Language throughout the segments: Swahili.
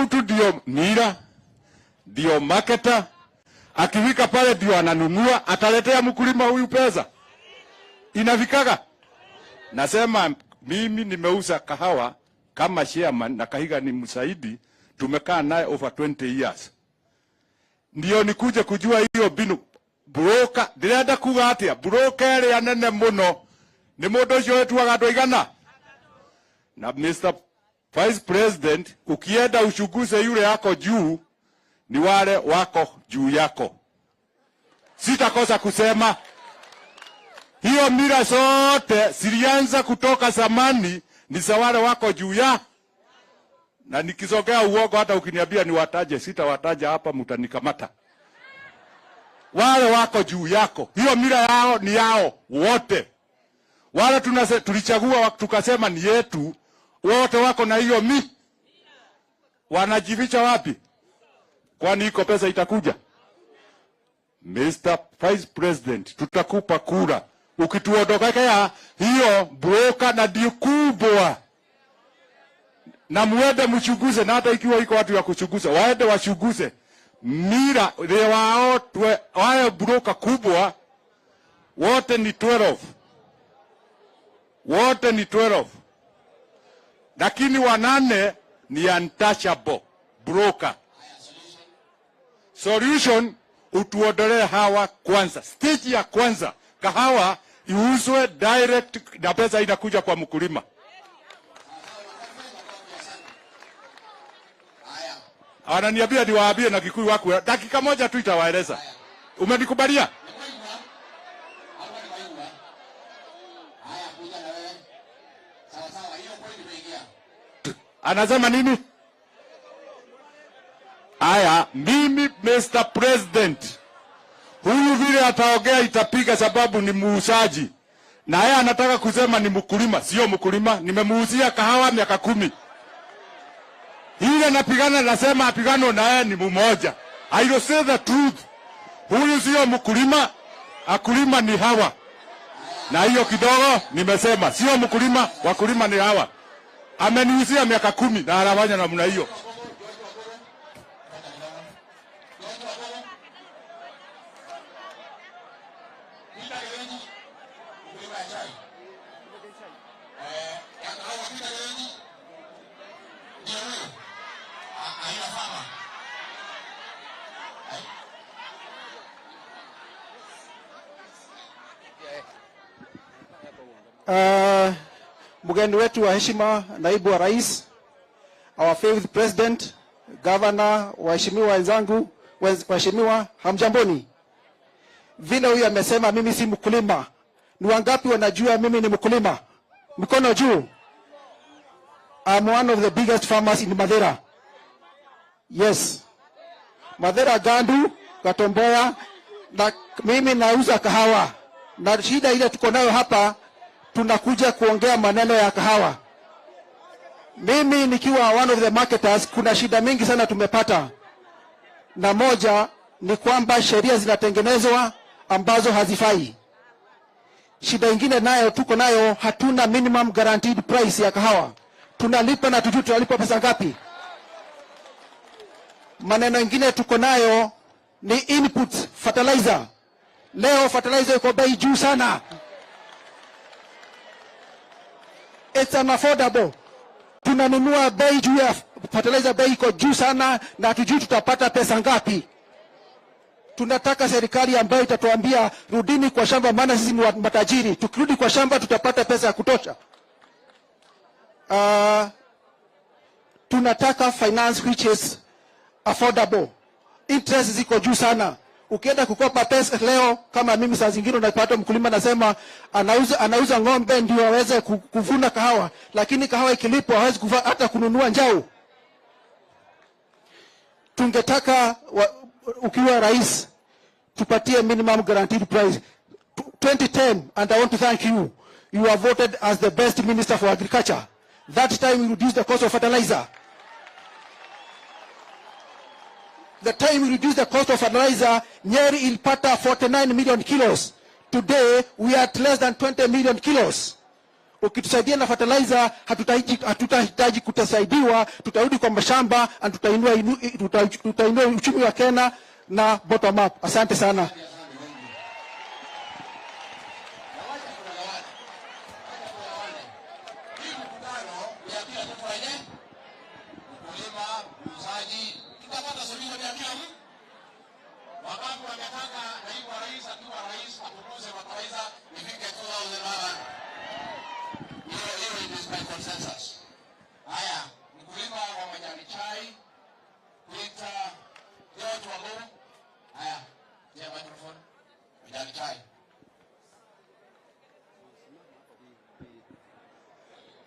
Ruto ndio mira, ndio marketer, akiwika pale ndio ananunua, ataletea mkulima huyu pesa. Inafikaga. Nasema mimi nimeuza kahawa kama chairman na Kahiga ni msaidi, tumekaa naye over 20 years. Ndio nikuje kujua hiyo binu broker, ndirenda kuga atia broker ya nene muno ni mundu ucio wetu agandoigana. Na Mr. Vice President, ukienda uchunguze yule yako juu ni wale wako juu yako. Sitakosa kusema hiyo mira zote zilianza kutoka zamani ni za wale wako juu ya. Na nikizogea uogo hata ukiniambia niwataje, sitawataja hapa, mtanikamata. Wale wako juu yako, hiyo mira yao ni yao wote. Wale tulichagua tukasema ni yetu, wote wako na hiyo wanajificha wapi? Kwani iko pesa itakuja? Mr. Vice President, tutakupa kura ukituondokea hiyo broker na ndio kubwa. Na muende mchunguze, na hata ikiwa iko watu ya kuchunguza, waende wachunguze mira wao wao broker kubwa wote ni 12. Wote ni 12. Lakini wanane ni untouchable broker. Solution utuondolee hawa kwanza. Stage ya kwanza kahawa iuzwe direct na pesa inakuja kwa mkulima. Ananiambia niwaambie na Kikuyu wako dakika moja tu itawaeleza. Umenikubalia? Anasema nini? Aya, mimi Mr. President, huyu vile ataongea itapiga sababu ni muuzaji. Na yeye anataka kusema ni mkulima, sio mkulima. Nimemuuzia kahawa miaka 10. Ile napigana nasema apigano na yeye ni mmoja. I will say the truth. Huyu sio mkulima, akulima ni hawa. Na hiyo kidogo nimesema sio mkulima, wakulima ni hawa. Ameniuzia miaka 10 na anafanya namna hiyo. Mgeni wetu wa heshima, naibu wa rais, our favorite president, governor, waheshimiwa wenzangu, waheshimiwa, hamjamboni. Vile huyu amesema mimi si mkulima. Ni wangapi wanajua mimi ni mkulima? Mikono juu. I'm one of the biggest farmers in Madera. Yes. Madera, Gandu, Katomboya, na mimi nauza kahawa. Na shida ile tuko nayo hapa, tunakuja kuongea maneno ya kahawa. Mimi nikiwa one of the marketers, kuna shida mingi sana tumepata. Na moja ni kwamba sheria zinatengenezwa ambazo hazifai. Shida ingine nayo tuko nayo, hatuna minimum guaranteed price ya kahawa. Tunalipa na tujui tunalipa pesa ngapi. Maneno ingine tuko nayo ni inputs, fertilizer. Leo fertilizer iko bei juu sana. It's unaffordable. Tunanunua bei juu ya fertilizer, bei iko juu sana na hatujui tutapata pesa ngapi. Tunataka serikali ambayo itatuambia rudini kwa shamba, maana sisi ni matajiri. Tukirudi kwa shamba tutapata pesa ya kutosha. Tunataka finance which is affordable. Interest ziko juu sana. Ukienda kukopa pesa leo, kama mimi saa zingine unapata mkulima nasema anauza ng'ombe ndio aweze kuvuna kahawa, lakini kahawa ikilipwa hawezi hata kununua njau. Tungetaka ukiwa rais tupatie minimum guaranteed price 2010, and I want to thank you. You are voted as the best minister for agriculture. That time we reduced the cost of fertilizer. The time we reduced the cost of fertilizer, Nyeri ilipata 49 million kilos. Today we are at less than 20 million kilos. Ukitusaidia na fertilizer, hatutahitaji kutasaidiwa, tutarudi kwa mashamba na tutainua uchumi wa Kenya na bottom up. Asante sana.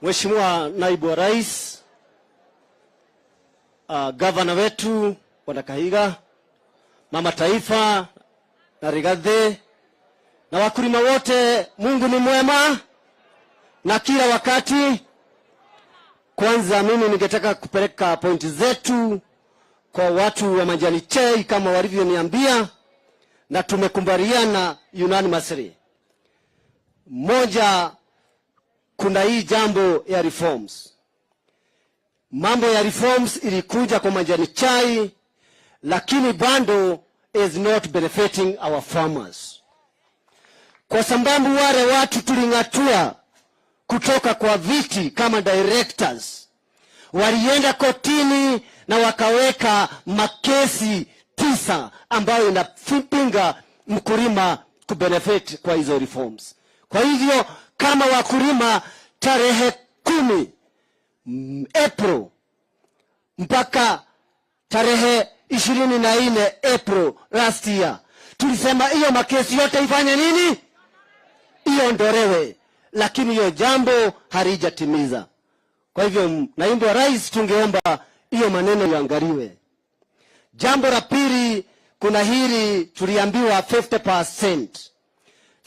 Mheshimiwa Naibu wa Rais, Gavana wetu Bwana Kahiga, Mama Taifa na Brigade na wakulima wote, Mungu ni mwema na kila wakati. Kwanza mimi ningetaka kupeleka pointi zetu kwa watu wa majani chai kama walivyoniambia, na tumekubaliana unanimously. Moja, kuna hii jambo ya reforms. Mambo ya reforms ilikuja kwa majani chai, lakini bando is not benefiting our farmers. Kwa sababu wale watu tuling'atua kutoka kwa viti kama directors walienda kotini na wakaweka makesi 9 ambayo inapinga mkulima kubenefit kwa hizo reforms. Kwa hivyo kama wakulima tarehe 10 April mpaka tarehe 24 April last year tulisema hiyo makesi yote ifanye nini? Iondolewe, lakini hiyo jambo halijatimiza. Kwa hivyo Naibu wa Rais, tungeomba hiyo maneno iangaliwe. Jambo la pili, kuna hili tuliambiwa 50%.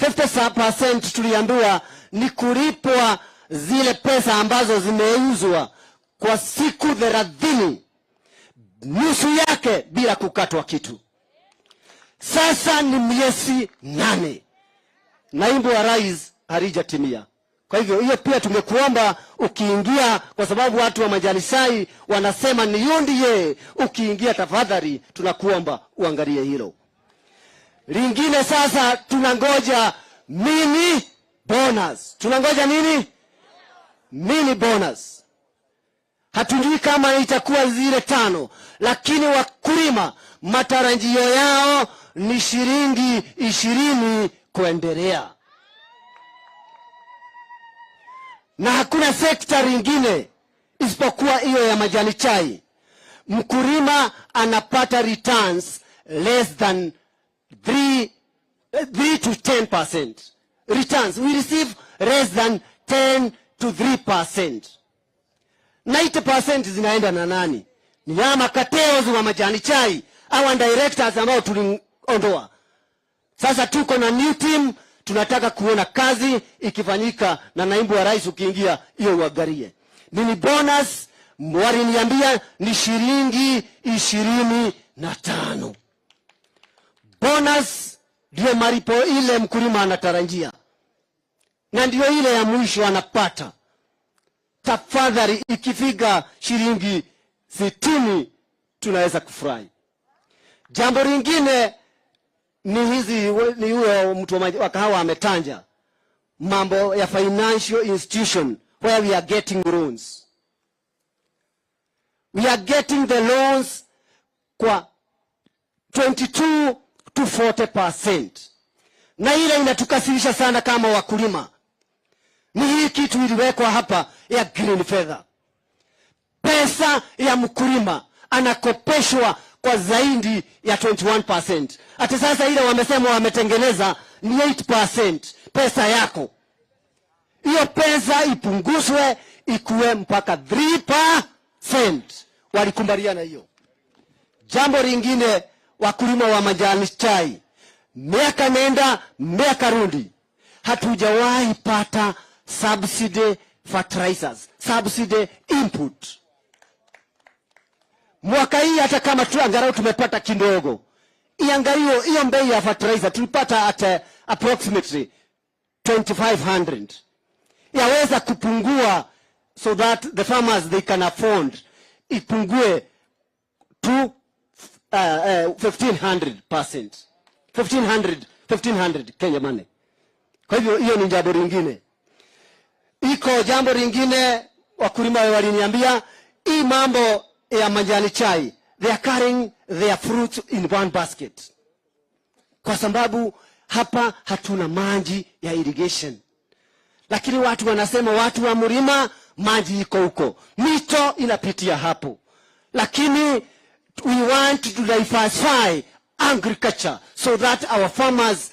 50% tuliambiwa ni kulipwa zile pesa ambazo zimeuzwa kwa siku 30, nusu yake bila kukatwa kitu. Sasa ni miezi 8. Naibu wa Rais halijatimia. Kwa hivyo hiyo pia tumekuomba ukiingia, kwa sababu watu wa majani chai wanasema ni yundie, ukiingia tafadhali tunakuomba uangalie hilo. Lingine sasa tunangoja mini bonus. Tunangoja nini? Mini bonus. Hatujui kama itakuwa zile 5, lakini wakulima matarajio yao ni shilingi 20 kuendelea. Na hakuna sekta nyingine isipokuwa hiyo ya majani chai. Mkulima anapata returns less than 3 to 10%. Returns, we receive less than 10 to 3%. 90% zinaenda na nani? Ni ya makateos wa majani chai, au directors ambao tuliondoa. Sasa tuko na new team, tunataka kuona kazi ikifanyika, na Naibu wa Rais ukiingia hiyo uangalie. Nini bonus? Waliniambia ni shilingi 25. Bonus ndio malipo ile mkulima anatarajia, na ndio ile ya mwisho anapata. Tafadhali ikifika shilingi 60 tunaweza kufurahi. Jambo lingine ni huyo mtu wa kahawa ametanja mambo ya financial institution where we are getting loans. We are getting the loans kwa 22 to 40%. Na ile inatukasirisha sana kama wakulima. Ni hii kitu iliwekwa hapa ya green feather. Pesa ya mkulima anakopeshwa kwa zaidi ya 21%. Hata sasa ile wamesema wametengeneza ni 8% pesa yako. Hiyo pesa ipunguzwe ikuwe mpaka 3%. Walikubaliana hiyo. Jambo lingine, wakulima wa majani chai, miaka nenda miaka rudi, hatujawahi pata subsidy fertilizers, subsidy input. Mwaka hii hata kama angalau tumepata kidogo, iangalio hiyo bei ya fertilizer tulipata at approximately 2500. yaweza kupungua so that the farmers they can afford ipungue to 1500%. 1500 Kenya money. Kwa hivyo hiyo ni jambo lingine. Iko jambo lingine wakulima waliniambia, hii mambo ya majani chai, they are carrying their fruits in one basket. Kwa sababu hapa hatuna maji ya irrigation. Lakini watu wanasema watu wa mlima maji iko huko. Mito inapitia hapo. Lakini we want to diversify agriculture so that our farmers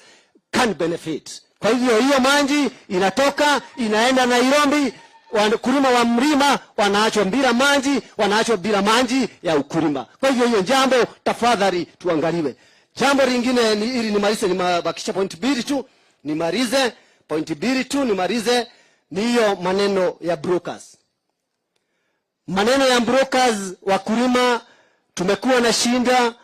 can benefit. Kwa hivyo hiyo maji inatoka inaenda Nairobi, wakulima wa mlima wanaachwa bila maji, wanaachwa bila maji ya ukulima. Kwa hivyo hiyo jambo tafadhali tuangaliwe. Jambo lingine ni ili nimalize, nimebakisha point mbili tu, nimalize point mbili tu nimalize, ni hiyo maneno ya brokers. Maneno ya brokers, wakulima tumekuwa na shinda.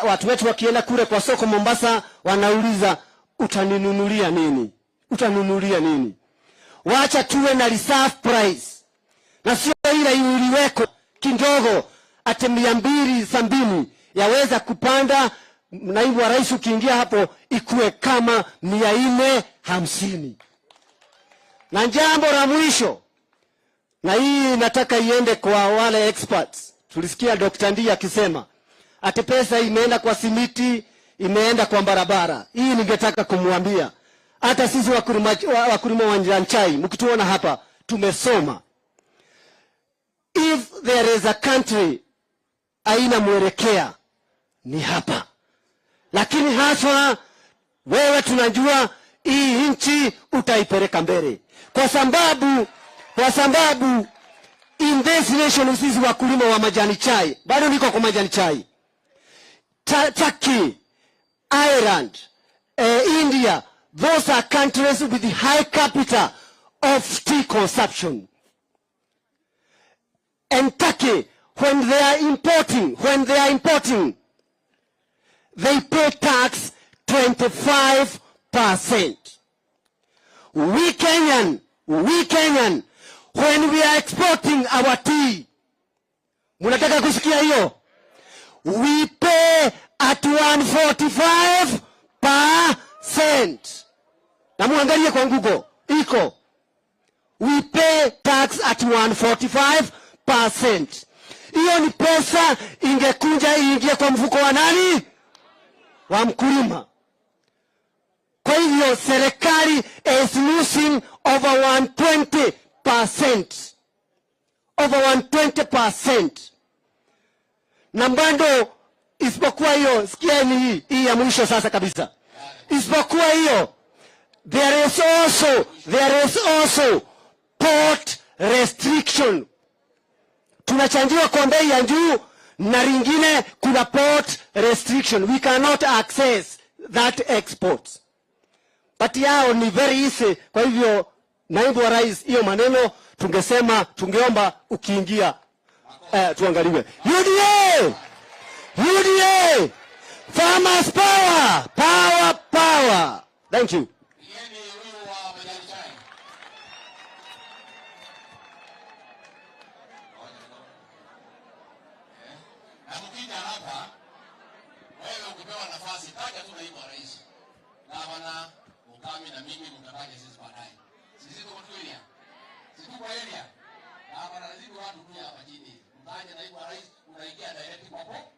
Watu wetu wakienda kule kwa soko Mombasa wanauliza utaninunulia nini? Utanunulia nini? Wacha tuwe na reserve price. Na sio ile iliweko kidogo ate 270 yaweza kupanda, naibu wa rais ukiingia hapo ikue kama 450. Na jambo la mwisho, na hii nataka iende kwa wale experts. Tulisikia Dr. Ndia akisema ati pesa imeenda kwa simiti, imeenda kwa barabara. Hii ningetaka kumwambia hata sisi wakulima wa majani chai, mkituona hapa tumesoma. If there is a country aina mwelekea ni hapa. Lakini haswa wewe tunajua hii nchi utaipeleka mbele. Kwa sababu in this nation sisi wakulima wa majani chai, bado niko kwa majani chai. Turkey, Ireland, India, those are countries with the high capital of tea consumption. And Turkey, when they are importing, they pay tax 25%. We Kenyan, when we are exporting our tea, munataka kusikia hiyo? We pay at 145%. Na muangalie kwa Google, iko. We pay tax at 145%. Hiyo ni pesa ingekuja ingie kwa mfuko wa nani? Wa mkulima. Kwa hivyo serikali is losing over 120%. Over 120%. Na bado isipokuwa hiyo, sikieni hii ya mwisho sasa kabisa. Isipokuwa hiyo, there is also port restriction. Tunachanjiwa kwa bei ya juu, na lingine kuna port restriction. We cannot access that exports. But yao ni very easy. Kwa hivyo naibu wa rais, hiyo maneno tungeomba ukiingia tuangaliwe. UDA! Farmers power! Power! Thank you. Na mimi mtataje sisi baadaye. Sisi tuko tu area. Sisi tuko area. Na hapa lazima watu pia hapa chini. Mtaje naibu wa rais unaingia direct kwa point.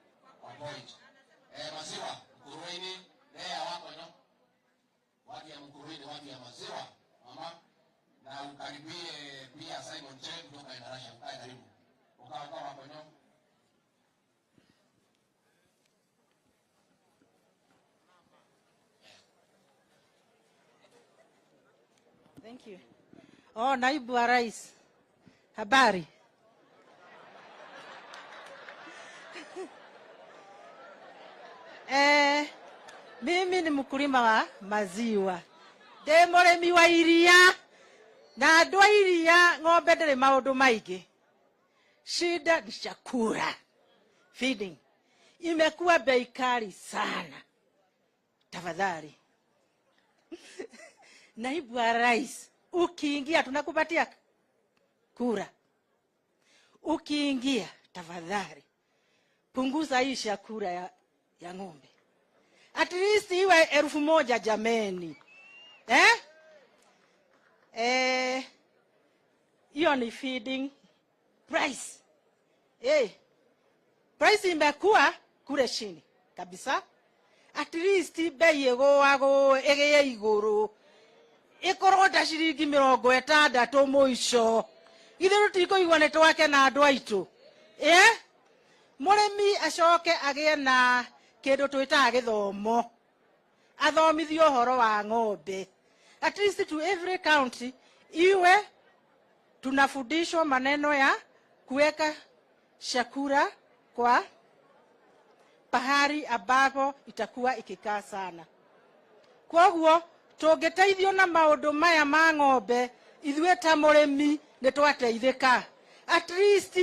Maziwa, Mkuruweni, lea wako no. Watu ya Mkuruweni, watu ya maziwa. Mama na ukaribie pia Simon Chen kutoka Indarasha. Ukae karibu. Ukawa wako no. Thank you. Naibu wa rais. Habari. Mimi ni mkulima wa maziwa. Murimi wa iria. Na andũ a iria ng'ombe ndĩrĩ maũndũ maingĩ. Shida ni chakula. Feeding. Imekuwa bei kali sana. Tafadhali. Naibu wa rais, ukiingia tunakupatia kura. Ukiingia tafadhali punguza hii shakura ya ng'ombe. At least iwe 1,000 jameni. Hiyo ni feeding price. Price imekuwa kule chini kabisa. At least bei yegoago egeye iguru. Ikoroda shiringi 60 muico. Ithe rutiko igwanete wake na andu aitu. Murimi acoke agie na kindu twita githomo. Athomithio horo wa ng'ombe. At least to every county iwe tunafundishwa maneno ya kuweka shakura kwa pahari ambapo itakuwa ikikaa sana. Kwa hivyo tũngĩteithio na maũndũ maya ma ng'ombe, ithuĩ ta mũrĩmi nĩ twateithĩka. At least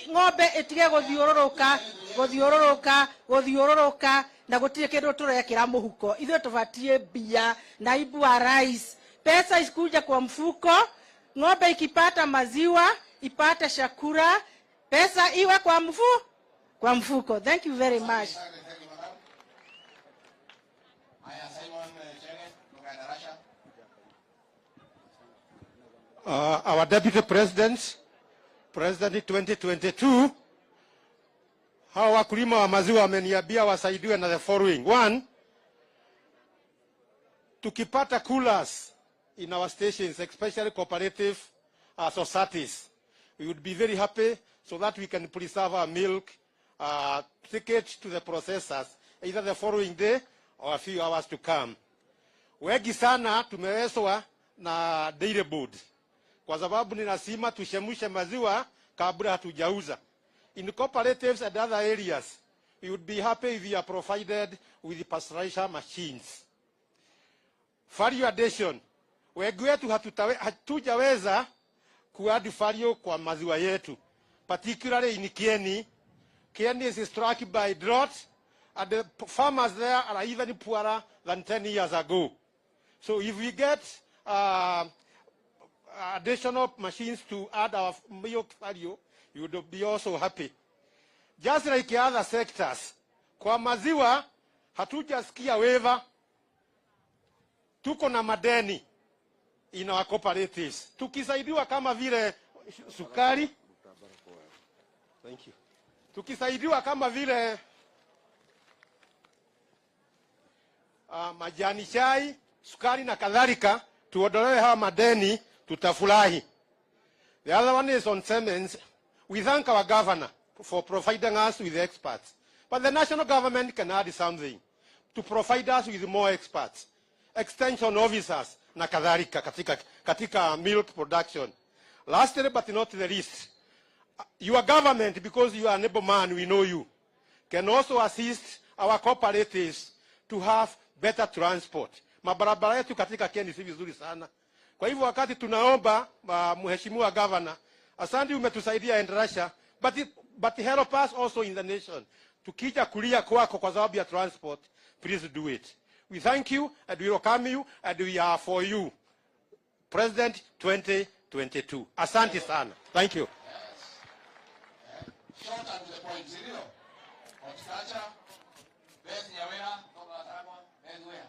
ng'ombe itige gũthiũrũrũka na gũtirĩ kĩndũ tũrekĩra mũhuko. Ithuĩ tũbatie mbia. Naibu wa rais, pesa isikuja kwa mfuko. Ng'ombe ikipata maziwa ipate shakura, pesa iwe kwa mfuko. Thank you very much. Our Deputy President 2022, hawa wakulima wa maziwa wameniambia wasaidiwe na the following. One, tukipata coolers in our stations, especially cooperative societies, we would be very happy so that we can preserve our milk, take it to the processors either the following day or a few hours to come. Wengi sana tumewezwa na dairy board, kwa sababu ni lazima tushemushe maziwa kabla hatujauza. In cooperatives and other areas, we would be happy if we are provided with pasteurizer machines. Value addition, wengi wetu hatujaweza kuadd value kwa maziwa yetu, particularly in Kieni. Kieni is struck by drought, and the farmers there are even poorer than 10 years ago. So if we get additional machines to add our milk value, you would be also happy. Just like other sectors, kwa maziwa hatujasikia waiver. Tuko na madeni in our cooperatives. Tukisaidiwa kama vile sukari. Thank you. Tukisaidiwa kama vile majani chai, sukari na kadhalika, tuondolewe hawa madeni, tutafurahi. The other one is on cements. We thank our governor for providing us with experts. But the national government can add something to provide us with more experts. Extension officers na kadhalika katika milk production. Lastly but not the least, your government, because you are an able man, we know you, can also assist our cooperatives to have better transport. Mabarabara yetu katika Kenya si vizuri sana. Kwa hivyo wakati tunaomba mheshimiwa governor, asante umetusaidia Endrasha, but help us also in the nation. Tukija kulia kwako kwa sababu ya transport, please do it. We thank you and we welcome you and we are for you. President 2022. Asante sana. Thank you. Short and to the point, zero. Horticulture, Beth Nyawera, Toba Taragwa, Beth Wea.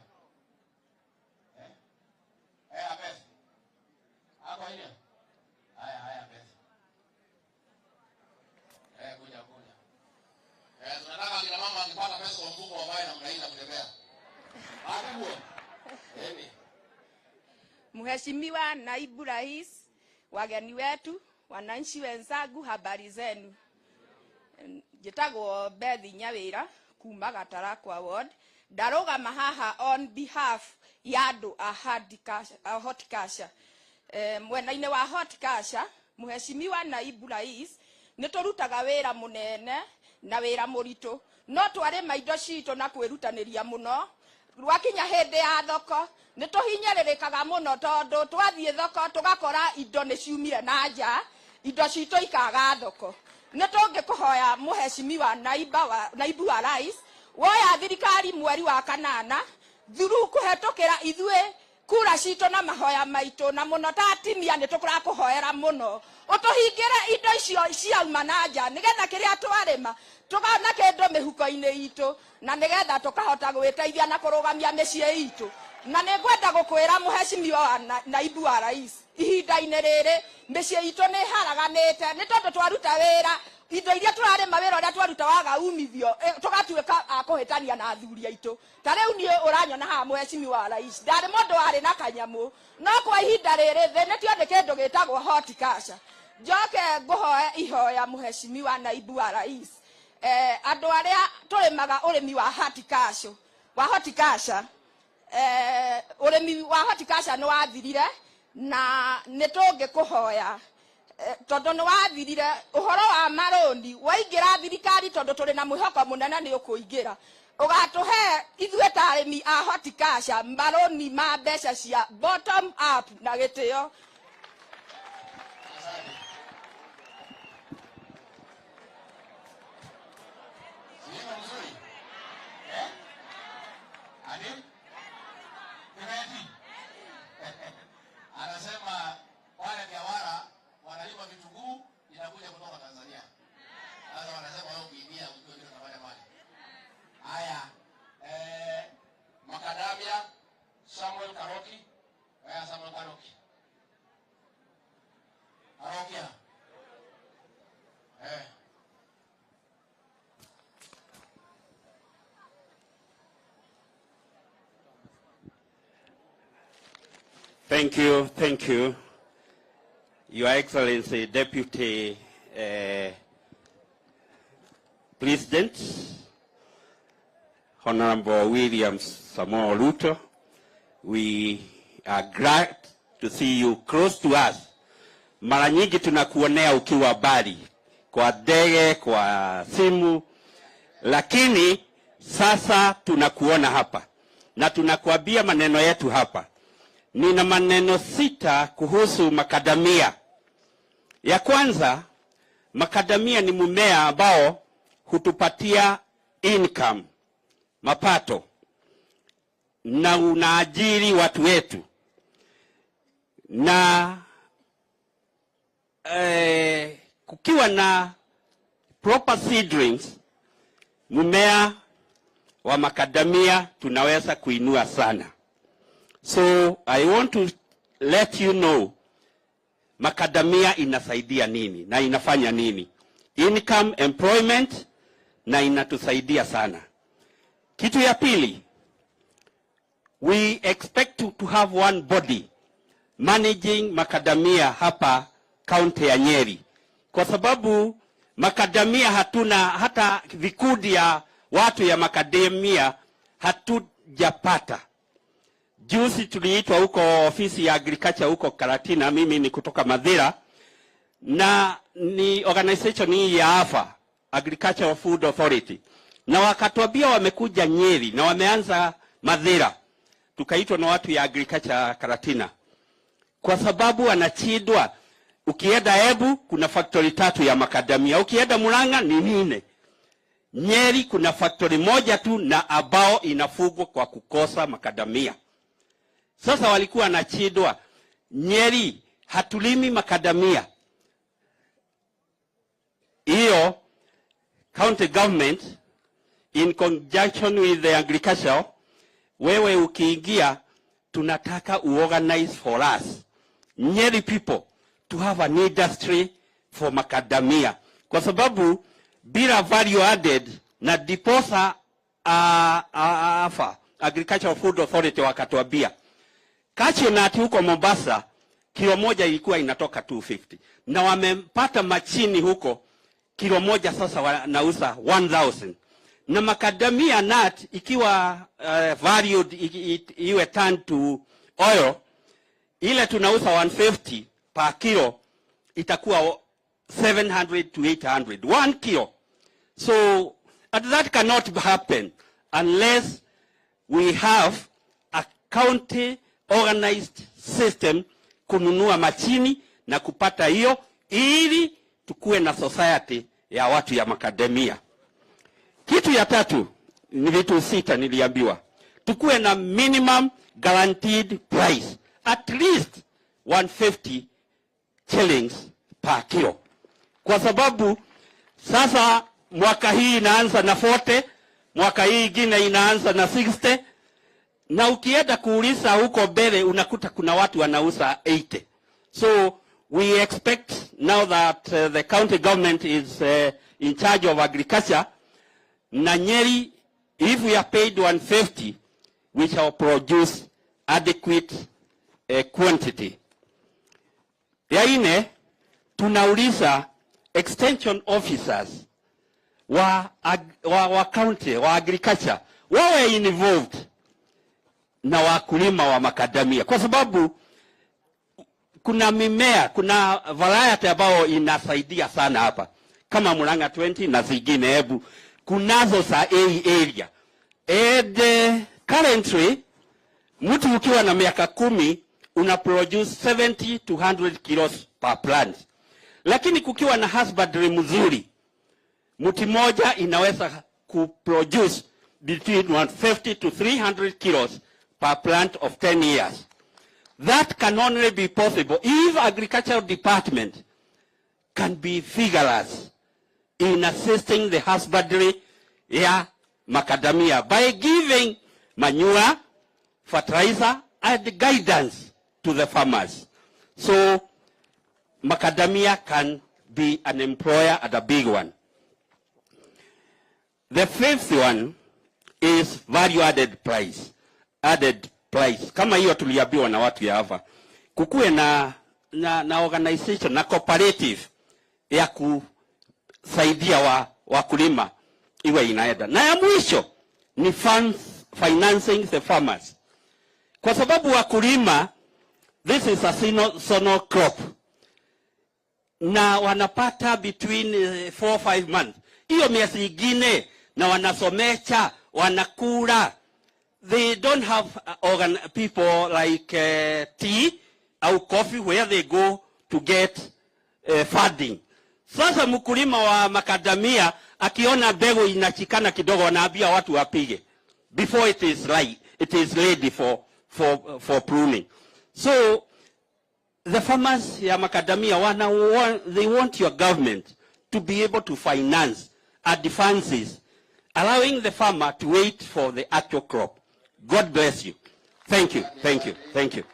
Beth. Hapa hiyo. Haya Beth. Kuja. Tunataka kila mama akipata pesa kwa mfuko wa baya na mnaenda kutembea. Hapo. Mheshimiwa Naibu Rais, wageni wetu, wananchi wenzangu, habari zenu. Njĩtagwo Beth Nyawera kuma Gatarakwa ward. Ndarũgama haha on behalf ya andũ a horticulture. Mwena-inĩ wa horticulture, Mheshimiwa Naibu Rais, nĩtũrutaga wĩra mũnene na wĩra mũritũ. No twarĩma indo citũ na kwĩrutanĩria mũno. Rwakinya hĩndĩ ya thoko, nĩtũhinyĩrĩrĩkaga mũno tondũ twathiĩ thoko tũgakora indo nĩciumire na nja, indo citũ ikaga thoko. Nĩtũngĩkũhoya Mheshimiwa Naibu wa Rais, woya thirikari mweri wa kanana, through kũhetũkĩra ithuĩ kura cito na mahoya maito na muno ta atimia ni tukura kuhoera muno utuhingire indo icio ciauma na nja nigetha kiria twarima tukana kindu mihuko-ini itu na nigetha tukahota gwiteithia na kurugamia micii itu na ningwenda gukwira muheshimiwa wa naibu wa rais ihinda-ini riri micii itu ni haraganite ni tondu twaruta wira indo iria turarima wira uria twaruta waga umithio tugatuika akuhitania na athuri aitu ta riu ni uranyona ha muheshimiwa wa rais ndari mundu ari na kanyamu no kwa ihinda riri thi ni tionde kindu gitagwo horticulture njoke nguhoe ihoya muheshimiwa naibu wa rais andu aria turimaga urimi wa horticulture urimi wa horticulture ni wathirire na nitungi kuhoya tondu ni wathirire uhoro wa maroni waingira thirikari tondu turi na mwihoko munene ni ukuingira ugatuhe ithue ta arimi a horticulture maroni ma mbeca cia bottom up na gitio. Anasema wale Kiawara wanalima vitunguu inakuja kutoka Tanzania. Sasa wanasema wao kuibia ujue kitu kama pale. Haya, Makadamia Samuel Karoki. Samuel Karoki. Karokia. Thank you, Your Excellency, Deputy President, Honorable William Samoei Ruto. We are glad to see you close to us. Mara nyingi tunakuonea ukiwa mbali, kwa ndege, kwa simu, lakini sasa tunakuona hapa na tunakuambia maneno yetu hapa. Nina maneno 6 kuhusu makadamia. Ya kwanza, makadamia ni mmea ambao hutupatia income, mapato, na unaajiri watu wetu. Na kukiwa na proper seedlings, mmea wa makadamia tunaweza kuinua sana. So I want to let you know makadamia inasaidia nini na inafanya nini. Income, employment, na inatusaidia sana. Kitu ya pili, we expect to have one body managing makadamia hapa kaunti ya Nyeri. Kwa sababu makadamia hatuna, hata vikundi ya watu ya makadamia hatujapata. Juzi tuliitwa huko ofisi ya agriculture huko Karatina, mimi ni kutoka Madhira, na ni organization hii ya AFA, Agricultural Food Authority. Na wakatuambia wamekuja Nyeri na wameanza Madhira. Tukaitwa na watu ya agriculture Karatina. Kwa sababu wanachidwa, ukienda Ebu kuna factory 3 ya makadamia, ukienda Murang'a ni 4. Nyeri kuna factory 1 tu na ambao inafugwa kwa kukosa makadamia. Sasa walikuwa na chidwa, Nyeri hatulimi makadamia. Iyo county government in conjunction with the agriculture, wewe ukiingia, tunataka uorganize for us Nyeri people to have an industry for macadamia, kwa sababu bila value added na diposa AFA, Agricultural Food Authority, wakatuambia cashew nut huko Mombasa kilo moja ilikuwa inatoka 250, na wamepata machini huko kilo moja sasa wanauza 1000, na macadamia nut ikiwa valued iwe turned to oil, ile tunauza 150 per kilo itakuwa 700 to 800 1 kilo. So that cannot happen unless we have a county organized system kununua machini na kupata hiyo, ili tukue na society ya watu ya makadamia. Kitu ya tatu ni vitu 6 niliambiwa. Tukuwe na minimum guaranteed price, at least 150 shillings per kilo. Kwa sababu sasa mwaka hii inaanza na 40, mwaka hii ingine inaanza na 60, na ukienda kuuliza huko mbele unakuta kuna watu wanauza 80. So we expect now that the county government is in charge of agriculture, na Nyeri, if we are paid 150, we shall produce adequate quantity. Ya ine, tunauliza extension officers wa county, wa agriculture, wawe involved na wakulima wa makadamia. Kwa sababu kuna mimea, kuna variety ambao inasaidia sana hapa. Kama Murang'a 20 na zingine hebu. Kunazo za area. And currently, mtu ukiwa na miaka 10, una produce 70 to 100 kilos per plant. Lakini kukiwa na husbandry mzuri, mti moja inaweza kuproduce between 150 to 300 kilos per plant of 10 years. That can only be possible if agricultural department can be vigorous in assisting the husbandry ya macadamia by giving manure, fertilizer, and guidance to the farmers. So macadamia can be an employer and a big one. The fifth one is value-added price. Added price. Kama hiyo tuliambiwa na watu ya hapa. Kukuwe na organization, na cooperative ya kusaidia wakulima iwe inaenda. Na ya mwisho ni funds financing the farmers. Kwa sababu wakulima, this is a seasonal crop. Na wanapata between 4-5 months. Hiyo miezi ingine na wanasomesha, wanakula. They don't have people like tea or coffee where they go to get funding. Sasa mkulima wa makadamia akiona mbegu inachikana kidogo anaambia watu wapige before it is ready for pruning. So the farmers ya makadamia they want your government to be able to finance advances, allowing the farmer to wait for the actual crop. God bless you. Thank you. Thank you. Thank you.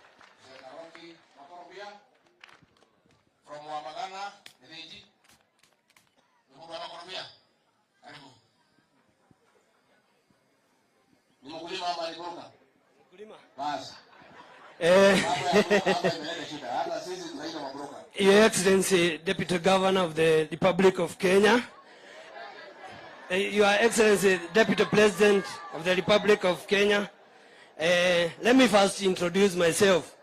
Your Excellency, Deputy Governor of the Republic of Kenya, Your Excellency, Deputy President of the Republic of Kenya, let me first introduce myself.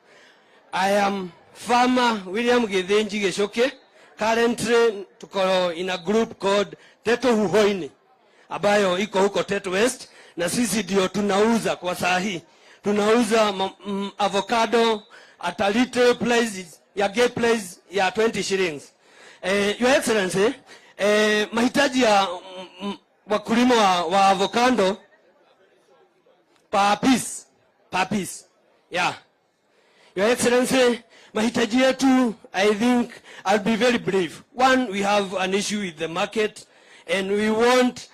I am Farmer William Githinji Geshoke. Currently, tuko in a group called Teto Huhoini, ambayo iko huko Teto West, na sisi ndio tunauza kwa saa hii. Tunauza avocado at a little place, ya gate place ya 20 shillings. Your Excellency, mahitaji ya wakulima wa avocado per piece. Yeah. Your Excellency, mahitaji yetu, I think I'll be very brief. One, we have an issue with the market, and we want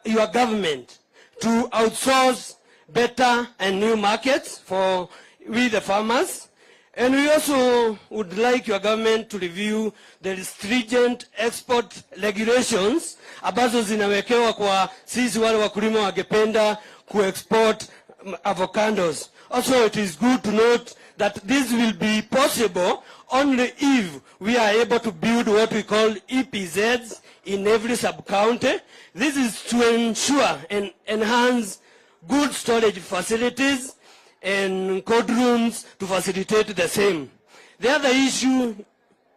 your government to outsource better and new markets for we the farmers. And we also would like your government to review the stringent export regulations ambazo zinawekewa kwa sisi wale wakulima wangependa ku-export avocados. Also, it is good to note that this will be possible only if we are able to build what we call EPZs in every sub-county. This is to ensure and enhance good storage facilities and cold rooms to facilitate the same. The other issue,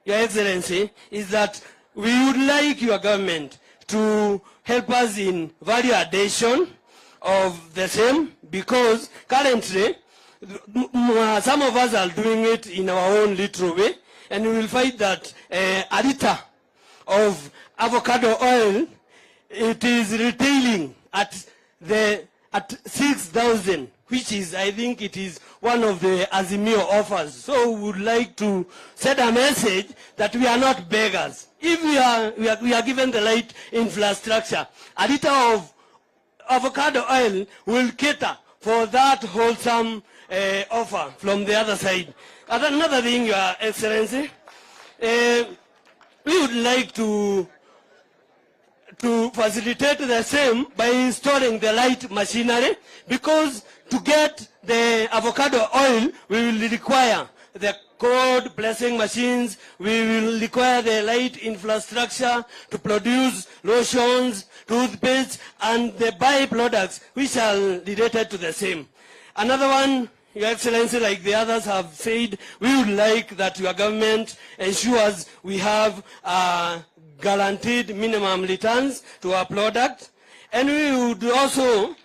Your Excellency, is that we would like your government to help us in value addition of the same, because currently some of us are doing it in our own little way, and we will find that a liter of avocado oil, it is retailing at at 6,000, which is, I think it is one of the Azimio offers. So we would like to send a message that we are not beggars. If we are given the right infrastructure, a liter of avocado oil will cater for that wholesome offer from the other side. Another thing, Your Excellency, we would like to facilitate the same by installing the right machinery, because to get the avocado oil, we will require the cold pressing machines, we will require the right infrastructure to produce lotions, toothpaste, and the byproducts which are related to the same. Another one, Your Excellency, like the others have said, we would like that your government ensures we have guaranteed minimum returns to our product. And we would also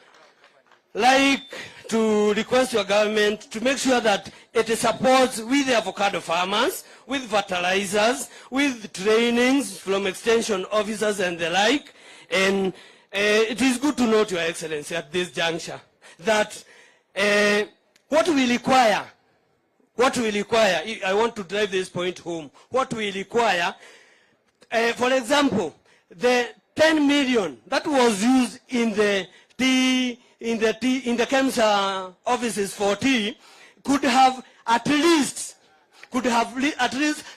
like to request your government to make sure that it supports with the avocado farmers, with fertilizers, with trainings from extension officers and the like. And it is good to note, Your Excellency, at this juncture, that what we require, I want to drive this point home, what we require, for example, the 10 million that was used in the KEMSA offices for tea could have at least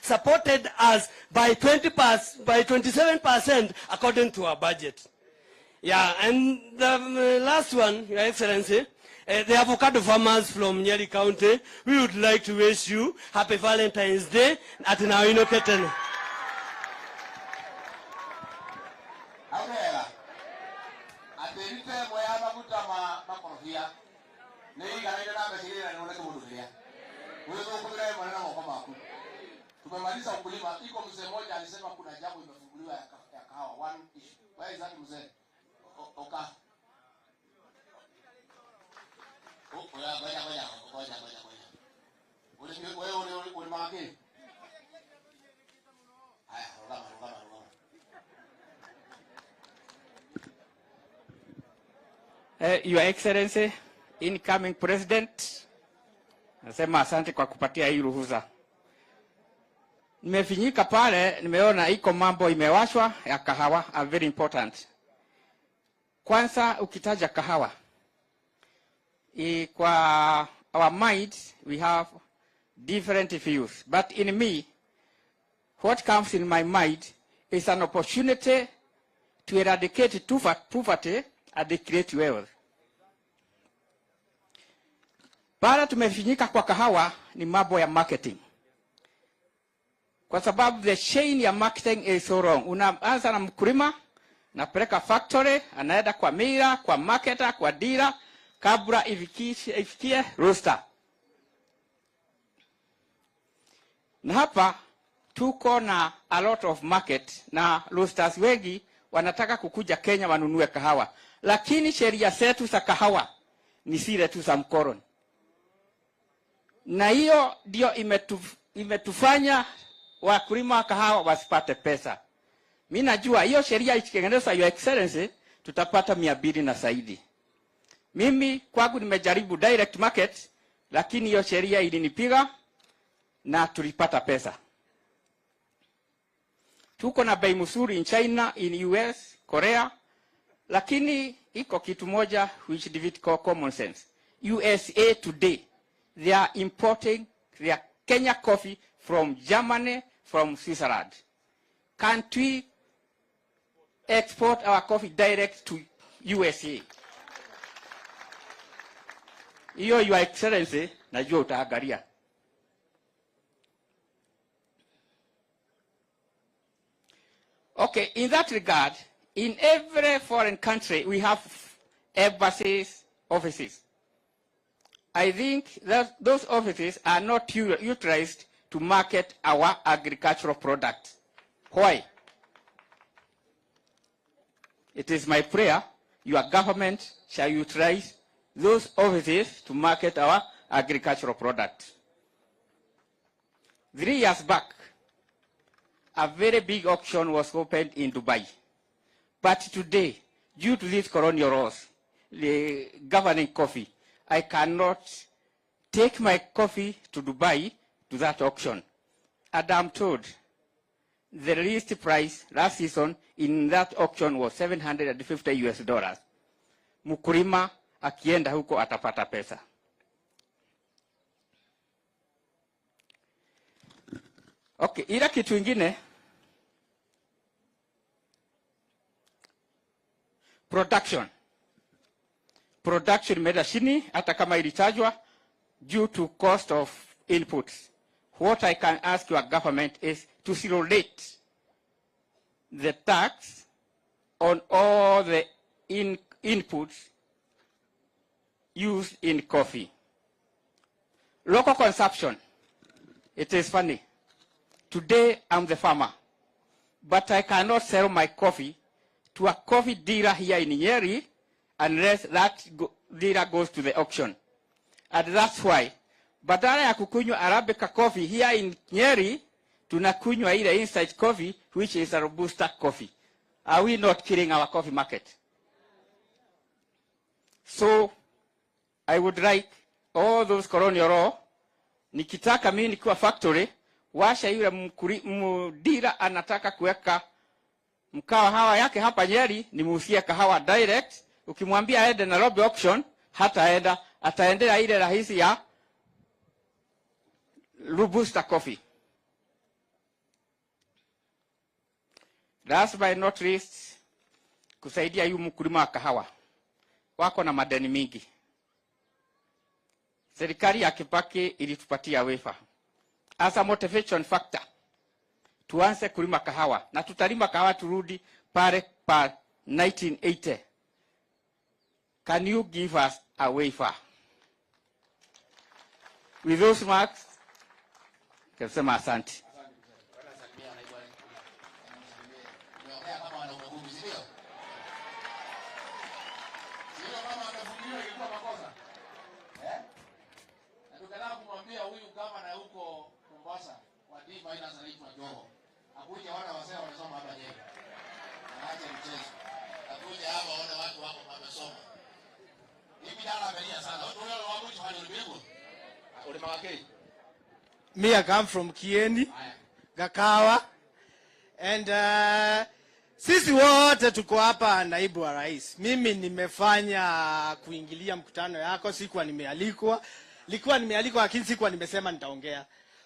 supported us by 27% according to our budget. Yeah, and the last one, Your Excellency, the avocado farmers from Nyeri County, we would like to wish you Happy Valentine's Day at Nawino Keten. Tumemaliza ukulima. Iko mzee mmoja alisema kuna jambo imefunguliwa ya kahawa. One issue. Where is that mzee? Oka. Ngoja. Wewe mageni. Haya, rogama. Your Excellency, incoming President, nasema asante kwa kupatia hii ruhusa. Nimefinyika pale, nimeona iko mambo imewashwa ya kahawa, are very important. Kwanza ukitaja kahawa, kwa our mind we have different views, but in me, what comes in my mind is an opportunity to eradicate poverty and create wealth. Para tumefinyika kwa kahawa ni mambo ya marketing. Kwa sababu the chain ya marketing is so wrong. Unaanza na mkulima, napeleka factory, anaenda kwa mira, kwa marketer, kwa dealer, kabla ifikie roaster. Na hapa tuko na a lot of market na roasters wengi wanataka kukuja Kenya wanunue kahawa. Lakini sheria zetu za kahawa ni zile tu za mkoroni. Na hiyo ndio imetufanya wakulima wa kahawa wasipate pesa. Mimi najua hiyo sheria ikitengenezwa, Your Excellency, tutapata 200 na zaidi. Mimi kwangu nimejaribu direct market, lakini hiyo sheria ilinipiga na tulipata pesa. Tuko na bei mzuri in China, in US, Korea, lakini iko kitu moja which David call common sense. USA today, they are importing their Kenya coffee from Germany, from Switzerland. Can't we export our coffee direct to USA? Hiyo, Your Excellency, najua utaangalia. Okay, in that regard, in every foreign country we have embassies, offices. I think that those offices are not utilized to market our agricultural products. Why? It is my prayer your government shall utilize those offices to market our agricultural products. 3 years back, a very big auction was opened in Dubai. But today, due to these colonial laws, the governing coffee. I cannot take my coffee to Dubai to that auction. And I'm told the least price last season in that auction was $750. Mkulima akienda huko atapata pesa. Okay, ila kitu ingine, production imeenda chini hata kama ilitajwa due to cost of inputs. What I can ask your government is to relate the tax on all the inputs used in coffee. Local consumption, it is funny. Today I'm the farmer, but I cannot sell my coffee to a coffee dealer here in Nyeri unless that dealer goes to the auction. And that's why, badala ya kukunywa Arabica coffee here in Nyeri, tunakunywa ile inside coffee, which is a Robusta coffee. Are we not killing our coffee market? So, I would like all those colonial law, nikitaka mimi nikiwa factory, washa yule mdira anataka kuweka mkahawa yake hapa Nyeri, nimuuzie kahawa direct. Ukimwambia aende Nairobi auction, hataenda, ataendea ile rahisi ya Robusta coffee. Last but not least, kusaidia yu mkulima wa kahawa. Wako na madeni mingi. Serikali ya Kibaki ilitupatia waiver as a motivation factor, tuanze kulima kahawa, na tutalima kahawa turudi pale pa 1980. Can you give us a waiver? With those marks, kasema asante. Huyu gavana huko Mombasa wa D-minus anaitwa Joho. Akuja wana wasee wamesoma hapa Nyeri. Anaacha mchezo. Akuja hapa wana watu wako wamesoma. Hivi dala amelia sana. Watu wale wa mwisho walirudiwa. Ulima wake. Me, I come from Kieni, Gakawa. And sisi wote tuko hapa naibu wa rais. Mimi nimefanya kuingilia mkutano yako, sikuwa nimealikwa. Likuwa nimealikwa lakini sikuwa nimesema nitaongea.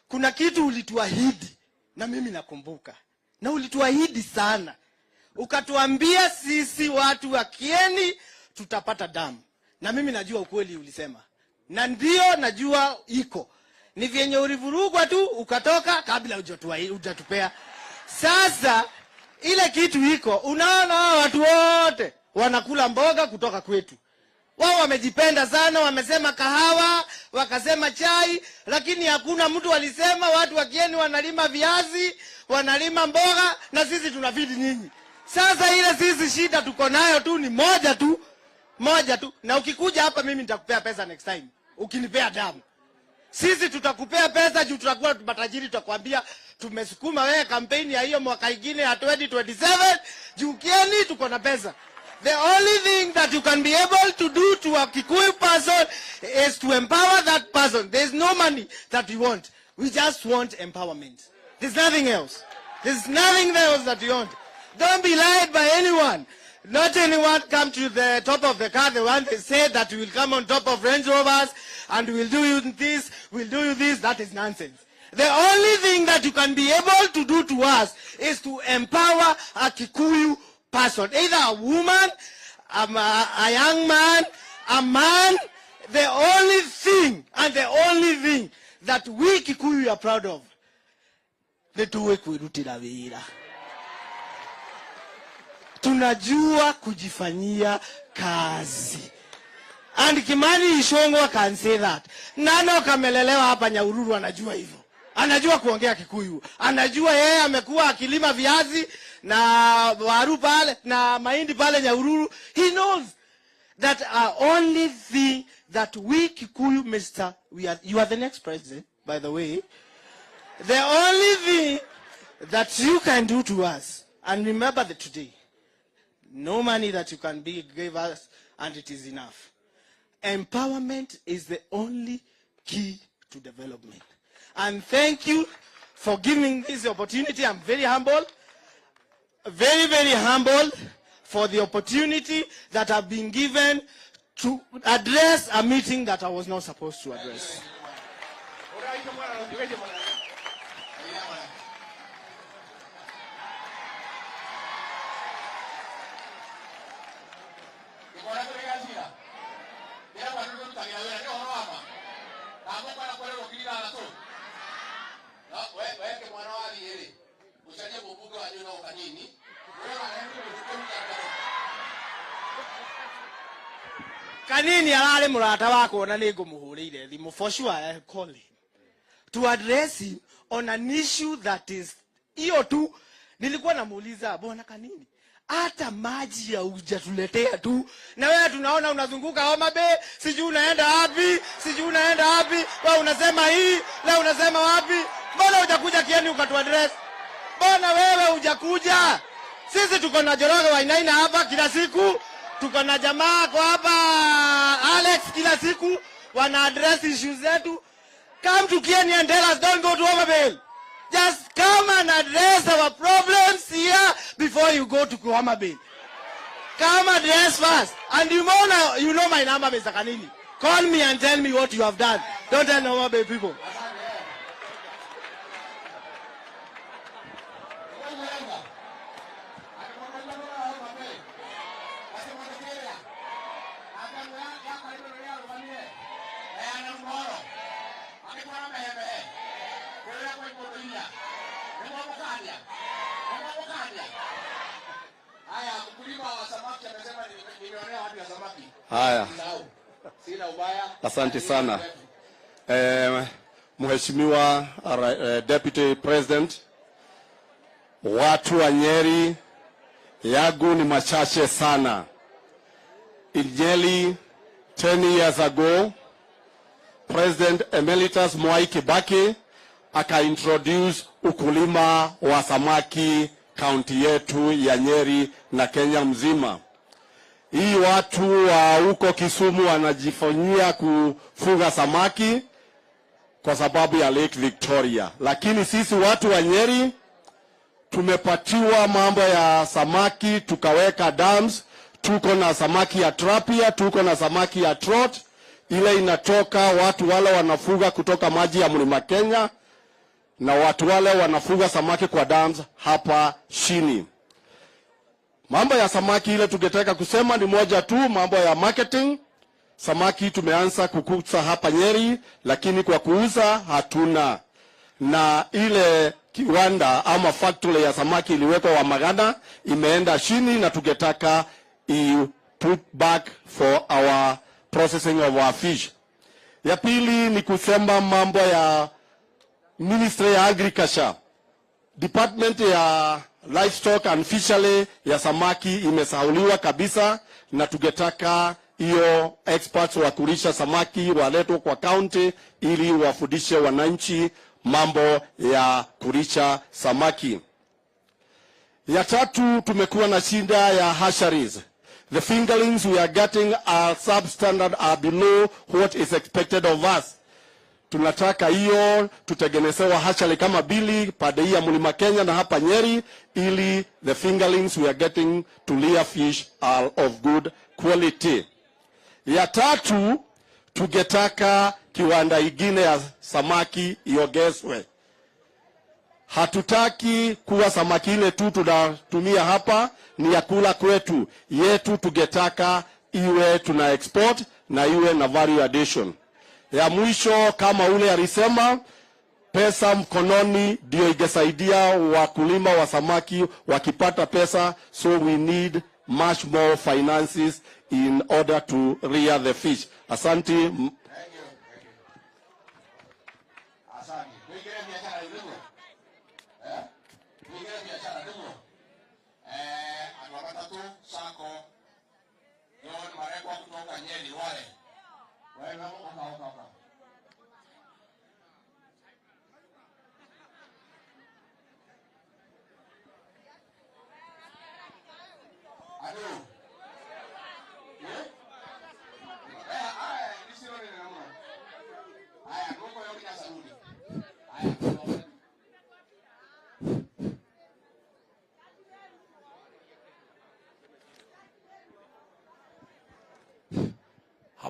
Kuna kitu ulituahidi na mimi nakumbuka. Na ulituahidi sana. Ukatuambia sisi watu wa Kieni tutapata damu. Na mimi najua ukweli ulisema. Na ndio najua iko. Ni vyenye ulivurugwa tu ukatoka kabla hujatupea. Sasa ile kitu iko, unaona watu wote wanakula mboga kutoka kwetu. Wao wamejipenda sana, wamesema kahawa, wakasema chai, lakini hakuna mtu alisema watu wa Kieni wanalima viazi, wanalima mboga, na sisi tunafidi nyinyi. Sasa ile sisi shida tuko nayo tu ni moja tu, na ukikuja hapa mimi nitakupea pesa next time, ukinipea damu. Sisi tutakupea pesa juu tutakuwa matajiri, tutakwambia tumesukuma wewe kampeni ya hiyo mwaka ingine ya 2027, juu Kieni tuko na pesa. The only thing that you can be able to do to a Kikuyu person is to empower that person. There's no money that we want. We just want empowerment. There's nothing else. There's nothing else that we want. Don't be lied by anyone. Not anyone come to the top of the car. The one they say that we will come on top of Range Rovers and we'll do you this, we'll do you this. That is nonsense. The only thing that you can be able to do to us is to empower a Kikuyu person, either a woman, a young man, a man. The only thing that we Kikuyu are proud of, netuwe kuirutira wira. Tunajua kujifanyia kazi. And Kimani Ichung'wah can say that. Nano kamelelewa hapa Nyahururu anajua hivyo. Anajua kuongea Kikuyu. Anajua yeye amekuwa akilima viazi na waru pale na mahindi pale Nyahururu. He knows that only thing that we Kikuyu, you are the next president, by the way. The only thing that you can do to us, and remember that today, no money that you can give us, and it is enough. Empowerment is the only key to development. And thank you for giving this opportunity. I'm very humble, very, very humble for the opportunity that I've been given to address a meeting that I was not supposed to address. Kanini alale murata wako na nego muhurire thimu, for sure I call him to address him on an issue that is hiyo tu. Nilikuwa namuuliza bwana Kanini, hata maji ya hujatuletea tu, na wewe tunaona unazunguka Homa Bay, sijui unaenda wapi, sijui unaenda wapi, wewe unasema hii, leo unasema wapi? Mbona hujakuja Kieni ukatuaddress? Mbona wewe hujakuja? Sisi tuko na Joroge wa Inaina hapa kila siku, tuko na jamaa kwa hapa Alex kila siku wana address issues zetu. Come to Kieni and tell us, don't go to Homa Bay. Just come and address our problems here before you go to Homa Bay. Come address first. And you know my number, Mr. Kanini. Call me and tell me what you have done. Don't tell Homa Bay people. Haya, asante sana Mheshimiwa Deputy President. Watu wa Nyeri yangu ni machache sana. In Nyeri 10 years ago, President Emeritus Mwai Kibaki aka-introduce ukulima wa samaki kaunti yetu ya Nyeri na Kenya mzima. Hii watu wa huko Kisumu wanajifanyia kufuga samaki kwa sababu ya Lake Victoria. Lakini sisi watu wa Nyeri tumepatiwa mambo ya samaki, tukaweka dams, tuko na samaki ya trapia, tuko na samaki ya trout, ile inatoka watu wale wanafuga kutoka maji ya Mlima Kenya, na watu wale wanafuga samaki kwa dams hapa chini. Mambo ya samaki ile tungetaka kusema ni moja tu, mambo ya marketing. Samaki tumeanza kukuza hapa Nyeri, lakini kwa kuuza hatuna. Na ile kiwanda ama factory ya samaki iliwekwa wa Magana imeenda chini, na tungetaka put back for our processing of our fish. Ya pili ni kusema mambo ya Ministry ya Agriculture. Department ya Livestock and Fishery ya samaki imesahauliwa kabisa, na tungetaka hiyo experts wa kulisha samaki waletwe kwa county ili wafundishe wananchi mambo ya kulisha samaki. Ya tatu, tumekuwa na shida ya hatcheries. The fingerlings we are getting are substandard, are below what is expected of us. Tunataka hiyo tutengenezewa hatchery kama bili pade ya Mlima Kenya na hapa Nyeri, ili the fingerlings we are getting to rear fish are of good quality. Ya tatu, tungetaka kiwanda ingine ya samaki iongezwe. Hatutaki kuwa samaki ile tu tunatumia hapa ni ya kula kwetu. Yetu tungetaka iwe tuna export na iwe na value addition. Ya mwisho, kama ule alisema, pesa mkononi ndio ingesaidia wakulima wa samaki wakipata pesa, so we need much more finances in order to rear the fish. Asante. Ado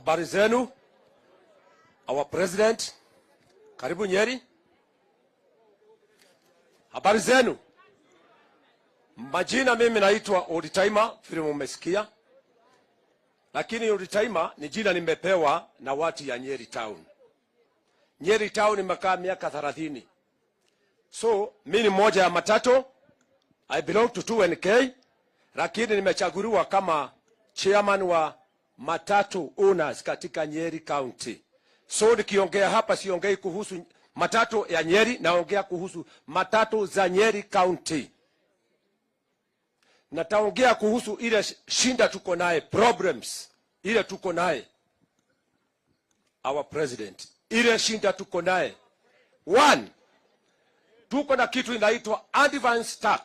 Habari zenu, our president, karibu Nyeri. Habari zenu. Majina mimi naitwa Oditaima, vile mmesikia. Lakini Oditaima ni jina nimepewa na watu ya Nyeri Town. Nyeri Town nimekaa miaka 30. So, mimi ni mmoja ya matatu. I belong to 2NK, lakini nimechaguliwa kama chairman wa matatu owners katika Nyeri County. So nikiongea hapa siongei kuhusu matatu ya Nyeri, naongea kuhusu matatu za Nyeri County. Nataongea kuhusu ile shinda tuko naye, problems ile tuko naye. Our president, ile shinda tuko naye. One, tuko na kitu inaitwa advance tax.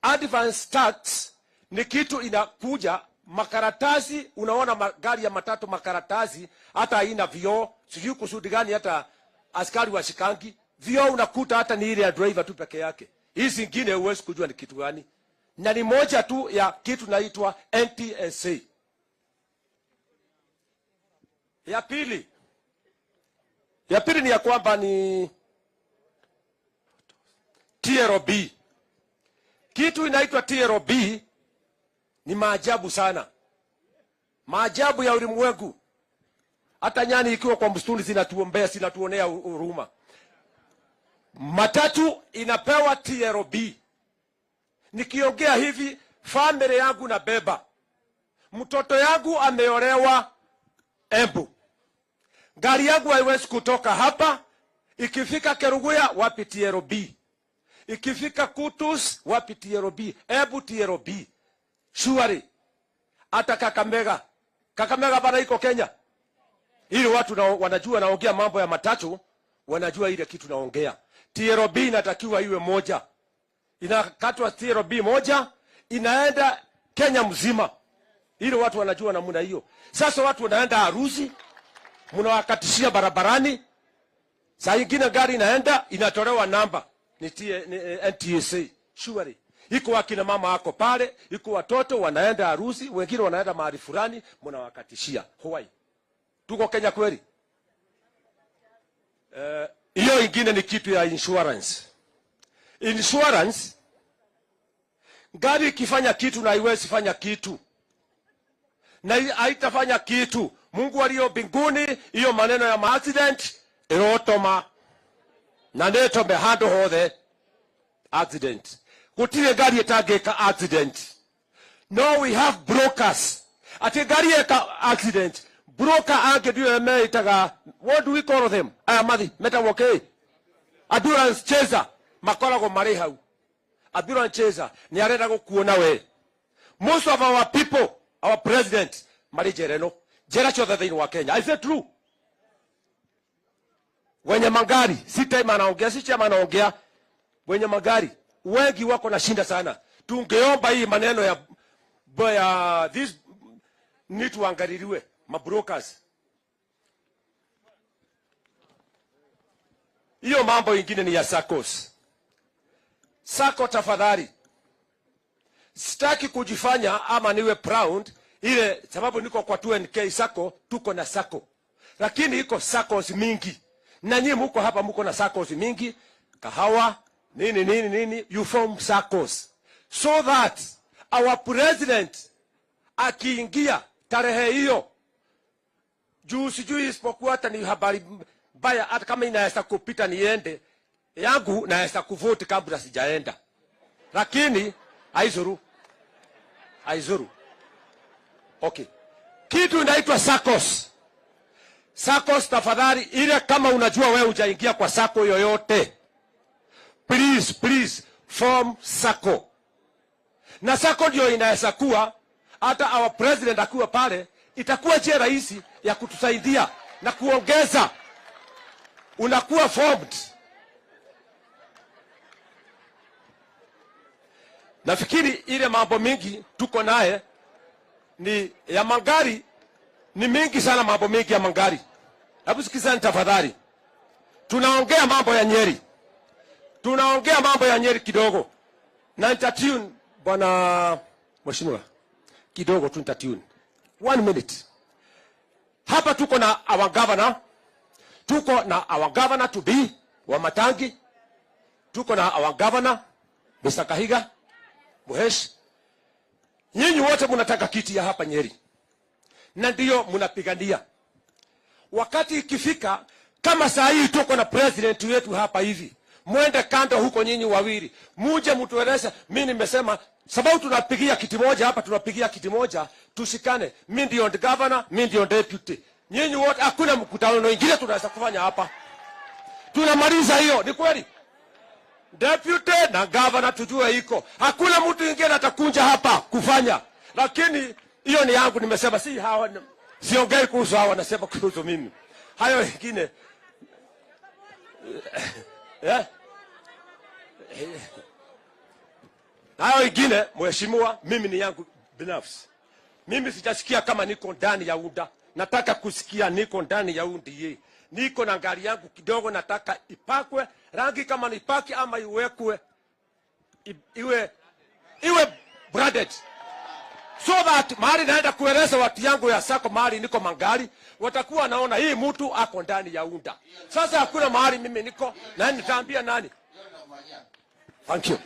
Advance tax ni kitu inakuja makaratasi, unaona magari ya matatu makaratasi, hata haina vioo, sijui kusudi gani hata askari wa shikangi, vioo unakuta hata ni ile ya driver tu peke yake. Hizi zingine huwezi kujua ni kitu gani. Na ni moja tu ya kitu inaitwa NTSA. Ya pili ni ya kwamba ni TROB. Kitu inaitwa TROB ni maajabu sana. Maajabu ya ulimwengu. Hata nyani ikiwa kwa msituni zinatuombea, zinatuonea huruma. Matatu inapewa TROB. Nikiongea hivi, family yangu na beba. Mtoto yangu ameolewa Embu. Gari yangu haiwezi kutoka hapa. Ikifika Keruguya wapi TROB. Ikifika Kutus wapi TROB. Embu TROB. Shuari. Hata Kakamega. Kakamega bana iko Kenya. Ili watu wanajua naongea mambo ya matatu, wanajua ile kitu naongea. TROB inatakiwa iwe moja. Inakatwa TROB moja, inaenda Kenya mzima. Ili watu wanajua namna hiyo. Sasa watu wanaenda harusi, mnawakatishia barabarani. Saa nyingine gari inaenda, inatolewa namba. Ni NTSA. Shuari. Iko wakina mama wako pale, iko watoto wanaenda harusi, wengine wanaenda mahali fulani, mnawakatishia. Hawaii. Tuko Kenya kweli? Hiyo ingine ni kitu ya insurance. Insurance, gari ikifanya kitu na haiwezi fanya kitu. Na haitafanya kitu. Mungu aliyo mbinguni, hiyo maneno ya accident, erotoma. Na neto behando hothe accident. Kutile gari etageka accident. No, we have brokers. Ati gari eka accident. Broker ange diyo eme itaga, what do we call them? Mathi, meta woke. Adurance chaser. Makola go marehau. Adurance chaser. Ni areda go kuona we. Most of our people, our president, Mari Jereno, jera chodha dhini wa Kenya. Is it true? Wenye magari, si time anaongea, si chama anaongea. Wenye magari, wengi wako na shinda sana. Tungeomba hii maneno ya this need tuangaliliwe. Mabrokers. Hiyo mambo ingine ni ya SACCOs. SACCO tafadhali. Sitaki kujifanya ama niwe proud ile sababu niko kwa 2NK SACCO, tuko na SACCO. Lakini iko SACCOs mingi. Na nyinyi mko hapa mko na SACCOs mingi. Kahawa, nini, you form SACCOs. So that our president akiingia tarehe hiyo, juu sijui isipokuwa hata ni habari mbaya, hata kama inaweza kupita niende yangu naweza kuvote kabla sijaenda. Lakini haizuru. Okay. Kitu inaitwa SACCOs. SACCOs tafadhali, ile kama unajua wewe hujaingia kwa SACCO yoyote, please form SACCO. Na SACCO ndio inaweza kuwa hata our president akiwa pale, itakuwa njia rahisi ya kutusaidia na kuongeza. Unakuwa formed. Nafikiri ile mambo mingi tuko naye ni ya magari, ni mingi sana mambo mingi ya magari. Hebu sikizani tafadhali. Tunaongea mambo ya Nyeri. Tunaongea mambo ya Nyeri kidogo. Na nitatune bwana mheshimiwa. Kidogo tu nitatune. 1 minute. Hapa tuko na our governor. Tuko na our governor to be wa Matangi. Tuko na our governor Mr. Kahiga Muhesh. Nyinyi wote mnataka kiti ya hapa Nyeri. Na ndio mnapigania. Wakati ikifika kama saa hii tuko na president wetu hapa hivi. Mwende kando huko nyinyi wawili. Muje mtueleze, mimi nimesema sababu tunapigia kiti moja hapa, tunapigia kiti moja, tushikane. Mimi ndio governor, mimi ndio deputy. Nyinyi wote hakuna mkutano mwingine tunaweza kufanya hapa. Tunamaliza hiyo, ni kweli? Deputy na governor tujue iko. Hakuna mtu mwingine atakunja hapa kufanya. Lakini hiyo ni yangu, nimesema si hawa, siongei kuhusu hawa, nasema kuhusu mimi. Hayo wengine hayo wengine mheshimiwa, mimi ni yangu binafsi. Mimi sijasikia kama niko ndani ya UDA. Nataka kusikia niko ndani ya UDA. Niko na gari yangu kidogo, nataka ipakwe rangi kama nipaki ama iwekwe iwe branded, so that mahali naenda kueleza watu yangu ya sako mahali niko mangari, watakuwa naona hii mtu ako ndani ya UDA. Sasa hakuna mahali mimi niko na nitaambia nani? Thank you.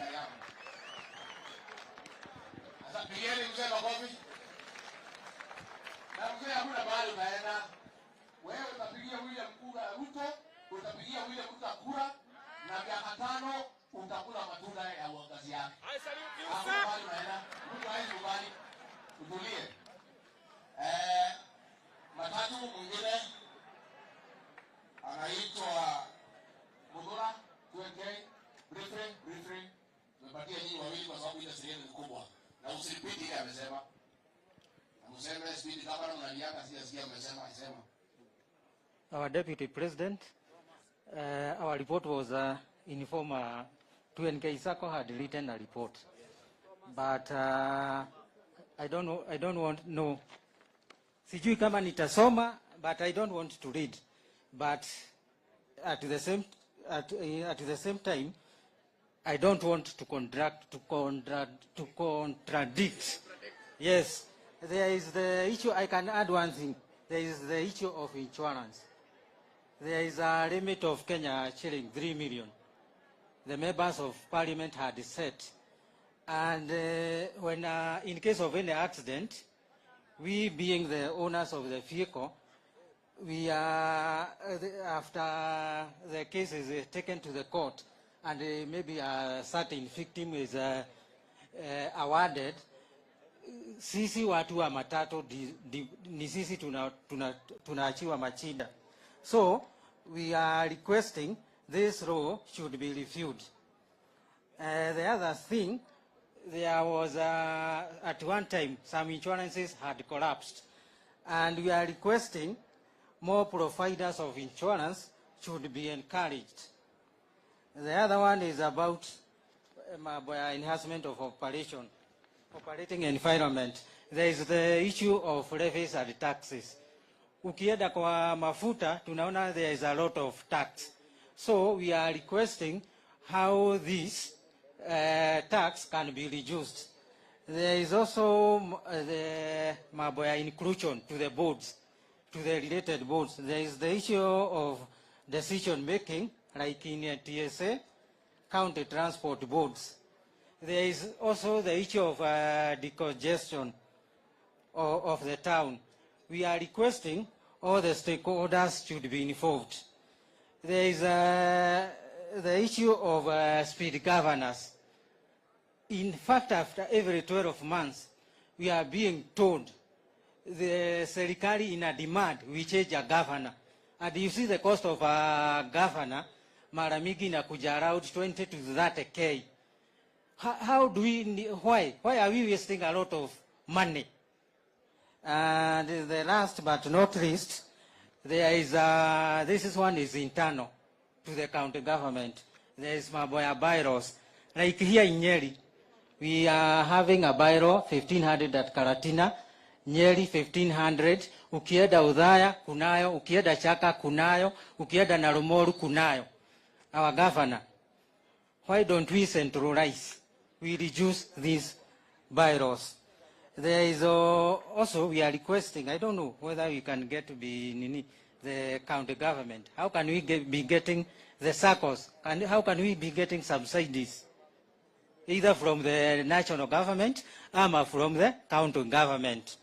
Sasa pigeni mzee makofi. Na mzee hakuna mahali unaenda. Wewe utapigia William kura Ruto, utapigia William Ruto kura, na miaka 5 utakula matunda ya uongozi yake. Hakuna mahali unaenda. Mtu haizi kubali. Utulie. Matatu mwingine anaitwa Mudura 2K. Briefly. Tumepatia nyinyi wawili kwa sababu ile sehemu ni kubwa. Na usipiti ile amesema. Amesema speed kama unaniaka sijasikia amesema isema. Our Deputy President, our report was in form 2NK Sako had written a report, but I don't want no. Sijui kama nitasoma, but I don't want to read. But at the same time, I don't want to contradict. Yes, there is the issue. I can add one thing. There is the issue of insurance. There is a limit of Kenya shilling 3 million. The members of parliament had set. And when in case of any accident, we being the owners of the vehicle, we are, after the case is taken to the court and maybe a certain victim is awarded, sisi watu wa matatu ni sisi tunaachiwa machida. So we are requesting this law should be reviewed. The other thing, there was at one time some insurances had collapsed, and we are requesting more providers of insurance should be encouraged. The other one is about enhancement of operating environment. There is the issue of levies and taxes. Ukienda kwa mafuta, tunaona there is a lot of tax. So we are requesting how this tax can be reduced. There is also the inclusion to the boards, to the related boards. There is the issue of decision making, like in TSA, county transport boards. There is also the issue of decongestion of the town. We are requesting all the stakeholders should be involved. There is the issue of speed governors. In fact, after every 12 months, we are being told the serikali in a demand, we change a governor. And you see the cost of a governor, mara mingi inakuja around 20 to 30K. How do we, why are we wasting a lot of money? And the last but not least, there is this one is internal to the county government. There is Maboya bylaws. Like here in Nyeri, we are having a bylaw 1500 at Karatina, Nyeri 1500, ukienda Udhaya kunayo, ukienda Chaka kunayo, ukienda Narumoru kunayo. Our governor, why don't we centralize? We reduce these bylaws. There is also, we are requesting, I don't know whether we can get to be the county government. How can we be getting the circles? How can we be getting subsidies? Either from the national government or from the county government.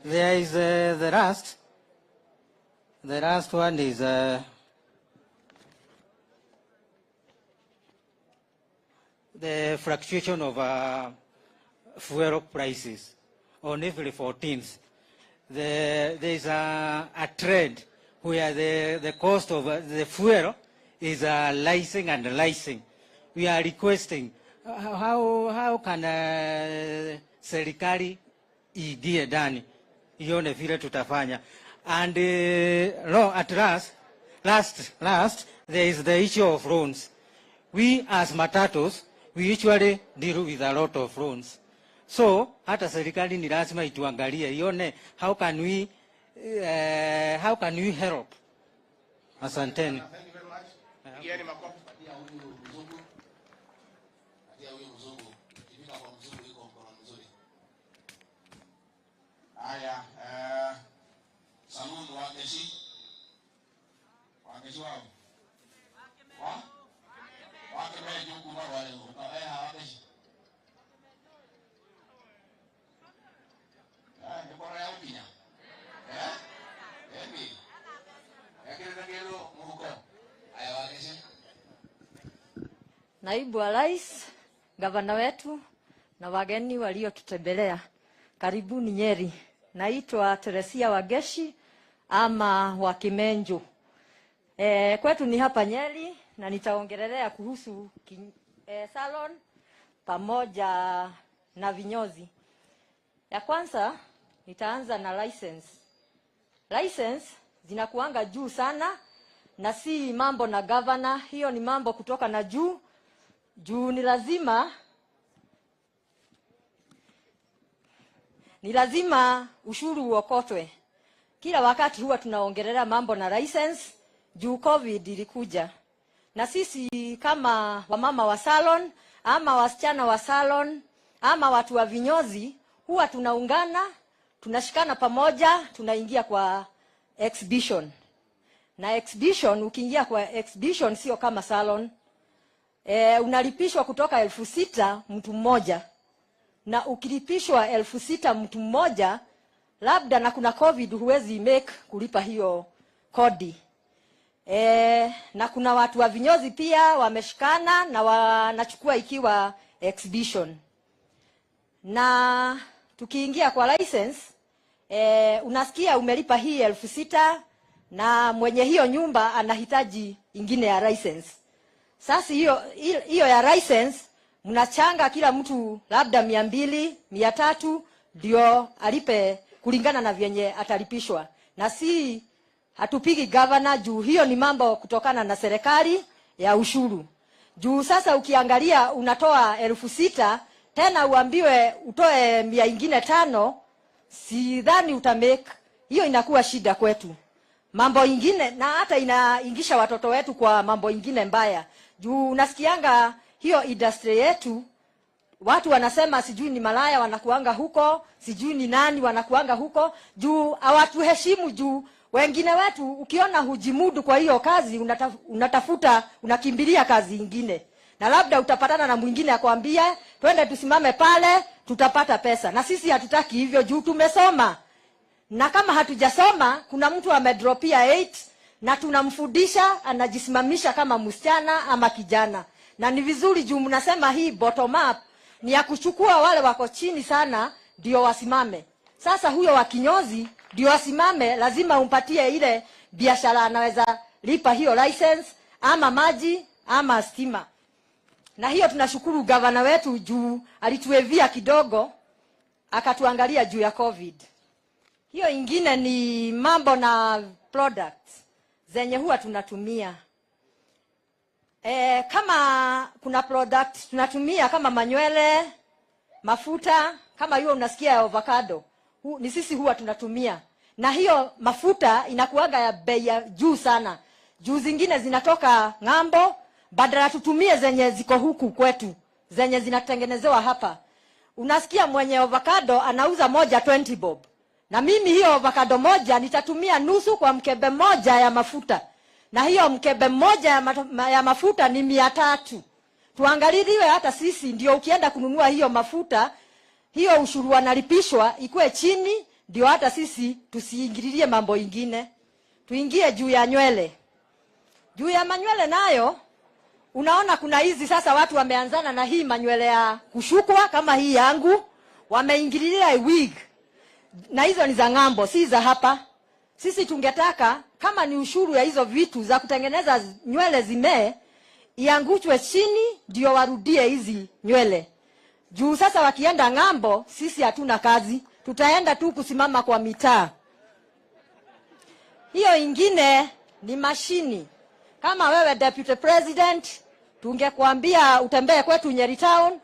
There is the last. The last one is the fluctuation of fuel prices. On April 14th, there is a trend where the cost of the fuel is rising and rising. We are requesting how can serikali igie ndani ione vile tutafanya. And at last there is the issue of loans. We as matatos, we usually deal with a lot of loans. So hata serikali ni lazima ituangalie ione how can we help. Asanteni. Haya, Saluni wakeshi wao wakemeji huku wale wakeshi ni bora ya upinya ebi yakilo muko haya wakeshi. Naibu wa Rais, gavana wetu na wageni waliotutembelea, karibuni Nyeri. Naitwa Teresia Wageshi ama Wakimenjo. Kwetu ni hapa Nyeri na nitaongelelea kuhusu salon pamoja na vinyozi. Ya kwanza nitaanza na license. License zinakuanga juu sana na si mambo na governor, hiyo ni mambo kutoka na juu. Juu ni lazima ushuru uokotwe. Kila wakati huwa tunaongelea mambo na license juu COVID ilikuja. Na sisi kama wamama wa salon ama wasichana wa salon ama watu wa vinyozi huwa tunaungana, tunashikana pamoja, tunaingia kwa exhibition. Na exhibition, ukiingia kwa exhibition sio kama salon. Unalipishwa kutoka 6,000 mtu mmoja. Na ukilipishwa 6,000 mtu mmoja, labda na kuna COVID huwezi make kulipa hiyo kodi. Na kuna watu wa vinyozi pia wameshikana na wanachukua ikiwa exhibition. Na tukiingia kwa license, unasikia umelipa hii 6,000 na mwenye hiyo nyumba anahitaji ingine ya license. Sasa hiyo ya license mnachanga kila mtu labda 200, 300 ndio alipe kulingana na vyenye atalipishwa. Na si hatupigi governor juu hiyo ni mambo kutokana na serikali ya ushuru. Juu sasa ukiangalia unatoa 6,000 tena uambiwe utoe 500, sidhani utamake. Hiyo inakuwa shida kwetu. Mambo ingine na hata inaingisha watoto wetu kwa mambo ingine mbaya. Juu unasikianga hiyo industry yetu watu wanasema sijui ni malaya wanakuanga huko, sijui ni nani wanakuanga huko, juu hawatuheshimu. Juu wengine wetu ukiona hujimudu kwa hiyo kazi unatafuta unakimbilia kazi ingine. Na labda utapatana na mwingine akwambia twende tusimame pale tutapata pesa. Na sisi hatutaki hivyo juu tumesoma. Na kama hatujasoma kuna mtu amedropia 8 na tunamfundisha anajisimamisha kama msichana ama kijana. Na ni vizuri juu mnasema hii bottom up ni ya kuchukua wale wako chini sana ndio wasimame. Sasa huyo wa kinyozi ndio wasimame, lazima umpatie ile biashara anaweza lipa hiyo license ama maji ama stima. Na hiyo tunashukuru gavana wetu juu alituevia kidogo akatuangalia juu ya COVID. Hiyo ingine ni mambo na products zenye huwa tunatumia. Kama kuna product tunatumia kama manywele, mafuta, kama hiyo unasikia avocado, ni sisi huwa tunatumia. Na hiyo mafuta inakuaga ya bei ya juu sana. Juu zingine zinatoka ng'ambo, badala tutumie zenye ziko huku kwetu, zenye zinatengenezewa hapa. unasikia mwenye avocado anauza moja 20 bob. Na mimi hiyo avocado moja nitatumia nusu kwa mkebe moja ya mafuta. Na hiyo mkebe moja ya mafuta ni 300. Tuangaliwe hata sisi ndio ukienda kununua hiyo mafuta, hiyo ushuru wanalipishwa ikue chini, ndio hata sisi tusiingililie mambo ingine. Tuingie juu ya nywele. Juu ya manywele nayo unaona kuna hizi sasa watu wameanzana na hii manywele ya kushukwa kama hii yangu, wameingililia wig. Na hizo ni za ngambo, si za hapa. Sisi tungetaka kama ni ushuru ya hizo vitu za kutengeneza nywele zimee, ianguchwe chini ndio warudie hizi nywele. Juu sasa wakienda ngambo, sisi hatuna kazi. Tutaenda tu kusimama kwa mitaa. Hiyo ingine ni mashini. Kama wewe Deputy President, tungekuambia utembee kwetu Nyeri Town,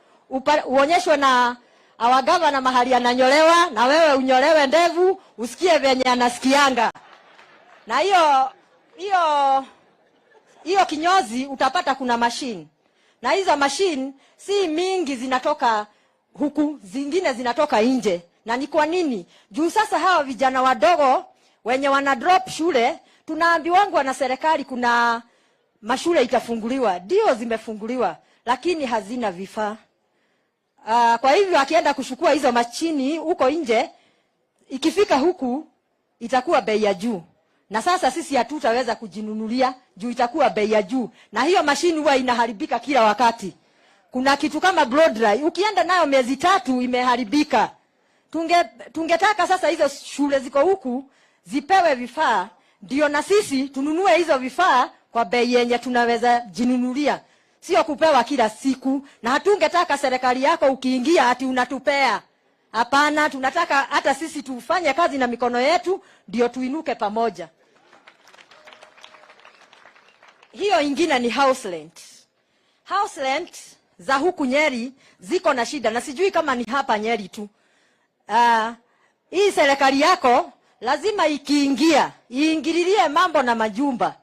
uonyeshwe na our governor mahali ananyolewa, na wewe unyolewe ndevu, usikie venye anasikianga. Na hiyo kinyozi utapata kuna machine. Na hizo machine si mingi zinatoka huku, zingine zinatoka nje. Na ni kwa nini? Juu sasa hawa vijana wadogo wenye wana drop shule, tunaambiwa na serikali kuna mashule itafunguliwa. Ndio zimefunguliwa, lakini hazina vifaa. Kwa hivyo akienda kuchukua hizo machini huko nje, ikifika huku itakuwa bei ya juu. Na sasa sisi hatutaweza kujinunulia juu itakuwa bei ya juu. Na hiyo mashini huwa inaharibika kila wakati. Kuna kitu kama blow dry, ukienda nayo miezi 3 imeharibika. Tungetaka sasa hizo shule ziko huku zipewe vifaa, ndio na sisi tununue hizo vifaa kwa bei yenye tunaweza jinunulia. Sio kupewa kila siku. Na hatungetaka serikali yako ukiingia ati unatupea. Hapana, tunataka hata sisi tufanye kazi na mikono yetu ndio tuinuke pamoja. Hiyo ingine ni house rent. House rent za huku Nyeri ziko na shida, na sijui kama ni hapa Nyeri tu. Hii serikali yako lazima ikiingia iingililie mambo na majumba.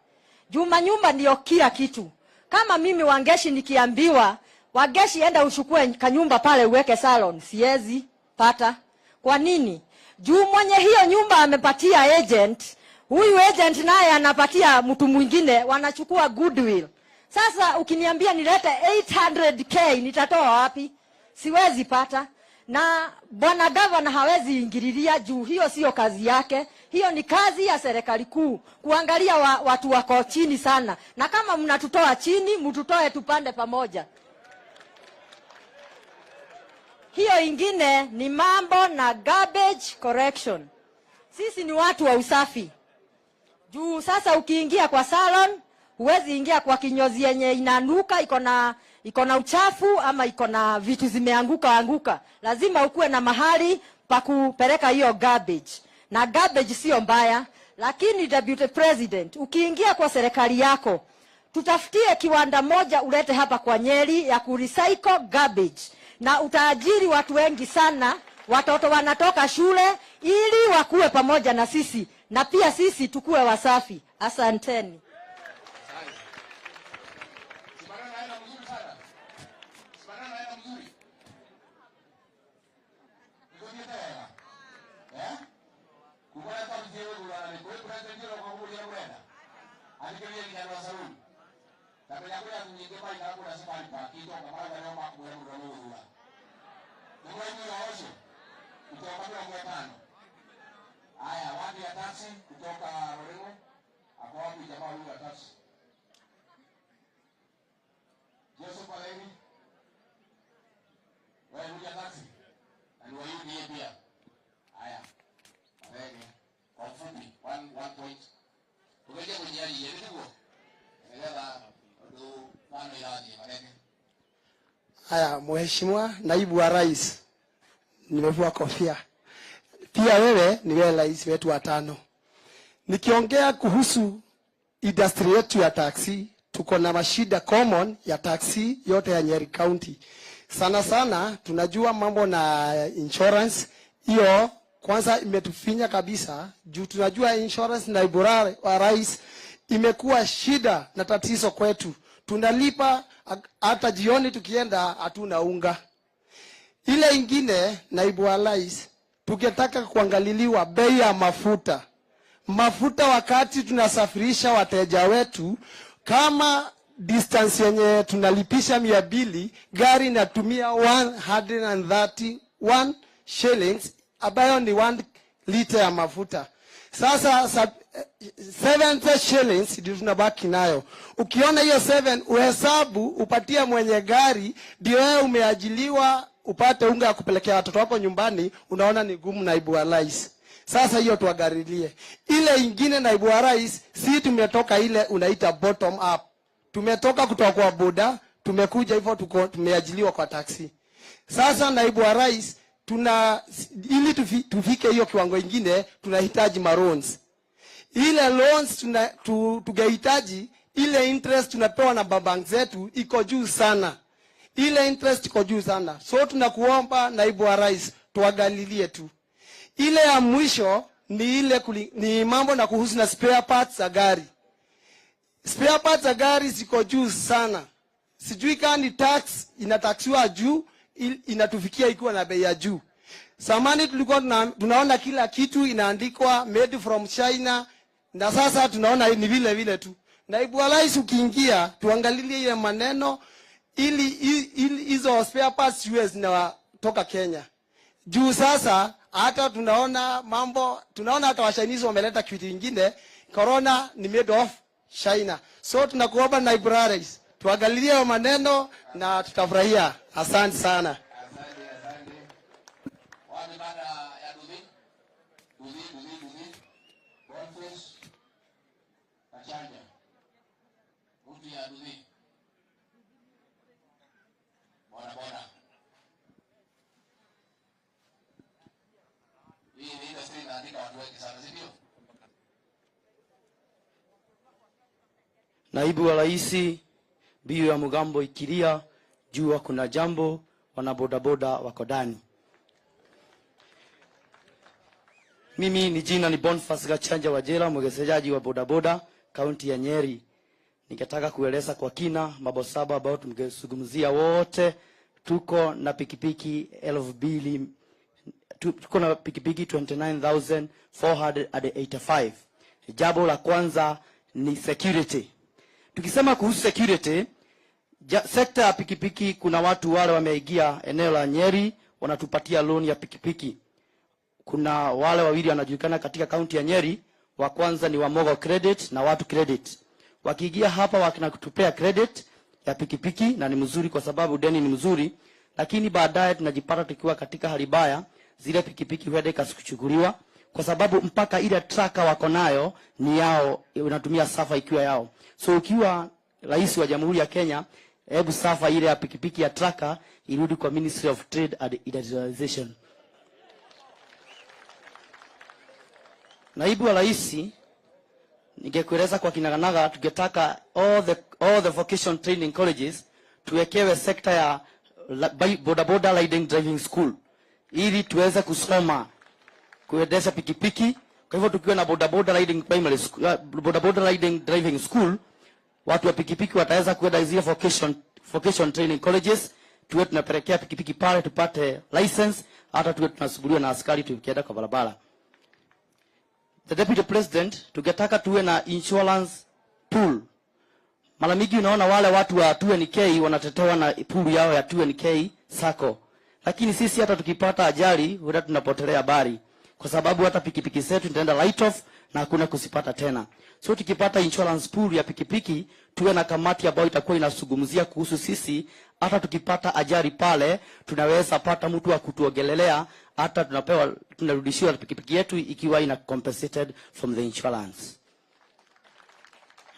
Juma nyumba ndio kila kitu. Kama mimi Wangeshi nikiambiwa, Wangeshi enda uchukue kanyumba pale uweke salon, siwezi pata. Kwa nini? Juu mwenye hiyo nyumba amepatia agent, huyu agent naye anapatia mtu mwingine, wanachukua goodwill. Sasa ukiniambia nilete 800k nitatoa wapi? Siwezi pata. Na bwana gavana hawezi ingililia juu hiyo sio kazi yake. Hiyo ni kazi ya serikali kuu, kuangalia watu wako chini sana. Na kama mnatutoa chini, mtutoe tupande pamoja. Hiyo ingine ni mambo na garbage collection. Sisi ni watu wa usafi. Juu sasa ukiingia kwa salon, huwezi ingia kwa kinyozi yenye inanuka, iko na uchafu ama iko na vitu zimeanguka. Lazima ukue na mahali pa kupeleka hiyo garbage. Na garbage sio mbaya, lakini Deputy President, ukiingia kwa serikali yako, tutafutie kiwanda moja ulete hapa kwa Nyeri ya kurecycle garbage. Na utaajiri watu wengi sana, watoto wanatoka shule ili wakue pamoja na sisi. Na pia sisi tukue wasafi. Asanteni. Haya, watu ya taxi kutoka Roringo, hapo wapi jamaa huyu wa taxi? Joseph Aleni. Wewe huyu ya taxi. Na wewe ndiye pia. Haya. Aleni. Kwa ufupi, one point. Tumeje kwenye hali hii ndio. Elewa ndo mano yaje Aleni. Haya, Mheshimiwa Naibu wa Rais. Nimevua kofia. Pia wewe ni wewe rais wetu wa 5. Nikiongea kuhusu industry yetu ya taxi, tuko na mashida common ya taxi yote ya Nyeri County. Sana sana tunajua mambo na insurance. Hiyo kwanza imetufinya kabisa. Juu tunajua insurance na ibora wa rais imekuwa shida na tatizo kwetu. Tunalipa hata jioni tukienda hatuna unga. Ile ingine, naibu wa rais, tungetaka kuangaliliwa bei ya mafuta. Mafuta wakati tunasafirisha wateja wetu, kama distance yenye tunalipisha 200, gari inatumia 131 shillings, ambayo ni 1 liter ya mafuta. Sasa 70 shillings ndio tunabaki nayo. Ukiona hiyo 7 uhesabu, upatia mwenye gari, ndio wewe umeajiliwa upate unga ya kupelekea watoto wako nyumbani, unaona ni gumu, naibu wa rais. Sasa hiyo tuagarilie. Ile ingine, naibu wa rais, si tumetoka ile unaita bottom up. Tumetoka kutoka kwa boda, tumekuja hivyo tumeajiliwa kwa taxi. Sasa naibu wa rais, ili tufike hiyo kiwango ingine, tunahitaji loans. Ile loans tungehitaji, ile interest tunapewa na bank zetu iko juu sana. Ile interest iko juu sana. So tunakuomba naibu wa rais, tuangalilie tu. Ile ya mwisho ni ile ni mambo na kuhusu na spare parts za gari. Spare parts za gari ziko juu sana. Sijui kama ni tax inataksiwa juu, inatufikia ikiwa na bei ya juu. Zamani tulikuwa tunaona kila kitu inaandikwa made from China, na sasa tunaona ni vile vile tu. Naibu wa rais, ukiingia tuangalilie ile maneno, ili hizo spare parts US zinatoka Kenya. Juu sasa hata tunaona hata wa Chinese wameleta kitu kingine, corona ni made of China. So tunakuomba naibu rais, tuangalilie maneno na tutafurahia. Asante sana. Naibu wa rais, biu ya Mugambo ikilia, jua kuna jambo, wanabodaboda wako ndani. Mimi ni jina ni Boniface Gachanja Wajera, mwegezaji wa bodaboda kaunti ya Nyeri. Ningetaka kueleza kwa kina mambo 7 ambao tumezungumzia wote. Tuko na pikipiki 29,485. Jambo la kwanza ni security. Tukisema kuhusu security, sekta ya pikipiki, kuna watu wale wameingia eneo la Nyeri wanatupatia loan ya pikipiki. Kuna wale wawili wanajulikana katika kaunti ya Nyeri. Wa kwanza ni Wamogo Credit na Watu Credit. Wakiingia hapa wanatupea credit ya pikipiki, na ni mzuri kwa sababu deni ni mzuri, lakini baadaye tunajipata tukiwa katika hali baya, zile pikipiki huenda kasikuchukuliwa kwa sababu mpaka ile traka wako nayo ni yao, unatumia safa ikiwa yao. So ukiwa rais wa Jamhuri ya Kenya, hebu safa ile ya pikipiki ya traka irudi kwa Ministry of Trade and Industrialization. Naibu wa rais, ningekueleza kwa kinaganaga, tungetaka all the vocation training colleges tuwekewe sekta ya bodaboda riding driving school, ili tuweze kusoma kuendesha pikipiki. Kwa hivyo tukiwa na bodaboda riding primary school, bodaboda riding driving school, watu wa pikipiki wataweza kuenda zile vocation training colleges, tuwe tunapelekea pikipiki pale tupate license, hata tuwe tunasuguliwa na askari tukienda kwa barabara. The Deputy President, tungetaka tuwe na insurance pool. Mara mingi unaona wale watu wa 2NK wanatetewa na pool yao ya 2NK Sacco. Lakini sisi hata tukipata ajali, huenda tunapotelea habari. Kwa sababu hata pikipiki zetu itaenda write off na hakuna kusipata tena. So tukipata insurance pool ya pikipiki, tuwe na kamati ambayo itakuwa inasugumzia kuhusu sisi, hata tukipata ajali pale, tunaweza pata mtu wa kutuogelelea, hata tunarudishiwa pikipiki yetu ikiwa ina compensated from the insurance.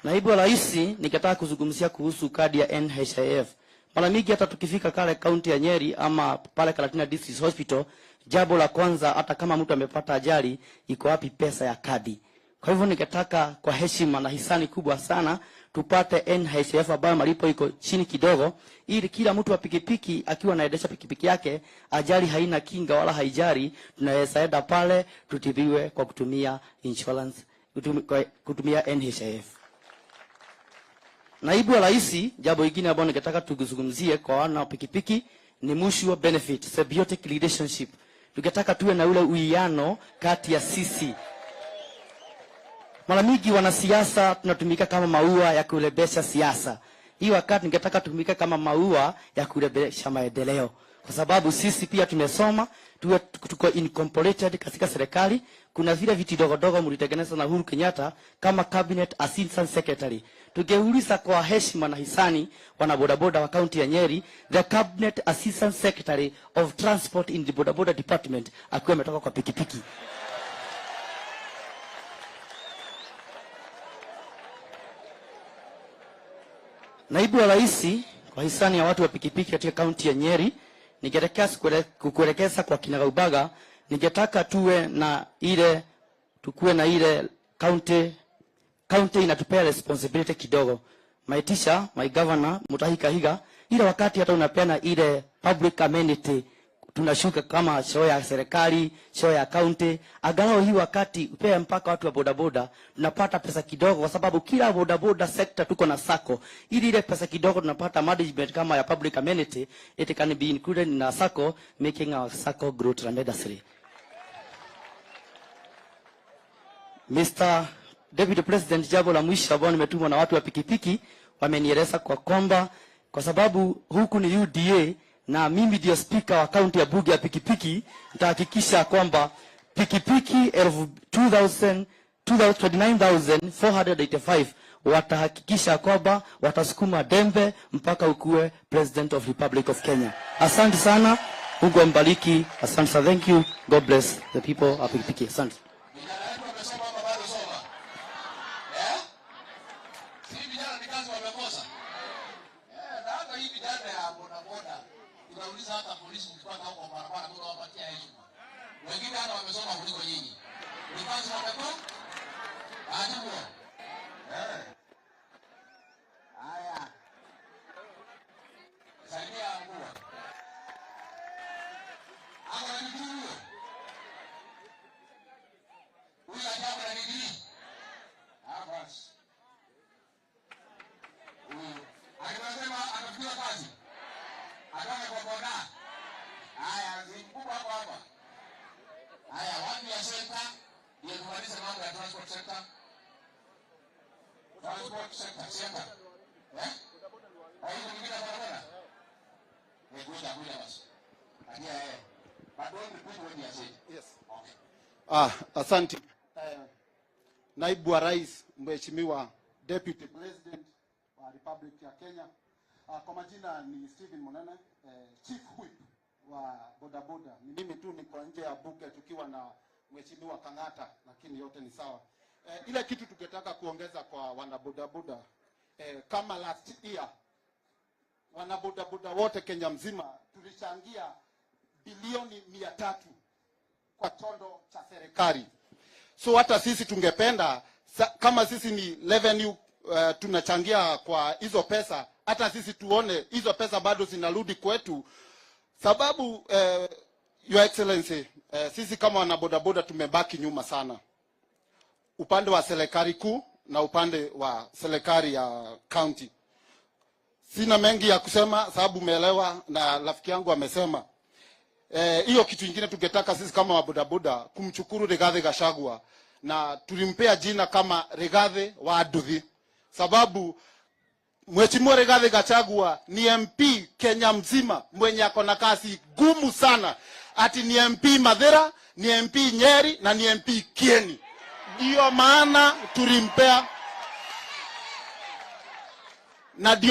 Naibu wa rais, nikataka kuzungumzia kuhusu kadi ya NHIF. Mara mingi hata tukifika kale kaunti ya Nyeri ama pale Kalatina District Hospital, jambo la kwanza, hata kama mtu amepata ajali, iko wapi pesa ya kadi? Kwa hivyo nikataka kwa heshima na hisani kubwa sana tupate NHIF ambayo malipo iko chini kidogo, ili kila mtu wa pikipiki akiwa anaendesha pikipiki yake, ajali haina kinga wala haijari, tunaweza enda pale tutibiwe kwa kutumia insurance, kutumia NHIF. Naibu wa rais, jambo lingine ambalo ningetaka tuzungumzie kwa wana pikipiki ni mutual benefit, symbiotic relationship. Tungetaka tuwe na ule uwiano kati ya sisi. Mara mingi wanasiasa tunatumika kama maua ya kulebesha siasa. Hii wakati ningetaka tumika kama maua ya kulebesha maendeleo. Kwa sababu sisi pia tumesoma, tuko incorporated katika serikali. Kuna vile vitu dogo mlitengeneza na Uhuru Kenyatta kama cabinet assistant secretary. Tungeuliza kwa heshima na hisani wana bodaboda wa kaunti ya Nyeri, the cabinet assistant secretary of transport in the bodaboda department akiwa ametoka kwa pikipiki. Naibu wa Rais, kwa hisani ya watu wa pikipiki katika kaunti ya Nyeri, ningetaka kukuelekeza kwa kinagaubaga, ningetaka tukue na ile county inatupea responsibility kidogo. Maitisha, my governor, Mutahika Higa, ile wakati hata unapeana ile public amenity, tunashuka kama show ya serikali, show ya county, angalau hii wakati upea mpaka watu wa bodaboda, tunapata pesa kidogo kwa sababu kila bodaboda sector tuko na sako. Ile pesa kidogo tunapata management kama ya public amenity, it can be included in a sako, making our sako grow tremendously. Mr. Deputy President, jambo la mwisho ambao nimetumwa na watu wa pikipiki, wamenieleza kwa kwamba kwa sababu huku ni UDA na mimi ndio speaker wa kaunti ya bunge ya pikipiki, nitahakikisha kwamba pikipiki 29,485 watahakikisha kwamba watasukuma dembe mpaka ukue President of Republic of Kenya. Asante sana, Mungu ambariki. Asante sana, thank you, God bless the people of pikipiki. Asante. Unauliza hata polisi ukipata huko barabara bora wapatia heshima. Wengine hata wamesoma kuliko nyinyi. Ni kazi wamekuwa? Ajabu. Haya. Saidia mkuu. Hapo ni mkuu. Huyu ajabu na nini? Hapa. Huyu. Anasema anafikia kazi. Ataka kwa boda. Haya, zikubwa hapa. Haya, wapi ya center? Ndio tumalize mambo ya transport center. Transport center. Eh? Hayo mwingine barabara. Kuja basi. Atia But don't repeat what you said. Yes. Okay. Asante. Naibu wa Rais, Mheshimiwa Deputy President wa Republic ya Kenya. Kwa majina ni Stephen Monene, Chief Whip wa bodaboda. Ni mimi tu niko nje ya bunge tukiwa na Mheshimiwa Kangata, lakini yote ni sawa. Ile kitu tungetaka kuongeza kwa wanabodaboda, kama last year wanabodaboda wote Kenya mzima tulichangia bilioni 300 kwa chondo cha serikali. So hata sisi tungependa kama sisi ni revenue tunachangia kwa hizo pesa, hata sisi tuone hizo pesa bado zinarudi kwetu. Sababu Your Excellency, sisi kama wanabodaboda tumebaki nyuma sana, upande wa serikali kuu na upande wa serikali ya county. Sina mengi ya kusema sababu umeelewa na rafiki yangu amesema. Hiyo kitu kingine tungetaka sisi kama wabodaboda kumchukuru Rigathi Gachagua, na tulimpea jina kama Rigathi wa Aduthi, sababu Mheshimiwa Rigathi Gachagua ni MP Kenya mzima mwenye ako na kazi gumu sana. Ati ni MP Mathira, ni MP Nyeri na ni MP Kieni. Ndio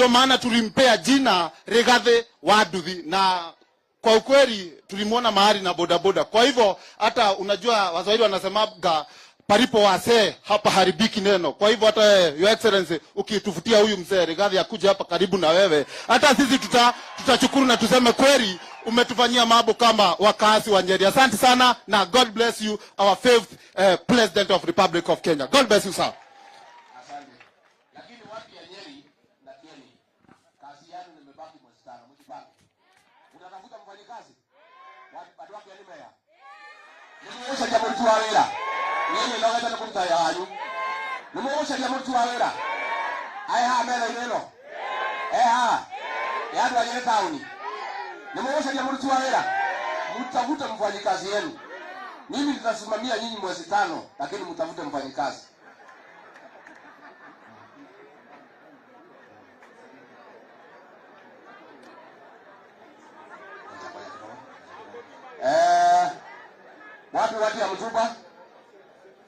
maana tulimpea jina Rigathi wa Aduthi, na kwa ukweli tulimuona mahali na bodaboda. Kwa hivyo hata unajua Waswahili wanasemaga palipo wasee hapa haribiki neno. Kwa hivyo hata Your Excellency ukitufutia huyu mzee Rigathi akuja hapa karibu na wewe, hata sisi tutachukuru na tuseme kweli umetufanyia mambo kama wakazi wa Nyeri. Asante sana na God bless you, our fifth President of Republic of Kenya. God bless you sir. Asante. Lakini wapi ya Nyeri na Kieni? Kazi yenu nimebaki mstari, mjipanga. Unatafuta mfanyikazi? Watu wapi alimea? Nimeosha jambo tu wawela. Nini ndio hata kumtaya hayo? Nimeosha jambo tu wawela. Ai ha mela inelo. Ha. Yadu wa Nyeri County. Nimewasha mtu wa hela. Mtafute mfanyikazi yenu. Mimi nitasimamia nyinyi mwezi 5, lakini mtafute mfanyikazi. Watu ya Mtuba,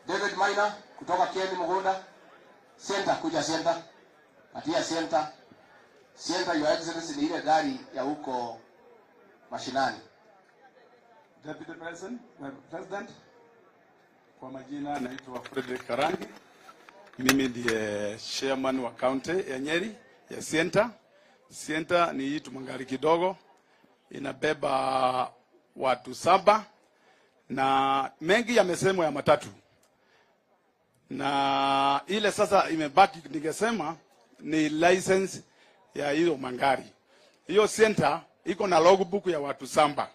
David Maina kutoka Kieni Mugunda, Center kuja Center, atia Center. Center your excellency ni ile gari ya huko mashinani. Deputy President, kwa majina naitwa Frederick Karangi. Mimi ndiye chairman wa county ya Nyeri ya Center. Center ni hii tumangari kidogo, inabeba watu 7 na mengi yamesemwa ya matatu. Na ile sasa imebaki ningesema ni license ya hiyo mangari. Hiyo Center iko na logbook ya watu 7.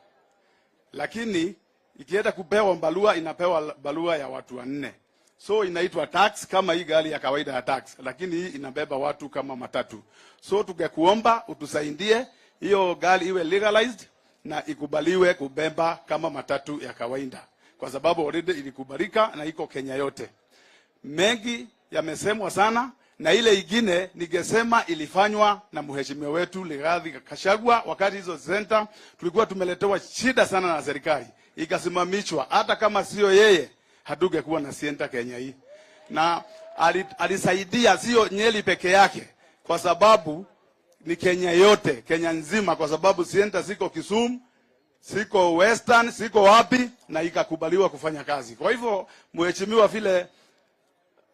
Lakini ikienda kupewa barua inapewa barua ya watu 4. So inaitwa tax kama hii gari ya kawaida ya tax, lakini hii inabeba watu kama matatu. So tungekuomba utusaidie hiyo gari iwe legalized na ikubaliwe kubeba kama matatu ya kawaida, kwa sababu already ilikubalika na iko Kenya yote. Mengi yamesemwa sana, na ile ingine ningesema ilifanywa na mheshimiwa wetu Rigathi Gachagua. Wakati hizo center tulikuwa tumeletewa shida sana na serikali, ikasimamishwa. Hata kama sio yeye hatungekuwa na center Kenya hii. Na alisaidia sio Nyeri peke yake, kwa sababu ni Kenya yote, Kenya nzima, kwa sababu center siko Kisumu, siko Western, siko wapi, na ikakubaliwa kufanya kazi. Kwa hivyo mheshimiwa, vile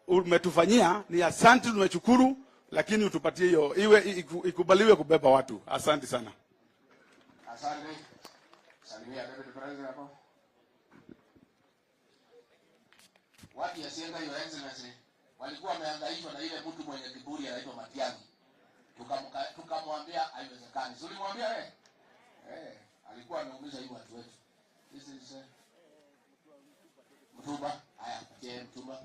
umetufanyia ni asante, tumechukuru, lakini utupatie hiyo iwe ikubaliwe kubeba watu. Asante sana. Asante. Salimia Deputy President hapo. Watu ya Center your excellency walikuwa wamehangaishwa na ile mtu mwenye kiburi anaitwa Matiang'i. Tukamwambia haiwezekani. Ulimwambia wewe? Alikuwa ameumiza hiyo watu wetu. This is Mtuba. Haya, je, Mtuba.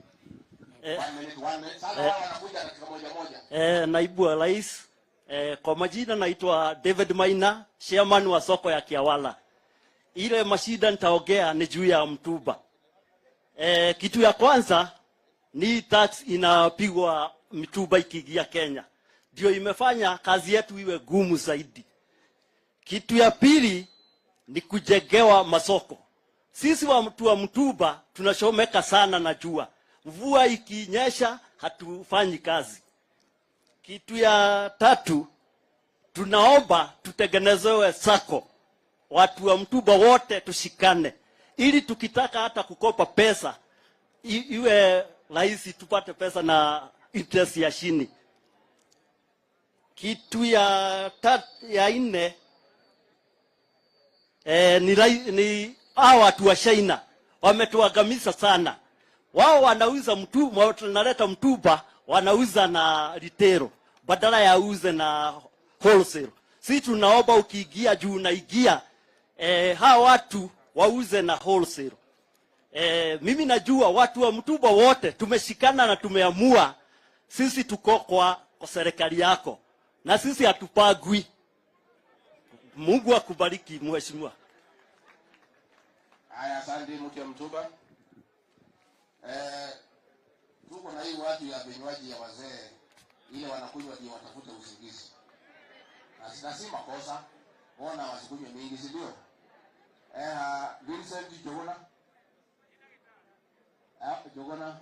Naibu wa Rais, kwa majina naitwa David Maina, chairman wa soko ya Kiawala. Ile mashida nitaongea ni juu ya Mtuba. Kitu ya kwanza ni tax inapigwa Mtuba ikiingia Kenya. Ndio imefanya kazi yetu iwe gumu zaidi. Kitu ya pili ni kujengewa masoko. Sisi watu wa Mtuba tunashomeka sana na jua. Mvua ikinyesha hatufanyi kazi. Kitu ya tatu, tunaomba tutengenezewe sako. Watu wa Mtuba wote tushikane, ili tukitaka hata kukopa pesa iwe rahisi, tupate pesa na interest ya chini. Kitu ya nne ni hawa watu wa China wametuangamiza sana. Wao wanauza Mtuba, tunaleta Mtuba, wanauza na retail badala ya uze na wholesale. Sisi tunaomba ukiingia juu unaingia, hawa watu wauze na wholesale. Mimi najua watu wa Mtuba wote tumeshikana na tumeamua sisi tuko kwa serikali yako, na sisi hatupagwi. Mungu akubariki mheshimiwa. Haya, asante mtu wa Mtuba. Tuko na hii watu ya vinywaji ya wazee, ile wanakunywa ndio watafute usingizi. Na si makosa, ona wasikunywe mingi, si ndio? Vincent Jogona. Jogona.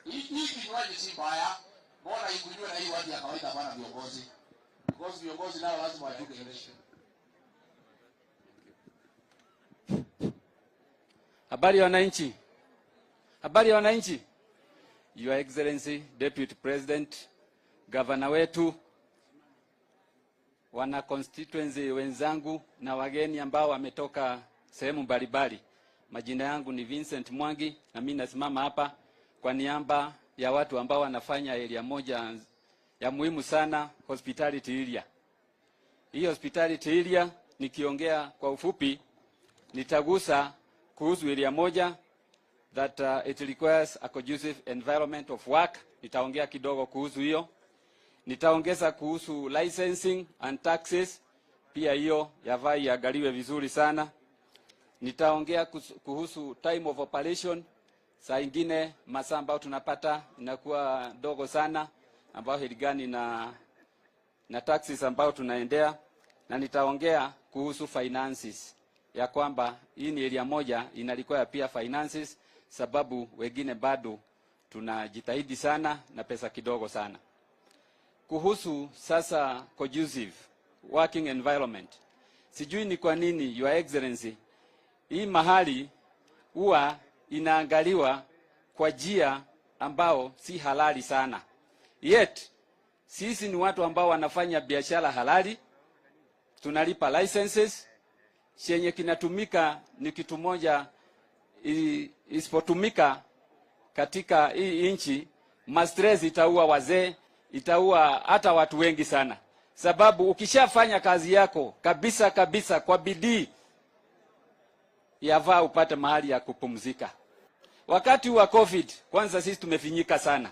Hii kinywaji si mbaya. Mbona ikunywe na hii watu ya kawaida bana viongozi? Because viongozi nao lazima wajuke election. Habari ya wananchi. Habari ya wananchi. Your Excellency, Deputy President, Governor wetu, wana constituency wenzangu na wageni ambao wametoka sehemu mbalimbali. Majina yangu ni Vincent Mwangi na mimi nasimama hapa kwa niaba ya watu ambao wanafanya area moja ya muhimu sana, hospitality area. Hii hospitality area nikiongea kwa ufupi nitagusa kuhusu area moja that it requires a conducive environment of work. Nitaongea kidogo kuhusu hiyo. Nitaongeza kuhusu licensing and taxes, pia hiyo yafaa iangaliwe vizuri sana. Nitaongea kuhusu time of operation. Saa ingine masaa ambayo tunapata inakuwa dogo sana, ambayo hiligani na taxes ambayo tunaendea. Na nitaongea kuhusu finances, ya kwamba hii ni area moja inalikuwa pia finances, sababu wengine bado tunajitahidi sana na pesa kidogo sana. Kuhusu sasa conducive working environment, sijui ni kwa nini Your Excellency hii mahali huwa inaangaliwa kwa njia ambao si halali sana. Yet sisi ni watu ambao wanafanya biashara halali, tunalipa licenses. Chenye kinatumika ni kitu moja, isipotumika katika hii nchi, mastress itaua wazee, itaua hata watu wengi sana. Sababu ukishafanya kazi yako kabisa kwa bidii, yafaa upate mahali ya kupumzika. Wakati wa COVID, kwanza sisi tumefinyika sana.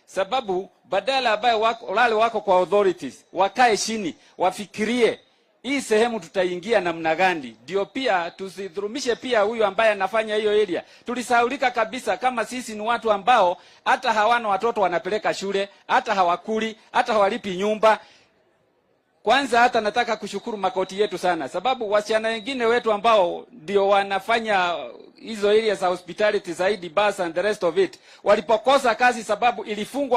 Sababu badala ambaye wale wako kwa authorities wakae chini wafikirie hii sehemu tutaingia namna gani, ndio pia tusidhurumishe pia huyu ambaye anafanya hiyo area. Tulisahaulika kabisa kama sisi ni watu ambao hata hawana watoto wanapeleka shule, hata hawakuli, hata hawalipi nyumba. Kwanza hata nataka kushukuru makoti yetu sana, sababu wasichana wengine wetu ambao ndio wanafanya hizo areas za hospitality zaidi, bus and the rest of it, walipokosa kazi sababu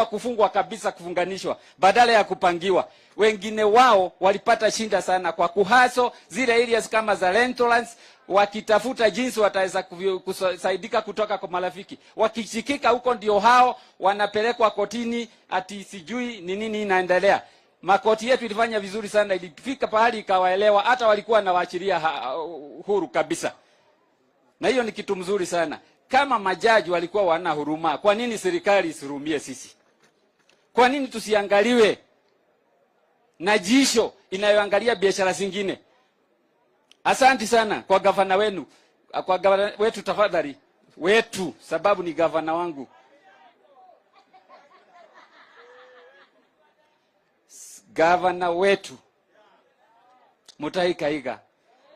kufungwa kabisa, kufunganishwa badala ya kupangiwa. Wengine wao walipata shinda sana kwa kuhaso zile areas kama za rentals, wakitafuta jinsi wataweza kusaidika kutoka kwa marafiki. Wakishikika huko ndio hao wanapelekwa kotini, ati sijui ni nini inaendelea. Makoti yetu ilifanya vizuri sana, ilifika pahali ikawaelewa, hata walikuwa na waachilia huru kabisa. Na hiyo ni kitu mzuri sana. Kama majaji walikuwa wana huruma, kwa nini serikali isirumie sisi? Kwa nini tusiangaliwe na jisho inayoangalia biashara zingine? Asante sana kwa gavana wenu, kwa gavana wetu, tafadhali wetu, sababu ni gavana wangu. Gavana wetu Mutahi Kahiga,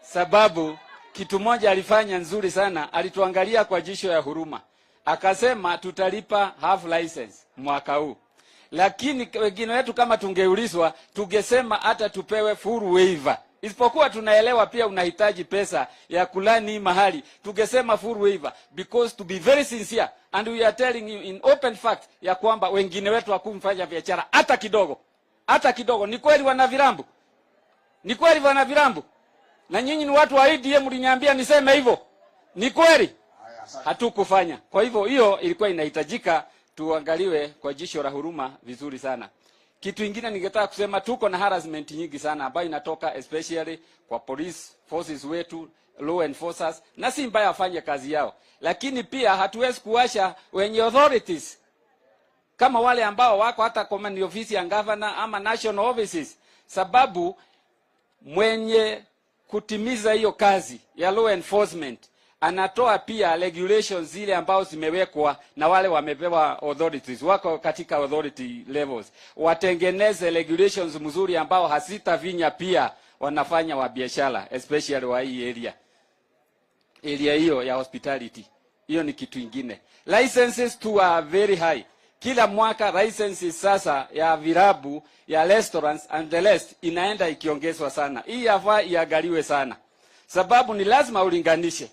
sababu kitu moja alifanya nzuri sana, alituangalia kwa jisho ya huruma. Akasema tutalipa half license mwaka huu. Lakini wengine wetu kama tungeulizwa, tungesema hata tupewe full waiver. Isipokuwa tunaelewa pia unahitaji pesa ya kulani mahali, tungesema full waiver, because to be very sincere and we are telling you in open fact ya kwamba wengine wetu hakumfanya biashara hata kidogo. Hata kidogo. Ni kweli wana virambu? Ni kweli wana virambu? Na nyinyi ni watu wa IDM, mliniambia niseme hivyo. Ni kweli? Hatukufanya. Kwa hivyo hiyo ilikuwa inahitajika tuangaliwe kwa jisho la huruma vizuri sana. Kitu kingine ningetaka kusema, tuko na harassment nyingi sana ambayo inatoka especially kwa police forces wetu, law enforcers, na si mbaya afanye kazi yao. Lakini pia hatuwezi kuwasha wenye authorities kama wale ambao wako hata kama ni ofisi ya governor ama national offices, sababu mwenye kutimiza hiyo kazi ya law enforcement anatoa pia regulations zile ambao zimewekwa na wale wamepewa authorities, wako katika authority levels. Watengeneze regulations mzuri ambao hasitavinya pia wanafanya wa biashara, especially wa hii area hiyo ya hospitality. Hiyo ni kitu kingine. Licenses too are very high. Kila mwaka licenses sasa ya virabu, ya restaurants and the rest inaenda ikiongezwa sana. Hii yafaa iangaliwe sana, sababu ni lazima ulinganishe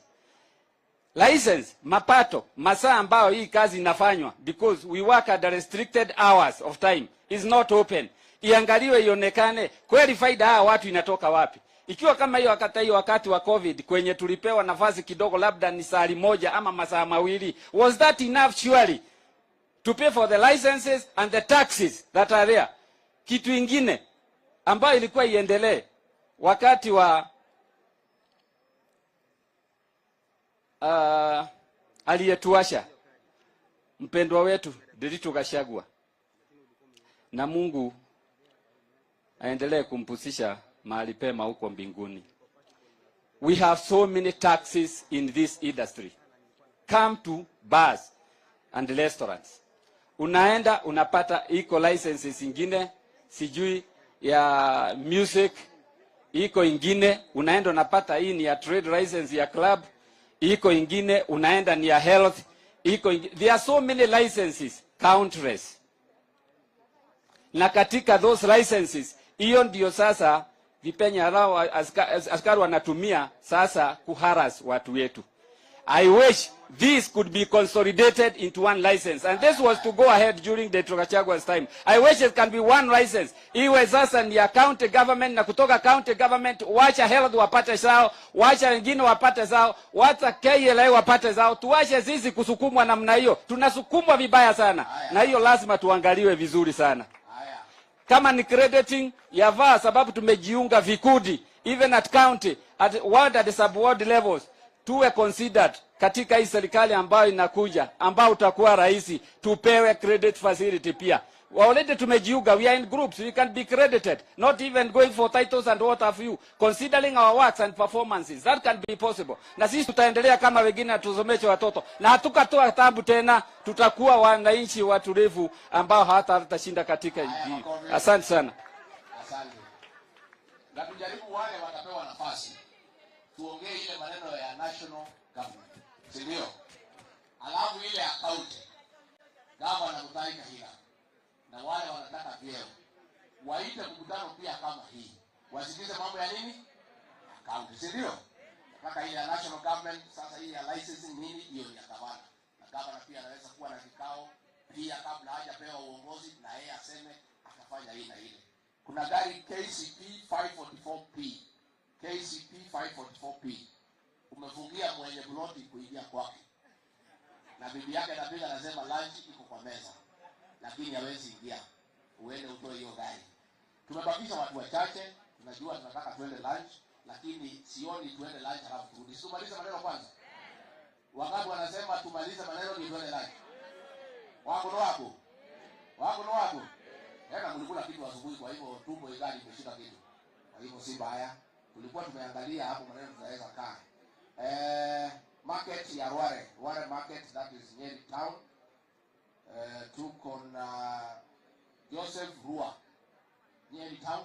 license, mapato, masaa ambao hii kazi inafanywa, because we work at the restricted hours of time, is not open. Iangaliwe ionekane kweli faida hawa watu inatoka wapi. Ikiwa kama hiyo wakati wa COVID kwenye tulipewa nafasi kidogo, labda ni saa moja ama masaa mawili, was that enough surely to pay for the licenses and the taxes that are there? Kitu ingine ambayo ilikuwa iendelee wakati wa aliyetuasha mpendwa wetu Ruto Gachagua, na Mungu aendelee kumpusisha mahali pema huko mbinguni. We have so many taxes in this industry. Come to bars and restaurants. Unaenda unapata iko licenses ingine, sijui ya music, iko ingine unaenda unapata hii ni ya trade license ya club, iko ingine unaenda ni ya health, iko ingine. There are so many licenses countless. Na katika those licenses, hiyo ndio sasa vipenya hao askari wanatumia sasa kuharass watu wetu. I wish this could be consolidated into one license, and this was to go ahead during the Trokachagua's time. I wish it can be one license. Iwe sasa ni ya county government, na kutoka county government wacha health wapate zao, wacha wengine wapate zao, wacha KLA wapate zao. Tuache sisi kusukumwa namna hiyo. Tunasukumwa vibaya sana. Na hiyo lazima tuangaliwe vizuri sana. Kama ni crediting yavaa, sababu tumejiunga vikundi even at county, at ward, at sub-ward levels, tuwe considered katika hii serikali ambayo inakuja, ambao utakuwa rahisi, tupewe credit facility pia. Already tumejiunga, we are in groups, we can be credited, not even going for titles and what have you, considering our works and performances, that can be possible. Na sisi tutaendelea kama wengine tusomeshe watoto, na hatukatoa tabu tena, tutakuwa wananchi watulivu ambao hawatashinda katika hii. Asante sana. Asante. Na tujaribu wale watapewa nafasi, tuongee ile maneno ya national government, si ndio? Alafu ile account gavana Mutaika hila na wale wanataka vyeo waite mkutano pia kama hii, wasikize mambo ya nini account, si ndio? Nataka ile ya national government, sasa hii ya licensing nini, hiyo ni ya gavana, na gavana pia anaweza kuwa na vikao pia kabla hajapewa uongozi, na yeye aseme atafanya hii na ile. Kuna gari KCP 544P, KCP 544P umefungia mwenye ploti kuingia kwake, na bibi yake anapiga anasema lunch iko kwa meza, lakini hawezi ingia, uende utoe hiyo gari. Tumebakisha watu wachache, tunajua tunataka tuende lunch, lakini sioni tuende lunch halafu turudi. Tumalize maneno kwanza. Wakati wanasema tumalize maneno ni tuende lunch. Wako ndo wako. Wako ndo wako. Hata mlikula kitu asubuhi, kwa hivyo tumbo igari imeshika kitu. Kwa hivyo si mbaya. Tulikuwa tumeangalia hapo maneno tunaweza kaa. Market ya Ware market, that is Nyeri town. Tuko na Joseph Rua, Nyeri town.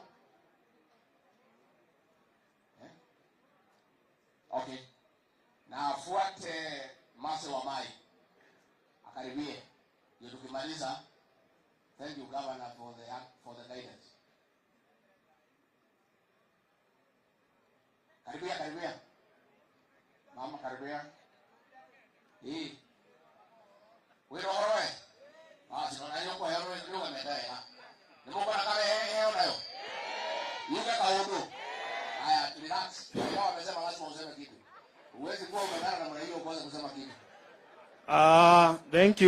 Okay. Na fuate Mase wa Mai, akaribie. Ndio tukimaliza. Thank you Governor for the guidance. Karibia. Mama karibia. Hii. Wewe horoe. Basi naona hiyo kwa horoe ndio umedai. Ndio bwana kama yeye nayo. Yuka kaondo. Haya, relax. Wao wamesema lazima useme kitu. Uwezi kuwa umelala na mwana hiyo kwanza kusema kitu.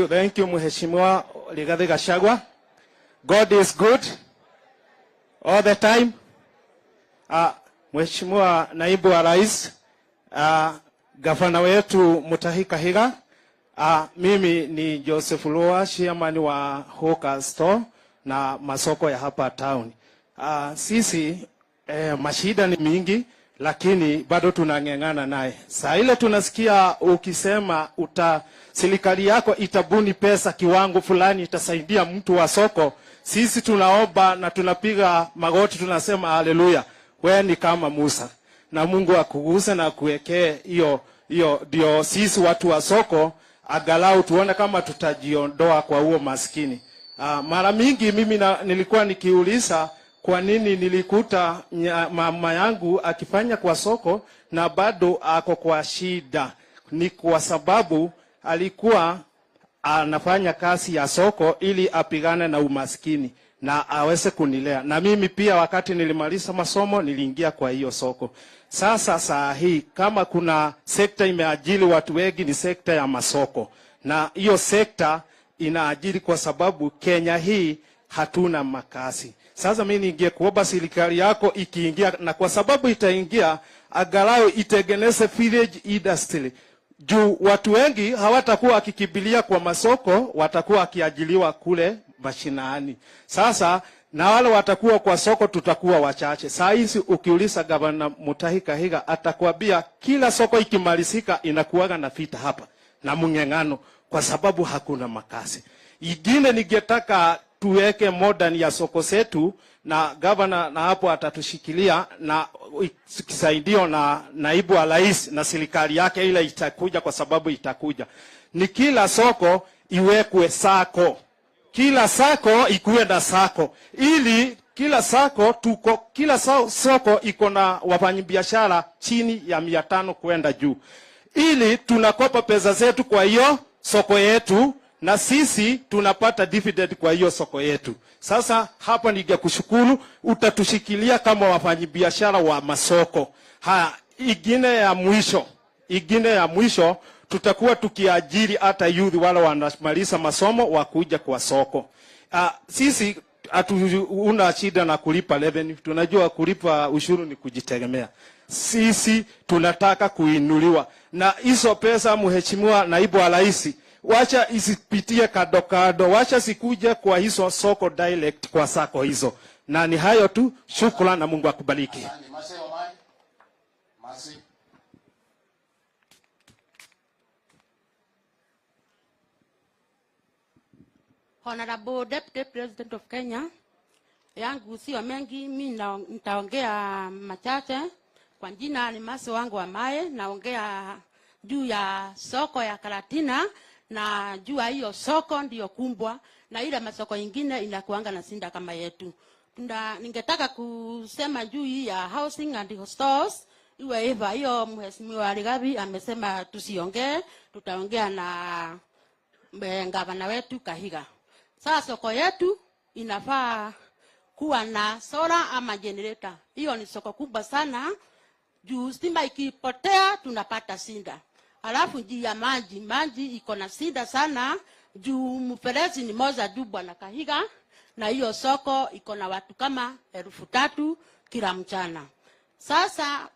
Thank you Mheshimiwa Rigathi Gachagua. God is good all the time. Mheshimiwa Naibu wa Rais, gavana wetu Mutaika Higa, mimi ni Joseph Lua, chairman wa Hawker Store na masoko ya hapa town. Sisi mashida ni mingi, lakini bado tunang'eng'ana naye. Saa ile tunasikia ukisema serikali yako itabuni pesa kiwango fulani itasaidia mtu wa soko, sisi tunaomba na tunapiga magoti, tunasema haleluya. Wewe ni kama Musa, na Mungu akuguse na kuwekee hiyo ndio sisi watu wa soko agalau tuone kama tutajiondoa kwa huo maskini. Mara mingi mimi nilikuwa nikiuliza kwa nini nilikuta mama yangu akifanya kwa soko na bado ako kwa shida. Ni kwa sababu alikuwa anafanya kazi ya soko ili apigane na umaskini na aweze kunilea. Na mimi pia wakati nilimaliza masomo niliingia kwa hiyo soko. Sasa saa hii kama kuna sekta imeajiri watu wengi ni sekta ya masoko. Na hiyo sekta inaajiri kwa sababu Kenya hii hatuna makazi. Sasa mimi ningekuomba serikali yako ikiingia, na kwa sababu itaingia, angalau itengeneze village industry. Juu watu wengi hawatakuwa wakikimbilia kwa masoko, watakuwa wakiajiliwa kule mashinani. Sasa na wale watakuwa kwa soko tutakuwa wachache. Saa hizi ukiuliza gavana Mutaika Higa atakwambia kila soko ikimalizika inakuwaga na vita hapa. na mng'eng'ano kwa sababu hakuna makazi. Ingine ningetaka tuweke modern ya soko zetu, na governor na hapo atatushikilia na kisaidio na naibu wa rais na serikali yake ile itakuja, kwa sababu itakuja. Ni kila soko iwekwe sako. Kila sako ikuwe na sako. Ili kila sako soko iko na wafanyabiashara chini ya 500 kwenda juu. Ili tunakopa pesa zetu kwa hiyo soko yetu, na sisi tunapata dividend kwa hiyo soko yetu. Sasa hapa ningekushukuru utatushikilia kama wafanyabiashara wa masoko. Ingine ya mwisho tutakuwa tukiajiri hata youth wale wanamaliza masomo wakuja kwa soko. Sisi hatuna shida na kulipa revenue. Tunajua kulipa ushuru ni kujitegemea. Sisi tunataka kuinuliwa. Na hizo pesa, mheshimiwa naibu wa rais, wacha isipitie kado, wacha sikuje kwa hizo soko direct kwa sako hizo. Na ni hayo tu, shukrani na Mungu akubariki. Honorable Deputy President of Kenya, yangu sio mengi, mimi nitaongea machache. Kwa jina ni Masi wangu wa Mae, naongea juu ya soko ya Karatina, na juu ya hiyo soko ndio kumbwa na ile masoko ingine inakuanga na sinda kama yetu. Ningetaka kusema juu ya housing and stores. Iwe eva hiyo mheshimiwa Rigathi amesema tusiongee, tutaongea na gavana wetu Kahiga. Sasa soko yetu inafaa kuwa na solar ama generator. Hiyo ni soko kubwa sana. Juu stima ikipotea tunapata sinda. Alafu njia ya maji iko na sinda sana. Juu mferezi ni moja dubwa na Kahiga, na hiyo soko iko na watu kama 3,000 kila mchana. Sasa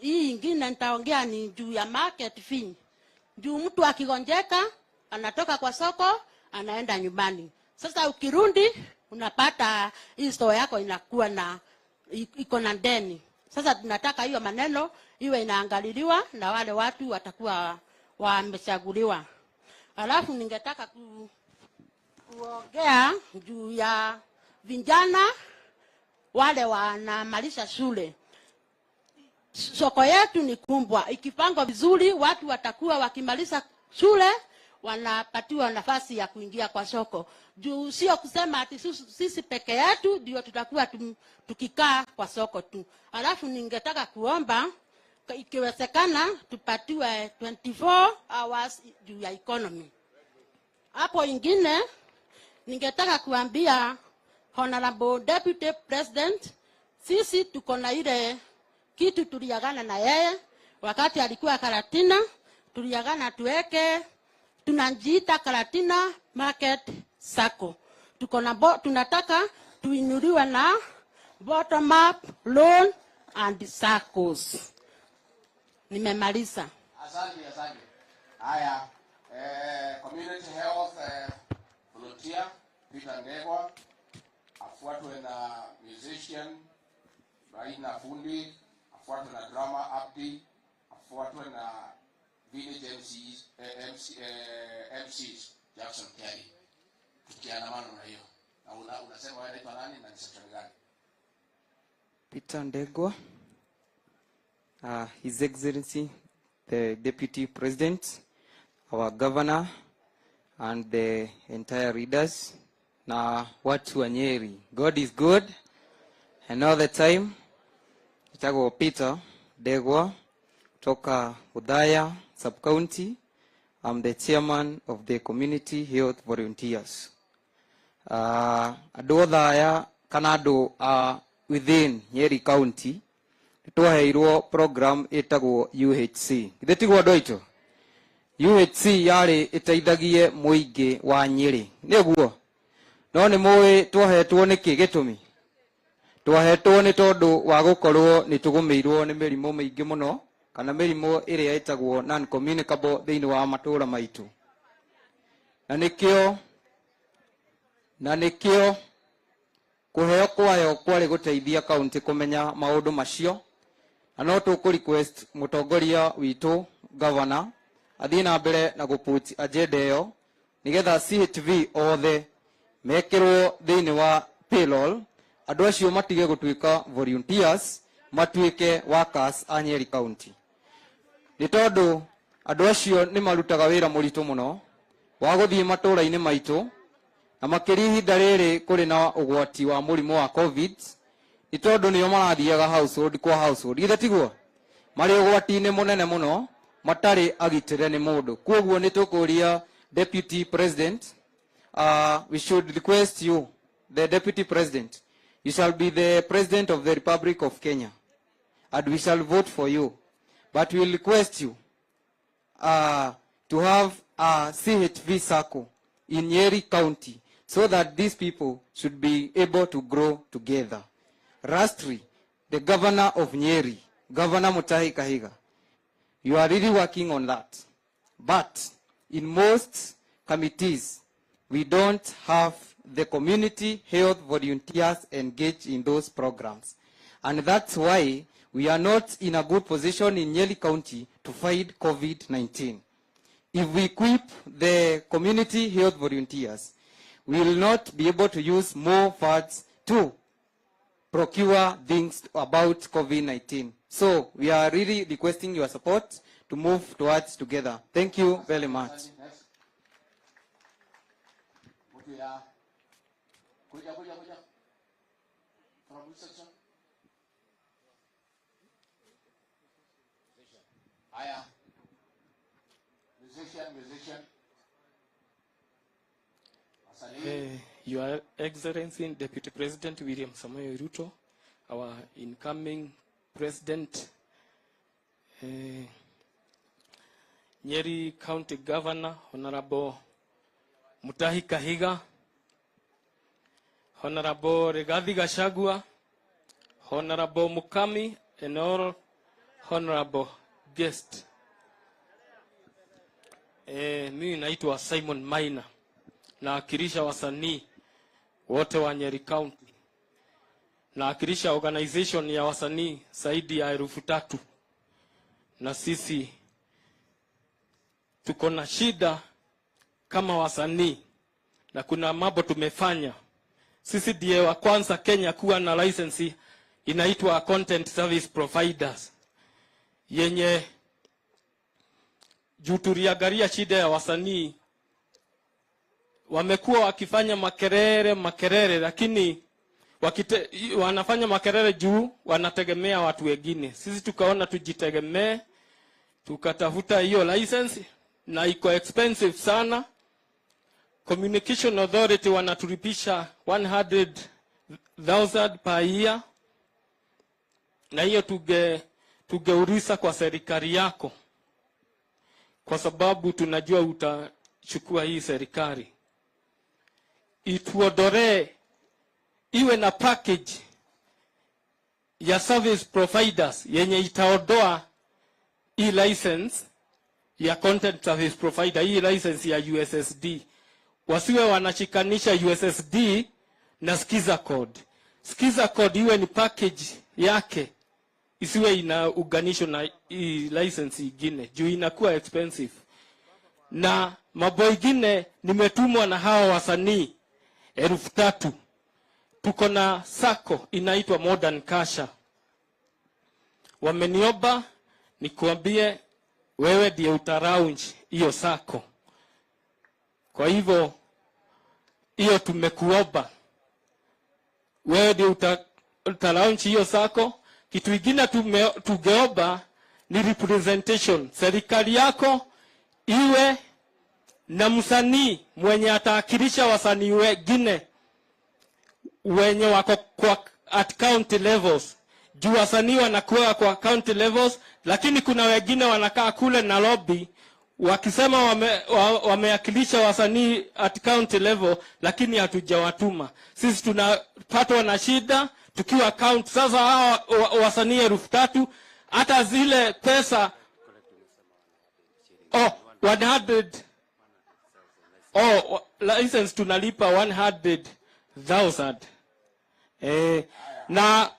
hii ingine nitaongea ni juu ya market fee. Juu mtu akigonjeka anatoka kwa soko anaenda nyumbani. Sasa ukirundi unapata hii store yako inakuwa na iko na deni. Sasa tunataka hiyo maneno iwe inaangaliliwa na wale watu watakuwa wamechaguliwa. Alafu ningetaka kuongea juu ya vijana wale wanamaliza shule. Soko yetu ni kumbwa. Ikipangwa vizuri watu watakuwa wakimaliza shule wanapatiwa nafasi ya kuingia kwa soko. Juu sio kusema ati sisi peke yetu ndio tutakuwa tukikaa kwa soko tu. Alafu ningetaka kuomba ikiwezekana tupatiwe 24 hours juu ya economy. Hapo ingine ningetaka kuambia Honorable Deputy President, sisi tuko na ile kitu tuliagana na yeye wakati alikuwa Karatina, tuliagana tuweke tunajiita Karatina Market Sacco. Tunataka tuinuliwe na bottom up loan and SACCOs. Nimemaliza. Asante. Haya, community health volunteer Peter Ndegwa, afuatwe na musician Raina Fundi, afuatwe na drama Abdi, afuatwe na village MCs Jackson Kelly. Tukiandamana na hiyo. Na unasema wewe unaitwa nani na ni section gani? Peter Ndegwa, His Excellency the Deputy President, our Governor and the entire readers, na watu wa Nyeri. God is good and all the time. Itago Peter Ndegwa toka Udaya Sub-County. I'm the chairman of the Community Health Volunteers. Ado Udaya Kanado within Nyeri County. Tuheirwo program itago UHC. Githetigo ndoito. UHC yari iteithagie muingi wa Nyeri. Niguo. No ni muwe twahetwo niki gitumi. Twahetwo ni tondu wa gukorwo ni tugumirwo ni mirimo miingi muno kana mirimo iria itagwo non communicable thiini wa matura maitu. Na nikio kuheo kwayo kwari guteithia county kumenya maundu macio. Na no tu request mutongoria witu governor athie na mbere na guput agenda yo nigetha CHV othe mekirwo thiini wa payroll, andu acio matige gutuika volunteers, matuike workers a Nyeri County. Ni tondu andu acio ni marutaga wira muritu muno wa guthie matura-ini maitu, na makiri ihinda riri kuri na ugwati wa murimu wa COVID. Ni tondu nio marathiaga household kwa household, githe tiguo mari ugwati-ini munene muno matari agitire ni mundu. Koguo ni tukuria Deputy President, we should request you, the Deputy President, you shall be the President of the Republic of Kenya, and we shall vote for you. But we will request you to have a CHV circle in Nyeri County so that these people should be able to grow together. Lastly, the Governor of Nyeri, Governor Mutahi Kahiga, you are really working on that. But in most committees, we don't have the community health volunteers engaged in those programs. And that's why we are not in a good position in Nyeri County to fight COVID-19. If we equip the community health volunteers, we will not be able to use more funds to procure things about COVID-19. So we are really requesting your support to move towards together. Thank you very much. Your Excellency Deputy President William Samoei Ruto, our incoming President, Nyeri County Governor Honorable Mutahi Kahiga, Honorable Rigathi Gachagua, Honorable Mukami, and all honorable guests. Mimi naitwa Simon Maina, nawakilisha wasanii wote wa Nyeri County. Nawakilisha organization ya wasanii zaidi ya 3,000. Na sisi tuko na shida kama wasanii, na kuna mambo tumefanya. Sisi ndiye wa kwanza Kenya kuwa na license inaitwa Content Service Providers, yenye juu tuliangalia shida ya wasanii. Wamekuwa wakifanya makerere, lakini wanafanya makerere juu wanategemea watu wengine. Sisi tukaona tujitegemee, tukatafuta hiyo license, na iko expensive sana. Communication Authority wanatulipisha 100,000 per year, na hiyo tugeurisa kwa serikali yako, kwa sababu tunajua utachukua hii serikali. Ituodore iwe na package ya service providers yenye itaodoa hii license ya content service provider, hii license ya USSD. Wasiwe wanashikanisha USSD na Skiza Code. Skiza Code iwe ni package yake, isiwe ina uganisho na hii license ingine, juu inakuwa expensive. Na mambo ingine nimetumwa na hawa wasanii 3,000. Tuko na sako inaitwa Modern Kasha. Wameniomba nikuambie wewe ndiye utaraunch hiyo sako. Kwa hivyo hiyo tumekuomba wewe ndiye utaraunch hiyo sako. Kitu kingine tugeomba ni representation. Serikali yako iwe na msanii mwenye atawakilisha wasanii wengine wenye wako kwa at county levels. Juu wasanii wanakuwa kwa county levels, lakini kuna wengine wanakaa kule na lobby wakisema wamewakilisha wasanii at county level, lakini hatujawatuma. Sisi tunapatwa na shida tukiwa county. Sasa hawa wasanii 3,000, hata zile pesa 100 license tunalipa 100,000. Na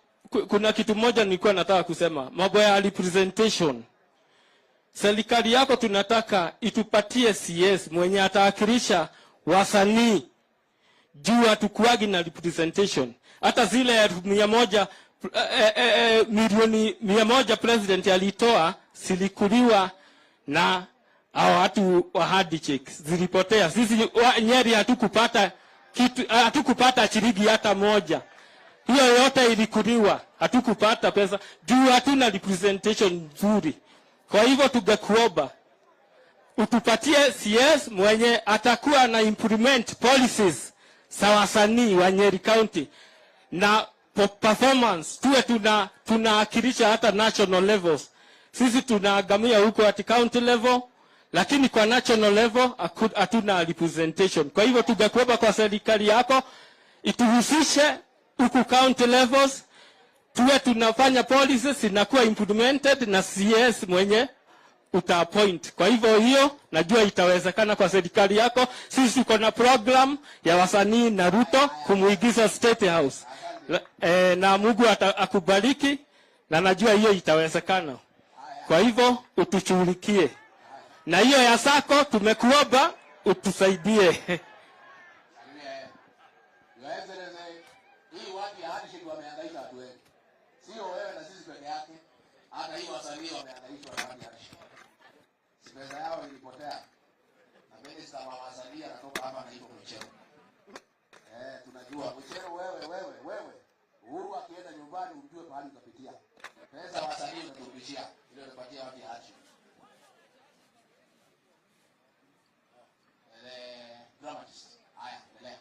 kuna kitu moja nilikuwa nataka kusema, mambo ya representation. serikali yako tunataka itupatie CS mwenye atawakilisha wasanii. Juu hatukuagi na representation. Hata zile 100 milioni 100 president alitoa silikuliwa na hao watu wa handshake, zilipotea. Sisi Nyeri hatukupata kitu, hatukupata shilingi hata moja. Hiyo yote ilikuliwa, hatukupata pesa juu hatuna representation nzuri. Kwa hivyo tungekuomba utupatie CS mwenye atakuwa na implement policies za wasanii wa Nyeri County, na performance tuwe tunaakilisha hata national levels. Sisi tunaagamia huko at county level, lakini kwa national level hatuna representation. Kwa hivyo tungekuomba kwa serikali yako ituhusishe huko county levels, tuwe tunafanya policies inakuwa implemented na CS mwenye utaappoint. Kwa hivyo hiyo najua itawezekana kwa serikali yako. Sisi tuko na program ya wasanii na Ruto kumuigiza State House. Na Mungu akubariki, na najua hiyo itawezekana. Kwa hivyo utushughulikie. Na hiyo ya sako tumekuomba utusaidie. Hii watu ya handshake wamehangaika watu wengi. Sio wewe na sisi peke yake. Hata hii wasanii wamehangaishwa na handshake. Pesa yao ilipotea. Na minister wa wasanii anatoka hapa na hiyo mchero. Tunajua mchero wewe. Uhuru akienda nyumbani ujue pahali utapitia. Pesa wasanii unaturudishia ile unapatia watu ya handshake. Dramatist. Haya, endelea.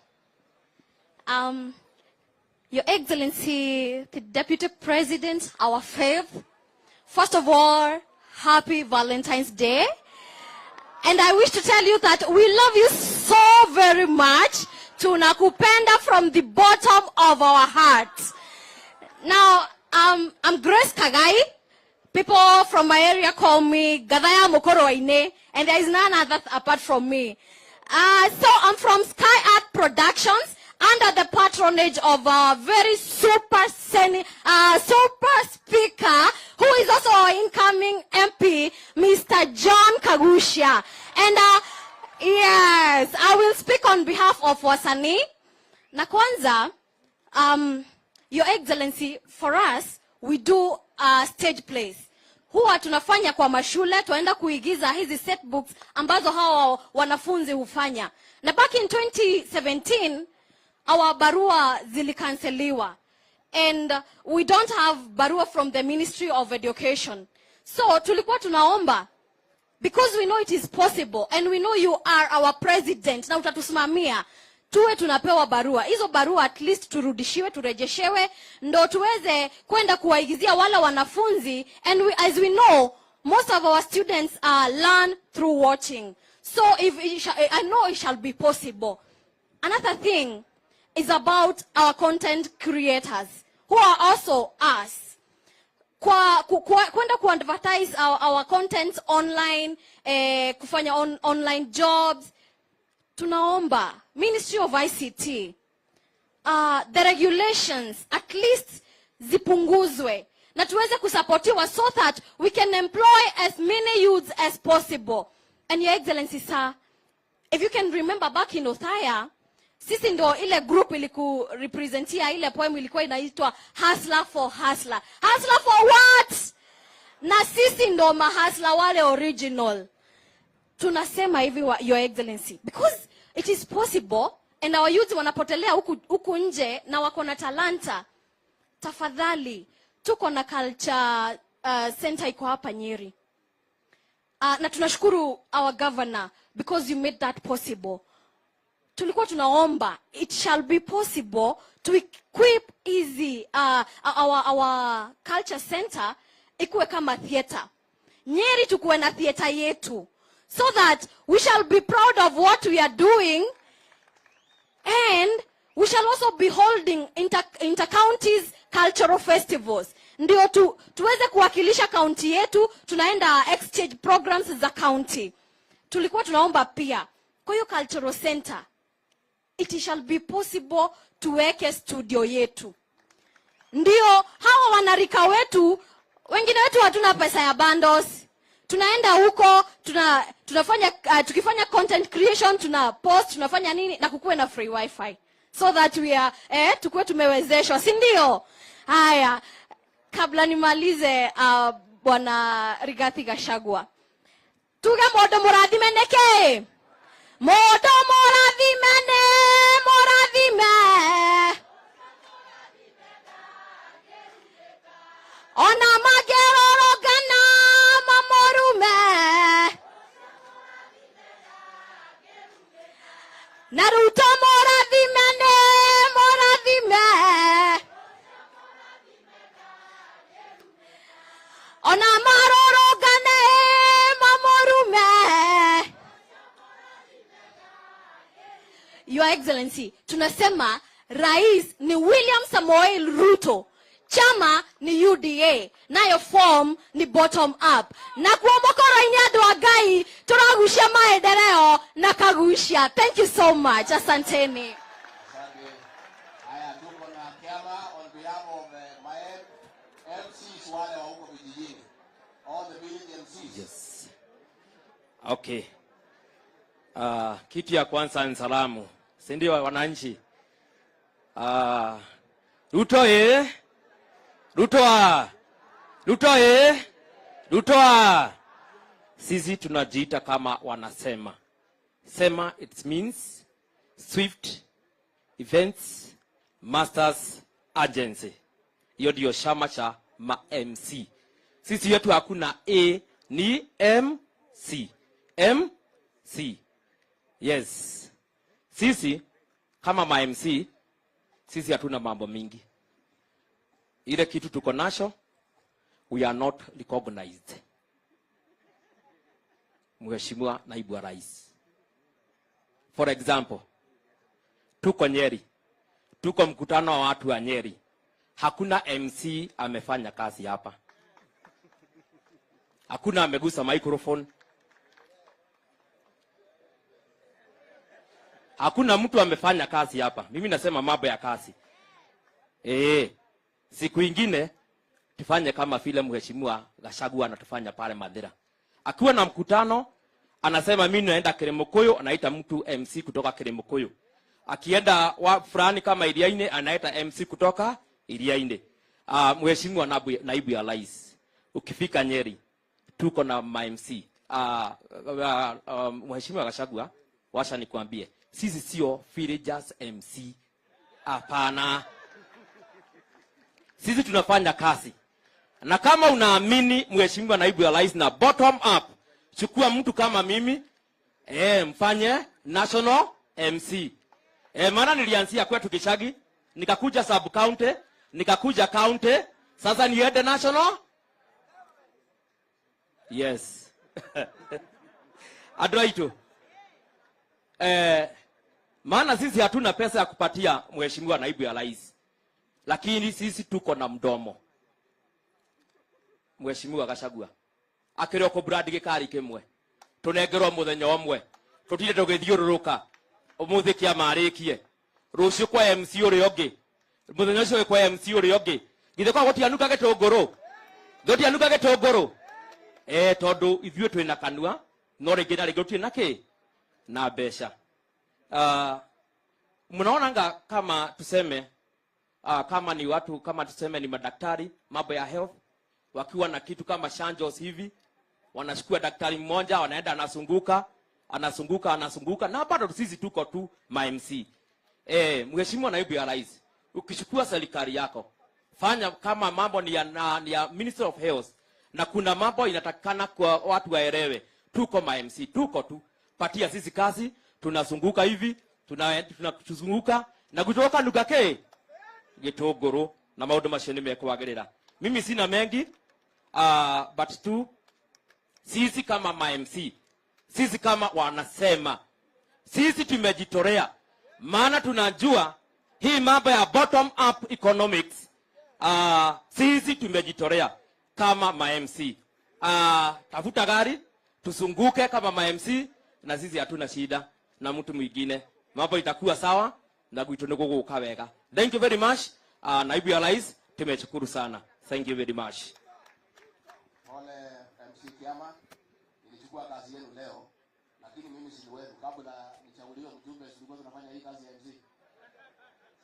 Your Excellency, the Deputy President, our faith, first of all, happy Valentine's Day. And I wish to tell you that we love you so very much. Tunakupenda from the bottom of our hearts. Now, I'm Grace Kagai. People from my area call me Gadaya Mokoro Waine, and there is none other apart from me. So I'm from Sky Art Productions, under the patronage of a very super speaker, who is also our incoming MP, Mr. John Kagusha. And yes, I will speak on behalf of wasanii. Na Kwanza, Your Excellency, for us, we do stage plays. Huwa tunafanya kwa mashule, tuenda kuigiza hizi set books ambazo hawa wanafunzi hufanya. Na back in 2017, our barua zilikanseliwa. And we don't have barua from the Ministry of Education. So tulikuwa tunaomba, because we know it is possible and we know you are our president na utatusimamia, tuwe tunapewa barua. Hizo barua at least turudishiwe, turejeshewe, ndo tuweze kwenda kuwaigizia wala wanafunzi. And as we know, most of our students learn through watching. So I know it shall be possible. Another thing is about our content creators, who are also us. Kwenda ku-advertise our content online, kufanya online jobs. Tunaomba Ministry of ICT, the regulations at least zipunguzwe na tuweze kusapotiwa so that we can employ as many youths as possible. And Your Excellency, sir, if you can remember back in Othaya, sisi ndo ile group iliku representia ile poem ilikuwa inaitwa Hustler for Hustler. Hustler for what? Na sisi ndo mahasla wale original. Tunasema hivi Your Excellency, because it is possible and our youth wanapotelea huku nje na wako na talanta. Tafadhali, tuko na culture center iko hapa Nyeri. Na tunashukuru our governor because you made that possible. Tulikuwa tunaomba it shall be possible to equip our culture center ikuwe kama theater. Nyeri tukuwe na theater yetu, so that we shall be proud of what we are doing, and we shall also be holding inter-counties cultural festivals. Ndio tuweze kuwakilisha county yetu, tunaenda exchange programs za county. Tulikuwa tunaomba pia kwa hiyo cultural center, it shall be possible tuweke studio yetu. Ndio hawa wanarika wetu, wengine wetu hatuna pesa ya bundles. tunaenda huko, tunafanya tukifanya content creation, tuna post, tunafanya nini, na kukuwe na free wifi so that we are tukuwe tumewezeshwa, si ndio? Haya, kabla nimalize, Bwana Rigathi Gachagua, tuge modo murathimeneke, modo murathimene, murathime ona magerorogana mamorume na Ruto murathimene, murathime ona marorogane mamorume. Your Excellency, tunasema rais ni William Samoei Ruto, chama ni UDA, nayo form ni bottom up. Na kuomokora inyado agai, turagushia maendeleo na kagushia. Thank you so much. Asanteni. Haya, tuko na kiama on behalf of my MCs wale wa huko vijijini. All the village MCs. Yes. Okay. Kitu ya kwanza ni salamu. Si ndio wananchi? Ruto Ruto. Sisi tunajiita kama wanasema. Sema it means Swift Events Masters Agency. Hiyo ndio chama cha ma-MC. Sisi yetu hakuna A, ni MC. MC. Yes. Sisi kama ma-MC, sisi hatuna mambo mingi. Ile kitu tuko nacho, we are not recognized. Mheshimiwa Naibu wa Rais. For example, tuko Nyeri. Tuko mkutano wa watu wa Nyeri. Hakuna MC amefanya kazi hapa. Hakuna amegusa microphone. Hakuna mtu amefanya kazi hapa. Mimi nasema mambo ya kazi. Siku ingine tufanye kama vile Mheshimiwa Gachagua anatufanya pale Madira. Akiwa na mkutano anasema mimi naenda Keremokoyo, anaita mtu MC kutoka Keremokoyo. Akienda fulani kama Iriaine anaita MC kutoka Iriaine. Mheshimiwa Naibu ya Rais, ukifika Nyeri tuko na MC. Mheshimiwa Gachagua, washa nikwambie, sisi sio villagers MC. Hapana. Sisi tunafanya kazi. Na kama unaamini Mheshimiwa Naibu ya Rais na bottom up, chukua mtu kama mimi, mfanye national MC. Maana nilianzia kwetu Gishagi, nikakuja sub county, nikakuja county, sasa niende national. Yes. Adraito. Maana sisi hatuna pesa ya kupatia Mheshimiwa Naibu ya Rais. Lakini sisi tuko na mdomo. Mheshimiwa Gachagua, akiroko Brigade gikari kimwe. Tunengerwa muthenya omwe. Tutire tugithiururuka. Umuthi kia marikie. Rucio kwa MC uri ongi. Muthenya ucio kwa MC uri ongi. Githe kwa gutianuka gitunguru. Gutianuka gitunguru. Tondu ithuĩ twina kanua, no ringi na ringi tutina ki na besha. Mnaonanga kama tuseme kama ni watu kama tuseme ni madaktari mambo ya health, wakiwa na kitu kama chanjo hivi, wanachukua daktari mmoja wanaenda anazunguka na bado sisi tuko tu ma-MC. Mheshimiwa Naibu ya Rais, ukichukua serikali yako, fanya kama mambo ni ya Minister of Health, na kuna mambo inatakikana kwa watu waelewe, tuko ma-MC, tuko tu patia sisi kazi, tunazunguka hivi, tunazunguka na kutoka nukake gitunguru na maundu macio ni mekwagirira. Mimi sina mengi, but tu sisi kama ma-MC, sisi kama wanasema, sisi tumejitolea, maana tunajua hii mambo ya bottom up economics. Sisi tumejitolea kama ma-MC. Tafuta gari tusunguke kama ma-MC, na sisi hatuna shida na mtu mwingine, mambo itakuwa sawa na gwitu ni guguka wega. Thank you very much. Naibu ya Rais, tumeshukuru sana. Thank you very much. Ole MC chama. Nilichukua kazi yenu leo, lakini mimi si wenu. Kabla nichaguliwe mjumbe, tulikuwa tunafanya hii kazi ya MC.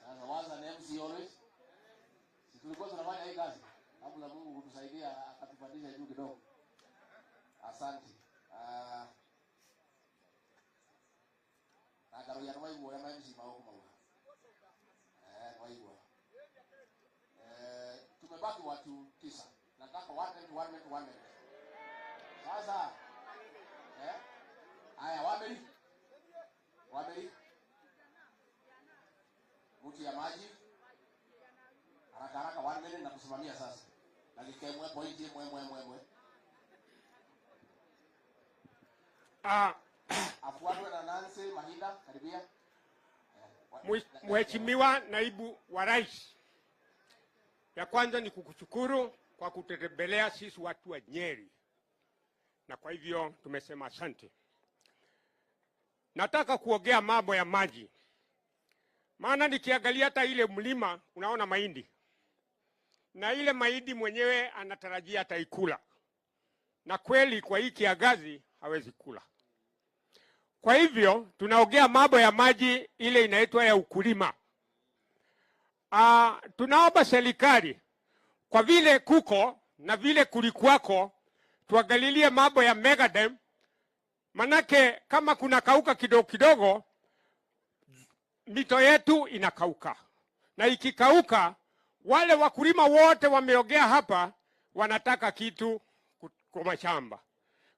Sasa waza na MC always. Si tulikuwa tunafanya hii kazi. Kabla Mungu kutusaidia akatupandisha juu kidogo. Asante. Nagaruya no waibu ya MC maoko maua. Waibu. Tumebaki watu 9. Nataka one minute. Sasa haya wameli muti ya maji haraka 1 minute na kusimamia sasa na likemwe pointi mwe afuatwe na Nancy Mahinda, karibia. Mheshimiwa Naibu wa Rais, ya kwanza ni kukushukuru kwa kututembelea sisi watu wa Nyeri, na kwa hivyo tumesema asante. Nataka kuongea mambo ya maji, maana nikiangalia hata ile mlima unaona mahindi, na ile mahindi mwenyewe anatarajia ataikula, na kweli kwa hii kiangazi hawezi kula. Kwa hivyo tunaongea mambo ya maji ile inaitwa ya ukulima. Tunaomba serikali kwa vile kuko na vile kulikuwako, tuangalilie mambo ya mega dam, manake kama kuna kauka kidogo mito yetu inakauka, na ikikauka wale wakulima wote wameongea hapa wanataka kitu kwa mashamba.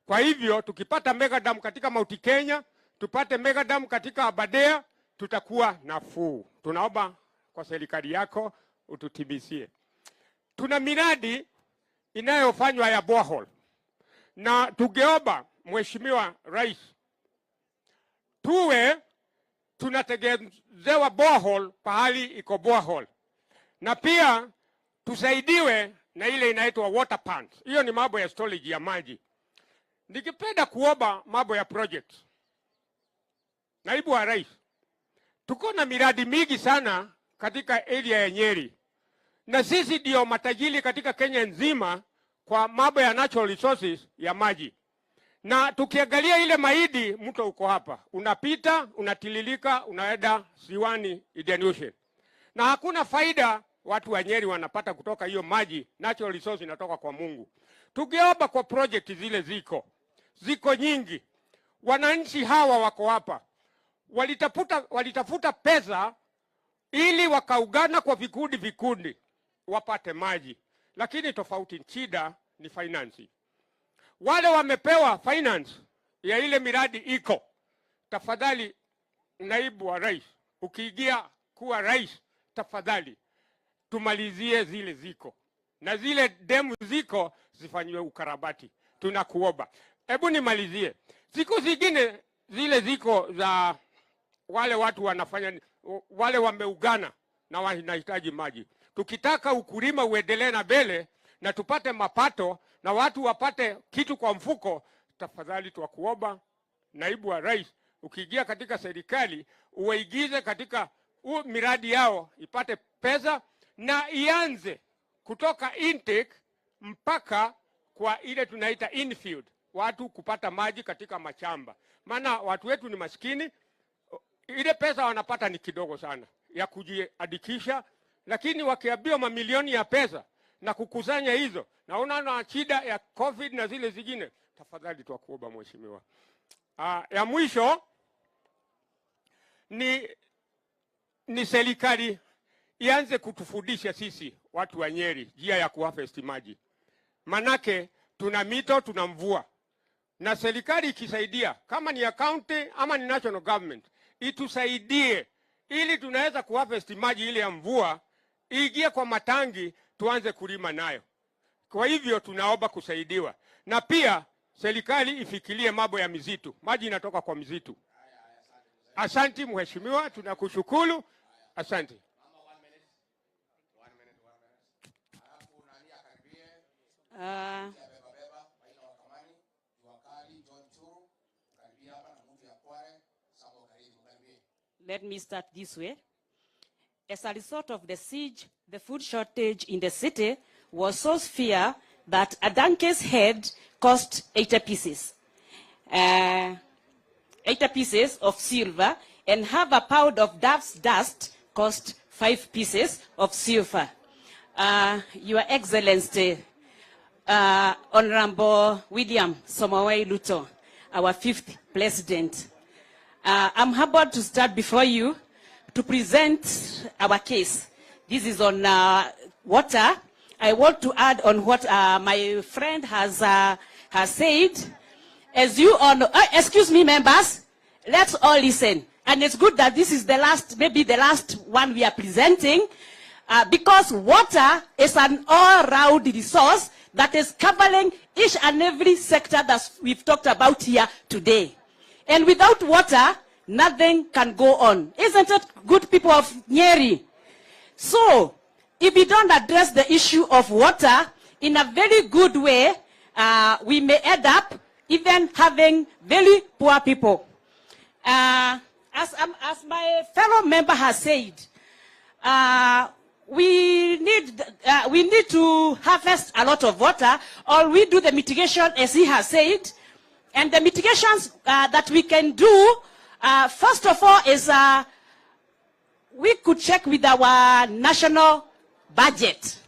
Kwa hivyo tukipata mega dam katika Mount Kenya, tupate mega dam katika Aberdare, tutakuwa nafuu. Tunaomba kwa serikali yako ututimizie. Tuna miradi inayofanywa ya borehole, na tungeomba Mheshimiwa Rais tuwe tunategezewa borehole pahali iko borehole, na pia tusaidiwe na ile inaitwa water plant. Hiyo ni mambo ya storage ya maji. Nikipenda kuomba mambo ya project. Naibu wa Rais, tuko na miradi mingi sana katika area ya Nyeri, na sisi ndio matajiri katika Kenya nzima kwa mambo ya natural resources ya maji. Na tukiangalia ile mahindi, mto uko hapa, unapita, unatililika, unaenda ziwani Indian Ocean, na hakuna faida watu wa Nyeri wanapata kutoka hiyo maji. Natural resource inatoka kwa Mungu. Tukiomba kwa project zile ziko nyingi. Wananchi hawa wako hapa walitafuta pesa ili wakaungana kwa vikundi wapate maji, lakini tofauti shida ni finance. Wale wamepewa finance ya ile miradi iko. Tafadhali Naibu wa Rais, ukiingia kuwa rais, tafadhali tumalizie zile ziko, na zile demu ziko zifanywe ukarabati. Tunakuomba. Hebu nimalizie. Siku zingine zile ziko za wale watu wanafanya, wale wameungana na wanahitaji maji. Tukitaka ukulima uendelee na mbele na tupate mapato na watu wapate kitu kwa mfuko, tafadhali tuwakuomba Naibu wa Rais, ukiingia katika serikali uwaigize katika miradi yao ipate pesa, na ianze kutoka intake mpaka kwa ile tunaita infield, watu kupata maji katika mashamba. Maana watu wetu ni maskini, ile pesa wanapata ni kidogo sana ya kujiandikisha, lakini wakiambiwa mamilioni ya pesa na kukusanya hizo, na unaona shida ya COVID na zile zingine, tafadhali tuwakuomba Mheshimiwa. Ya mwisho ni serikali ianze kutufundisha sisi watu wa Nyeri njia ya kuharvest maji. Manake tuna mito, tuna mvua, na serikali ikisaidia kama ni ya county ama ni national government itusaidie ili tunaweza kuharvest maji ile ya mvua iingie kwa matangi tuanze kulima nayo. Kwa hivyo tunaomba kusaidiwa, na pia serikali ifikirie mambo ya mizitu. Maji inatoka kwa mizitu. Asante Mheshimiwa, tunakushukuru. Asante. Let me start this way. As a result of the siege, the food shortage in the city was so severe that a donkey's head cost 80 pieces. 80 pieces of silver, and half a pound of dove's dust cost 5 pieces of silver. Your Excellency, Honorable William Samoei Ruto, our 5th President, I'm humbled to stand before you to present our case. This is on water. I want to add on what my friend has said. As you all know, excuse me, members, let's all listen. And it's good that this is the last, maybe the last one we are presenting, because water is an all-round resource that is covering each and every sector that we've talked about here today. And without water, nothing can go on. Isn't it, good people of Nyeri? So, if we don't address the issue of water in a very good way, we may end up even having very poor people. As my fellow member has said, we need to harvest a lot of water, or we do the mitigation as he has said. And the mitigations that we can do, first of all, is we could check with our national budget.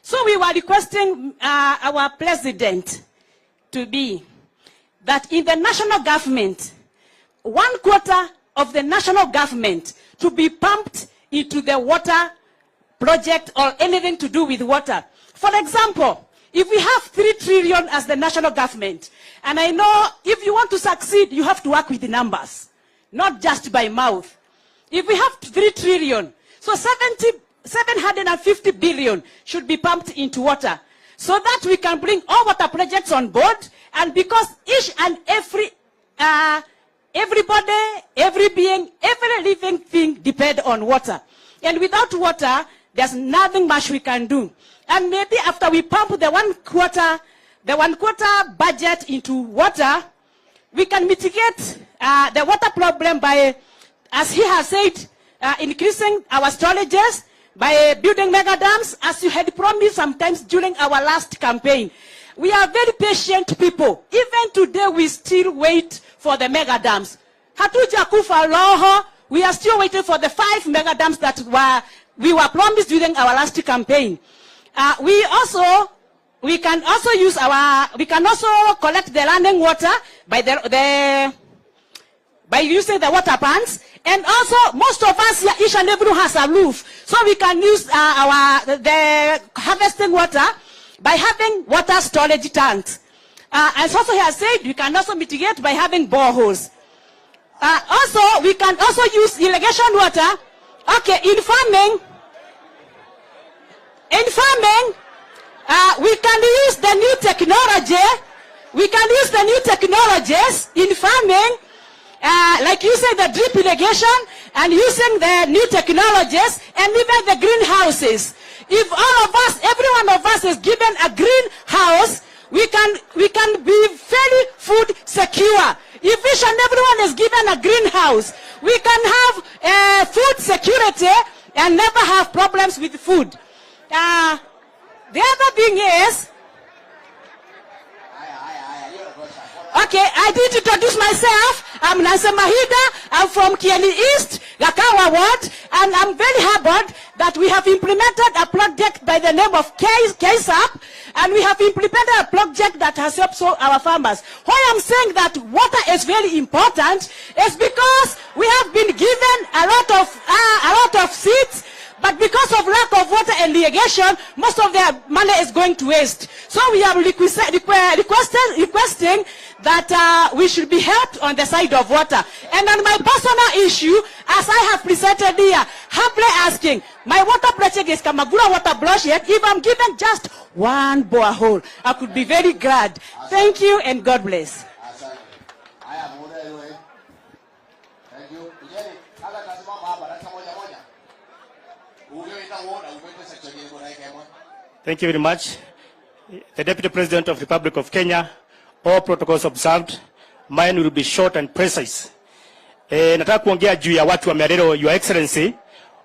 So we were requesting our president to be that in the national government, 1/4 of the national government to be pumped into the water project or anything to do with water. For example, if we have 3 trillion as the national government, and I know if you want to succeed, you have to work with the numbers, not just by mouth. If we have 3 trillion, so 750 billion should be pumped into water, so that we can bring all water projects on board, and because each and everybody, every being, every living thing depend on water. And without water, there's nothing much we can do. And maybe after we pump the 1/4 budget into water, we can mitigate the water problem by, as he has said, increasing our storages, by building mega dams, as you had promised sometimes during our last campaign. We are very patient people. Even today, we still wait for the mega dams. Hatuja kufa roho. We are still waiting for the 5 mega dams that we were promised during our last campaign. We can also collect the running water by using the water pans. And also, most of us here, each and everyone has a roof. So we can use the harvesting water by having water storage tanks. As also he has said, we can also mitigate by having boreholes. Also, we can also use irrigation water. Okay, in farming, we can use the new technology. We can use the new technologies in farming. Like using the drip irrigation and using the new technologies and even the greenhouses. If all of us, every one of us is given a greenhouse, we can be very food secure. If each and everyone is given a greenhouse, we can have food security and never have problems with food. The other thing is, okay, I did introduce myself. I'm Nancy Mahida. I'm from Kieni East, Gakawa Ward, and I'm very humbled that we have implemented a project by the name of KSAP, and we have implemented a project that has helped our farmers. Why I'm saying that water is very important is because we have been given a lot of seeds, but because of lack of water and irrigation, most of their money is going to waste. So we are requesting that we should be helped on the side of water. And on my personal issue, as I have presented here, humbly asking, my water project is Kamagura Water Project. If I'm given just 1 borehole, I could be very glad. Thank you and God bless. Thank you very much. The Deputy President of the Republic of Kenya, all protocols observed. Mine will be short and precise. Nataka kuongea juu ya watu wa Mialero, Your Excellency.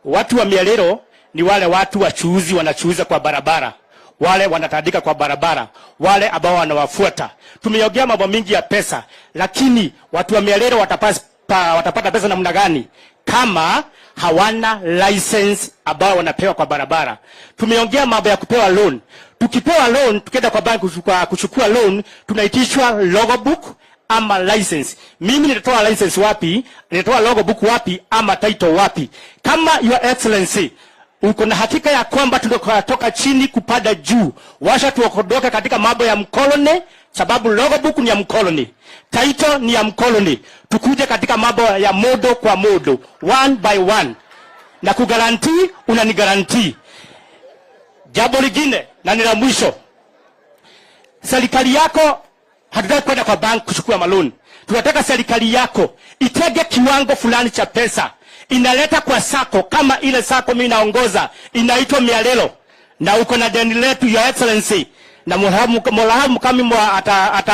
Watu wa Mialero ni wale watu wachuuzi wanachuuza kwa barabara. wale wanatandika kwa barabara, wale ambao wanawafuata. Tumeongea mambo mingi ya pesa, lakini watu wa Myalelo watapata pesa namna gani kama hawana license ambao wanapewa kwa barabara? Tumeongea mambo ya kupewa loan. Tukipewa loan, tukienda kwa banki kuchukua loan, tunaitishwa logbook ama license. Mimi nitatoa license wapi? Nitatoa logbook wapi ama title wapi? Kama your excellency uko na hakika ya kwamba tunatoka chini kupanda juu, washa tuokodoke katika mambo ya mkoloni, sababu logbook ni ya mkoloni, title ni ya mkoloni. Tukuje katika mambo ya modo kwa modo, one by one, na kugaranti unanigaranti. Jambo lingine na ni la mwisho, serikali yako hatutaki kwenda kwa bank kuchukua maloni. Tunataka serikali yako itege kiwango fulani cha pesa inaleta kwa sako, kama ile sako mimi naongoza inaitwa Myalelo, na uko na deni letu your excellency, na Morahamu kama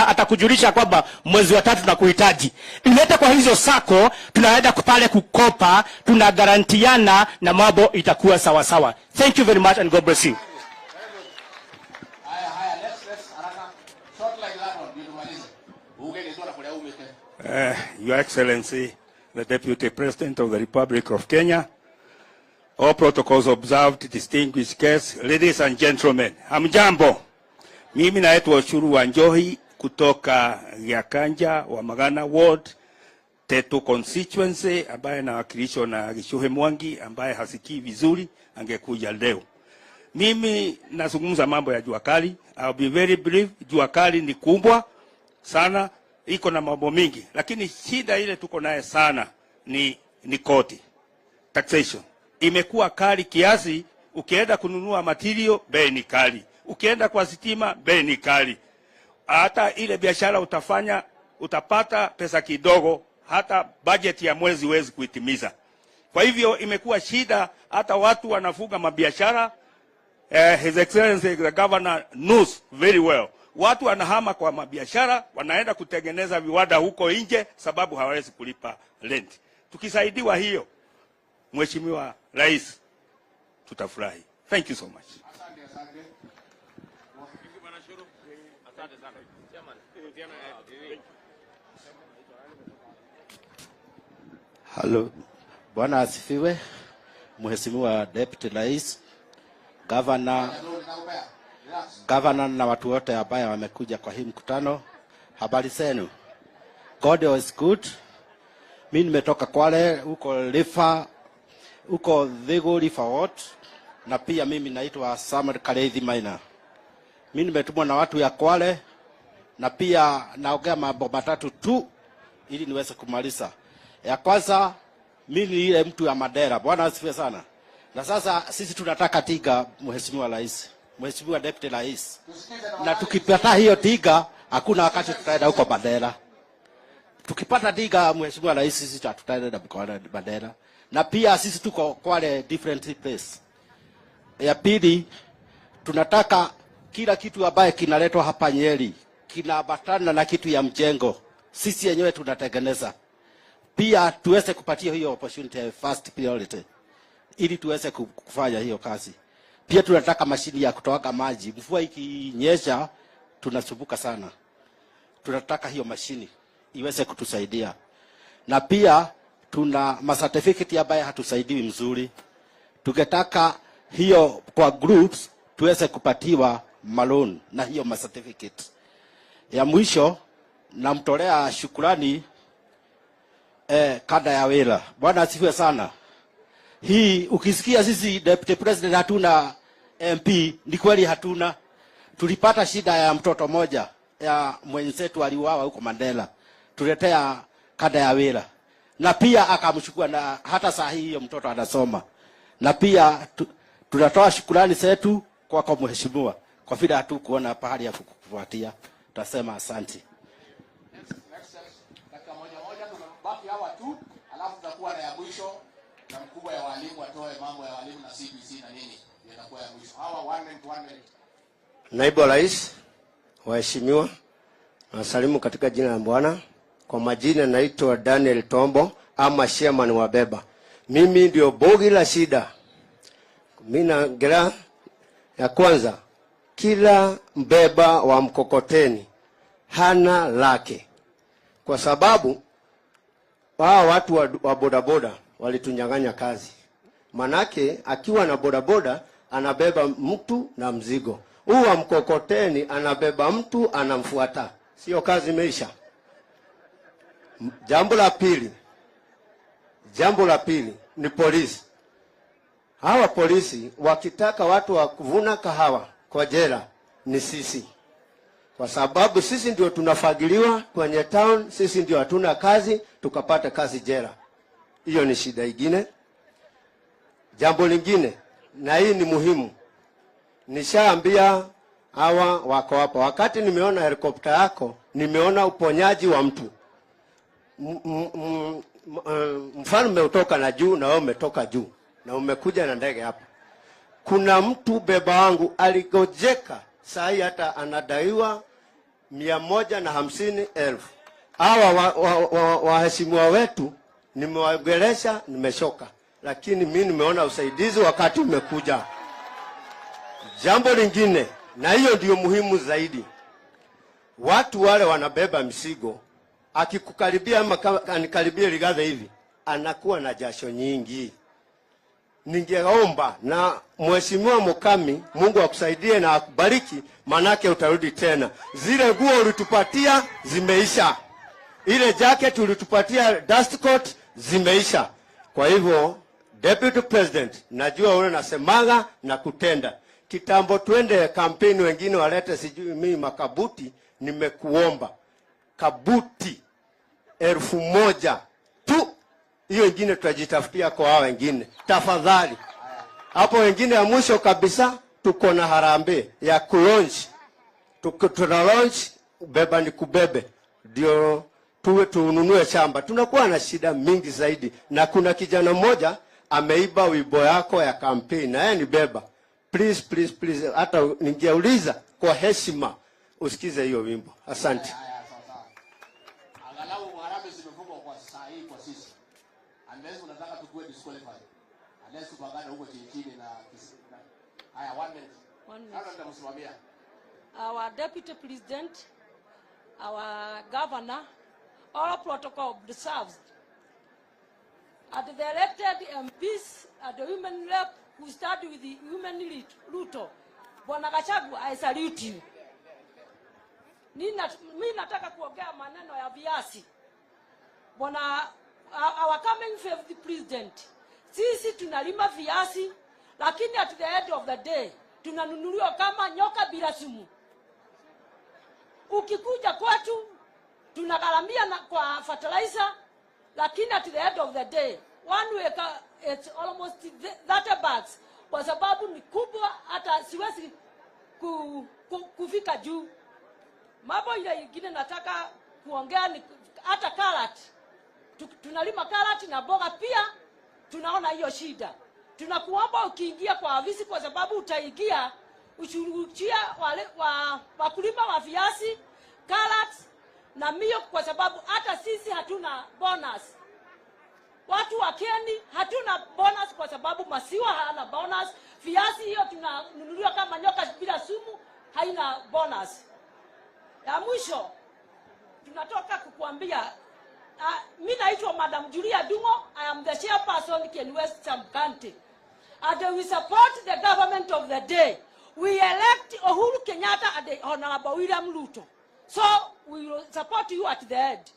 atakujulisha kwamba mwezi wa 3 tunakuhitaji. Ileta kwa hizo sako, tunaenda pale kukopa, tunagarantiana na mambo itakuwa sawa sawa. Thank you very much and God bless you. Your Excellency, the Deputy President of the Republic of Kenya, all protocols observed, distinguished guests, ladies and gentlemen, hamjambo. Mimi naitwa Ushuru wa Njohi kutoka Yakanja wa Magana Ward, Teto constituency, ambaye nawakilishwa na Gishuhe Mwangi ambaye hasikii vizuri, angekuja leo. Mimi nazungumza mambo ya jua kali. I'll be very brief. Jua kali ni kubwa sana, iko na mambo mingi, lakini shida ile tuko naye sana ni kodi. Taxation imekuwa kali kiasi, ukienda kununua material bei ni kali, ukienda kwa sitima bei ni kali. Hata ile biashara utafanya utapata pesa kidogo, hata budget ya mwezi huwezi kuitimiza. Kwa hivyo imekuwa shida, hata watu wanafunga mabiashara. His Excellency the Governor knows very well. Watu wanahama kwa mabiashara, wanaenda kutengeneza viwanda huko nje sababu hawawezi kulipa rent. Tukisaidiwa hiyo, Mheshimiwa Rais, tutafurahi. Thank you so much. Hello. Bwana asifiwe. Mheshimiwa Deputy Rais, Governor na watu wote ambao wamekuja kwa hii mkutano, habari zenu? God is good. Mimi nimetoka Kwale, huko Thigu River Ward, na pia mimi naitwa Samuel Kareithi Maina. Mimi nimetumwa na watu ya Kwale, na pia naongea mambo matatu tu ili niweze kumaliza. Ya kwanza, mimi ni ile mtu ya Madera. Bwana asifiwe sana. Na sasa sisi tunataka tiga, Mheshimiwa Rais, Mheshimiwa Deputy Rais. Na tukipata hiyo tiga, hakuna wakati tutaenda huko Madera. Tukipata tiga, Mheshimiwa Rais, sisi tutaenda kwa Madera. Na pia sisi tuko Kwale different place. Ya pili, tunataka kila kitu ambaye kinaletwa hapa Nyeri kinaambatana na kitu ya mjengo, sisi yenyewe tunatengeneza. Pia tuweze kupatia hiyo opportunity first priority ili tuweze kufanya hiyo kazi. Pia tunataka mashini ya kutoa maji. Mvua ikinyesha tunasumbuka sana. Tunataka hiyo mashini iweze kutusaidia. Na pia tuna certificate ambaye hatusaidiwi mzuri. Tungetaka hiyo kwa groups tuweze kupatiwa malon na hiyo certificate. Ya mwisho namtolea shukrani kada ya wela. Bwana asifiwe sana. Hii ukisikia sisi Deputy President hatuna MP, ni kweli hatuna. Tulipata shida ya mtoto moja ya mwenzetu aliuawa huko Mandela. Tuletea kada ya wela. Na pia akamchukua, na hata saa hii hiyo mtoto anasoma. Na pia tunatoa shukrani zetu kwa mheshimiwa kwa vile hatukuona pahali ya kukufuatia. Tutasema asante. Baki hawa tu, alafu tutakuwa na ya mwisho na mkubwa ya walimu atoe mambo ya walimu na CBC na nini. Yatakuwa ya mwisho. Hawa 1 minute. Naibu wa Rais, waheshimiwa, nasalimu katika jina la Bwana. Kwa majina naitwa Daniel Tombo ama chairman wa Beba. Mimi ndio bogi la shida. Mimi naongelea ya kwanza kila mbeba wa mkokoteni hana lake, kwa sababu hawa watu wa bodaboda walitunyang'anya kazi. Manake akiwa na bodaboda anabeba mtu na mzigo, huu wa mkokoteni anabeba mtu anamfuata, sio kazi imeisha. Jambo la pili ni polisi. Hawa polisi wakitaka watu wa kuvuna kahawa kwa jela ni sisi, kwa sababu sisi ndio tunafagiliwa kwenye town, sisi ndio hatuna kazi, tukapata kazi jela. Hiyo ni shida ingine. Jambo lingine, na hii ni muhimu, nishaambia hawa wako hapa, wakati nimeona helikopta yako, nimeona uponyaji wa mtu. Mfalme utoka na juu na wewe umetoka juu na umekuja na ndege hapa. Kuna mtu beba wangu aligojeka, sahi hata anadaiwa 150,000. Hawa waheshimiwa wetu nimewaongelesha, nimeshoka, lakini mimi nimeona usaidizi wakati umekuja. Jambo lingine, na hiyo ndio muhimu zaidi, watu wale wanabeba misigo, akikukaribia ama anikaribia Rigathi hivi, anakuwa na jasho nyingi. Ningeomba na mheshimiwa Mukami, Mungu akusaidie na akubariki, manake utarudi tena. Zile nguo ulitupatia zimeisha, ile jacket ulitupatia dust coat zimeisha. Kwa hivyo Deputy President, najua wewe unasemaga na kutenda. Kitambo twende kampeni, wengine walete sijui mimi makabuti, nimekuomba kabuti 1,000 tu, hiyo ingine tutajitafutia kwa hao wengine, tafadhali. Hapo wengine ya mwisho kabisa, tuko na harambee ya kulaunch, tuna launch beba ni kubebe, ndio tuwe tununue shamba. Tunakuwa na shida mingi zaidi, na kuna kijana mmoja ameiba wimbo yako ya campaign, na yeye ni beba. Please, hata ningeuliza kwa heshima usikize hiyo wimbo. Asante. Angalau harambee zimefungwa kwa saa hii kwa sisi. Unless unataka tukue disqualified. Unless tupangane huko chini na haya 1 minute. Sasa nitamsimamia. Our Deputy President, our Governor, all protocol observed. At the elected MPs, at the women rep who started with the women lead, Ruto, Bwana Gachagua, I salute you. Mimi nataka kuongea maneno ya viasi. Bwana, our coming favorite president, sisi tunalima viasi, lakini at the end of the day, tunanunuliwa kama nyoka bila sumu. Ukikuja kwetu, tunagaramia kwa fertilizer, lakini at the end of the day, one week it's almost 30 bags, kwa sababu ni kubwa hata siwezi kufika juu. Mambo ile nyingine nataka kuongea ni hata carrot. Tunalima carrot na boga pia, tunaona hiyo shida. Tunakuomba ukiingia kwa afisi, kwa sababu utaingia ushuruchia wale wakulima wa viazi, carrot na mio, kwa sababu hata sisi hatuna bonus. Watu wa Kenya hatuna bonus kwa sababu masiwa hana bonus. Viazi hiyo tunanunuliwa kama nyoka bila sumu, haina bonus. Ya mwisho tunatoka kukuambia, mimi naitwa Madam Julia Dungo. I am the chairperson in Western County, and we support the government of the day. We elect Uhuru Kenyatta and the Honorable William Ruto, so we will support you at the end.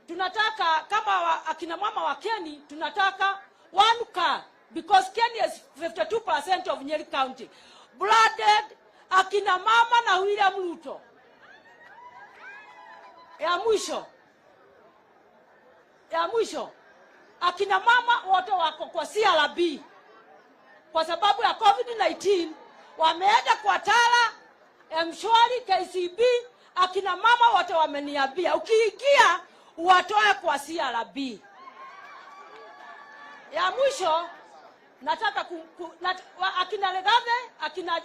Tunataka kama akina mama wa Kenya, tunataka 1 car, because Kenya is 52% of Nyeri County. Brigade, akina mama na William Ruto. Ya mwisho, akina mama wote wako kwa CRB, kwa sababu ya COVID-19 wameenda kwa Tala, Mshwari, KCB. Akina mama wote wameniambia ukiingia uwatoe kwa CRB. Ya mwisho, nataka akina Legathe, akina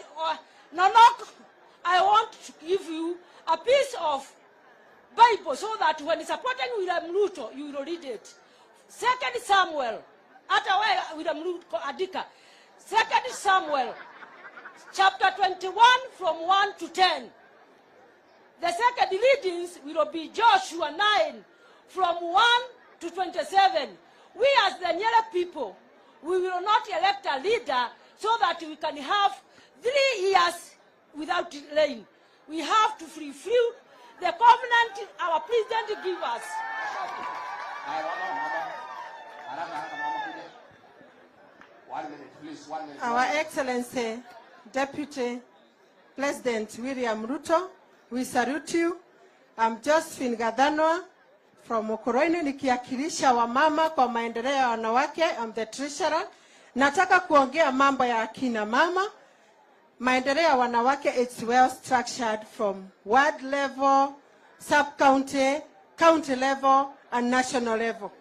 Nonok, I want to give you a piece of Bible so that when supporting William Ruto, you will read it. 2 Samuel, hata wewe William Ruto andika. 2 Samuel chapter 21 from 1 to 10. The second readings will be Joshua 9 from 1 to 27. We as the Nyeri people, we will not elect a leader so that we can have 3 years without rain. We have to fulfill the covenant our president gave us. Our Excellency, Deputy President William Ruto, we salute you. I'm Josephine Gadhanwa from Mokoroini, nikiwakilisha wamama kwa maendeleo ya wanawake. I'm the treasurer. Nataka kuongea mambo ya akina mama. Maendeleo ya wanawake, it's well structured from ward level, sub-county, county level, and national level.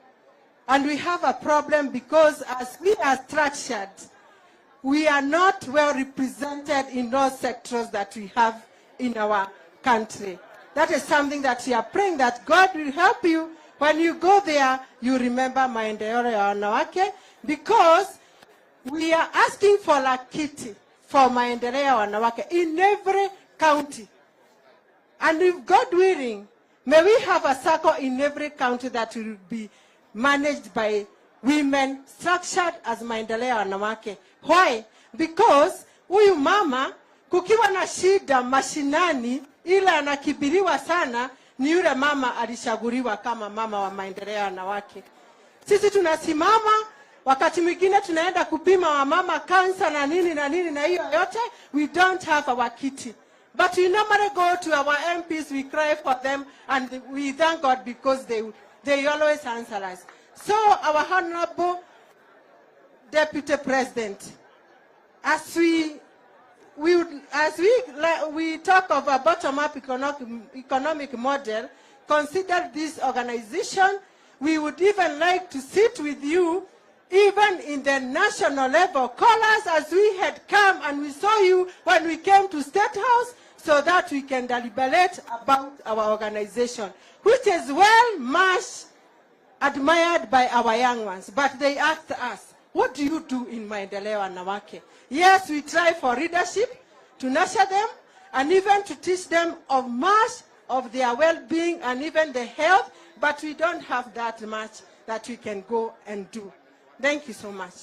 And we have a problem because as we are structured, we are not well represented in those sectors that we have in our country. That is something that we are praying that God will help you. When you go there, you remember maendeleo ya wanawake, because we are asking for lakiti for maendeleo ya wanawake in every county. And if God willing, may we have a circle in every county that will be managed by women, structured as maendeleo ya wanawake. Why? Because huyu mama kukiwa na shida mashinani, ila anakibiriwa sana, ni yule mama alishaguliwa kama mama wa maendeleo ya wanawake. Sisi tunasimama, wakati mwingine tunaenda kupima wa mama kansa na nini na hiyo yote, we don't have our kitty. But we normally go to our MPs, we cry for them, and we thank God because they always answer us. So our Honorable Deputy President, as we talk of a bottom-up economic model, consider this organization. We would even like to sit with you, even in the national level. Call us as we had come and we saw you when we came to State House, so that we can deliberate about our organization, which is well much admired by our young ones. But they asked us, what do you do in maendeleo wanawake? Yes, we try for leadership, to nurture them, and even to teach them of much of their well-being and even the health, but we don't have that much that we can go and do. Thank you so much.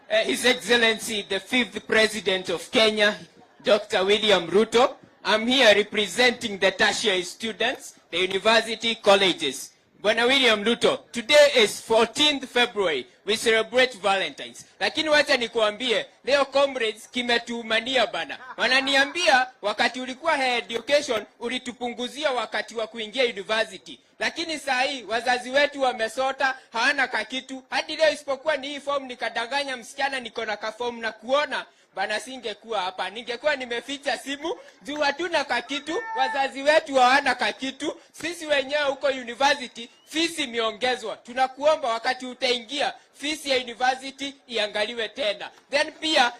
His Excellency, the 5th President of Kenya, Dr. William Ruto. I'm here representing the tertiary students, the university colleges. Bwana William Ruto, today is 14th February. We celebrate Valentine's. Lakini wacha nikuambie, leo comrades kimetuumania bana. Wananiambia wakati ulikuwa higher education ulitupunguzia wakati wa kuingia university. Lakini saa hii wazazi wetu wamesota, hawana kakitu. Hadi leo isipokuwa ni hii form nikadanganya msichana niko na kaform na kuona bana, singekuwa hapa. Ningekuwa nimeficha simu juu hatuna kakitu, wazazi wetu hawana kakitu. Sisi wenyewe huko university fees imeongezwa. Tunakuomba wakati utaingia fees ya university iangaliwe tena. Then pia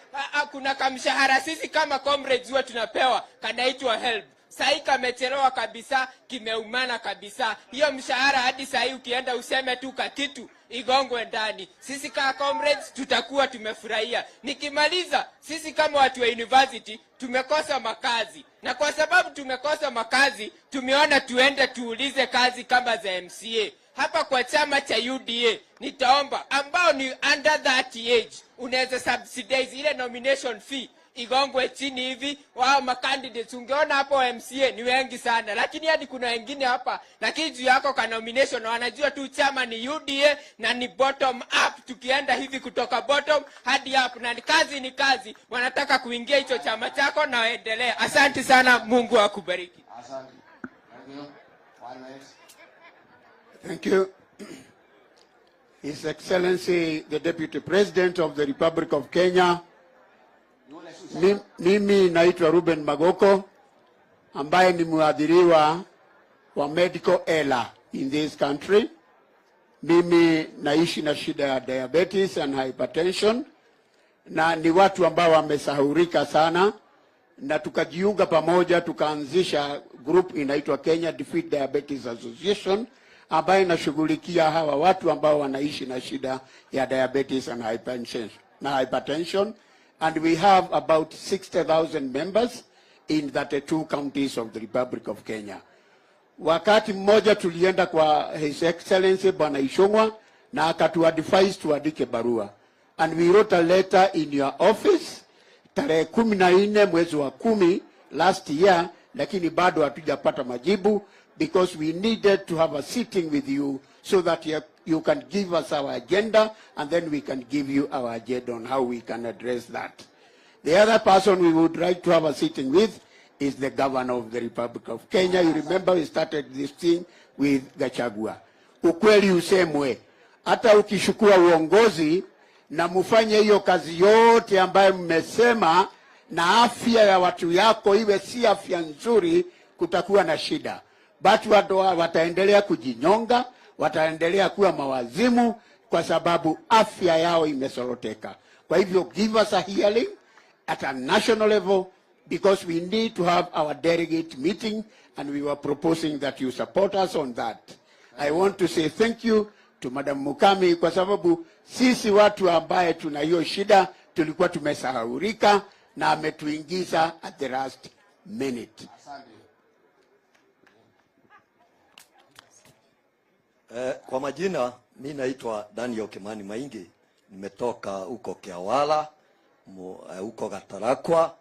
kuna kamshahara sisi kama comrades huwa tunapewa kanaitwa help. Sahi kamechelewa kabisa, kimeumana kabisa. Hiyo mshahara hadi sahi ukienda useme tu kakitu igongwe ndani. Sisi kama comrades tutakuwa tumefurahia. Nikimaliza, sisi kama watu wa university tumekosa makazi. Na kwa sababu tumekosa makazi, tumeona tuende tuulize kazi kama za MCA. Hapa kwa chama cha UDA, nitaomba ambao ni under 30 age, unaweza subsidize ile nomination fee igongwe chini hivi. Wao macandidates ungeona hapo MCA ni wengi sana, lakini hadi kuna wengine hapa lakini juu yako ka nomination na wanajua tu chama ni UDA na ni bottom up, tukienda hivi kutoka bottom hadi up, na kazi ni kazi, wanataka kuingia hicho chama chako na waendelee. Asante sana, Mungu akubariki. Asante. Thank you. One minute. Thank you. His Excellency the Deputy President of the Republic of Kenya. Mimi naitwa Ruben Magoko ambaye ni mwadhiriwa wa medical error in this country. Mimi naishi na shida ya diabetes and hypertension, na ni watu ambao wamesahurika sana, na tukajiunga pamoja tukaanzisha group inaitwa Kenya Defeat Diabetes Association ambayo inashughulikia hawa watu ambao wanaishi na shida ya diabetes and hypertension. And we have about 60,000 members in 32 counties of the Republic of Kenya. Wakati mmoja tulienda kwa His Excellency Bwana Ishongwa na akatuadvise tuandike barua. And we wrote a letter in your office tarehe 14 mwezi wa 10 last year, lakini bado hatujapata majibu, because we needed to have a sitting with you so that you can give us our agenda, and then we can give you our agenda on how we can address that. The other person we would like to have a sitting with is the Governor of the Republic of Kenya. You remember we started this thing with Gachagua. Ukweli usemwe, hata ukishukua uongozi na mufanye hiyo kazi yote ambayo mmesema, na afya ya watu yako iwe si afya nzuri, kutakuwa na shida. Watu wataendelea kujinyonga, wataendelea kuwa mawazimu kwa sababu afya yao imesoroteka. Kwa hivyo give us a hearing at a national level, because we need to have our delegate meeting, and we were proposing that you support us on that. I want to say thank you to Madam Mukami, kwa sababu sisi watu ambaye tuna hiyo shida tulikuwa tumesahaurika, na ametuingiza at the last minute. Kwa majina, mimi naitwa Daniel Kimani Maingi, nimetoka huko Kiawala, huko Gatarakwa,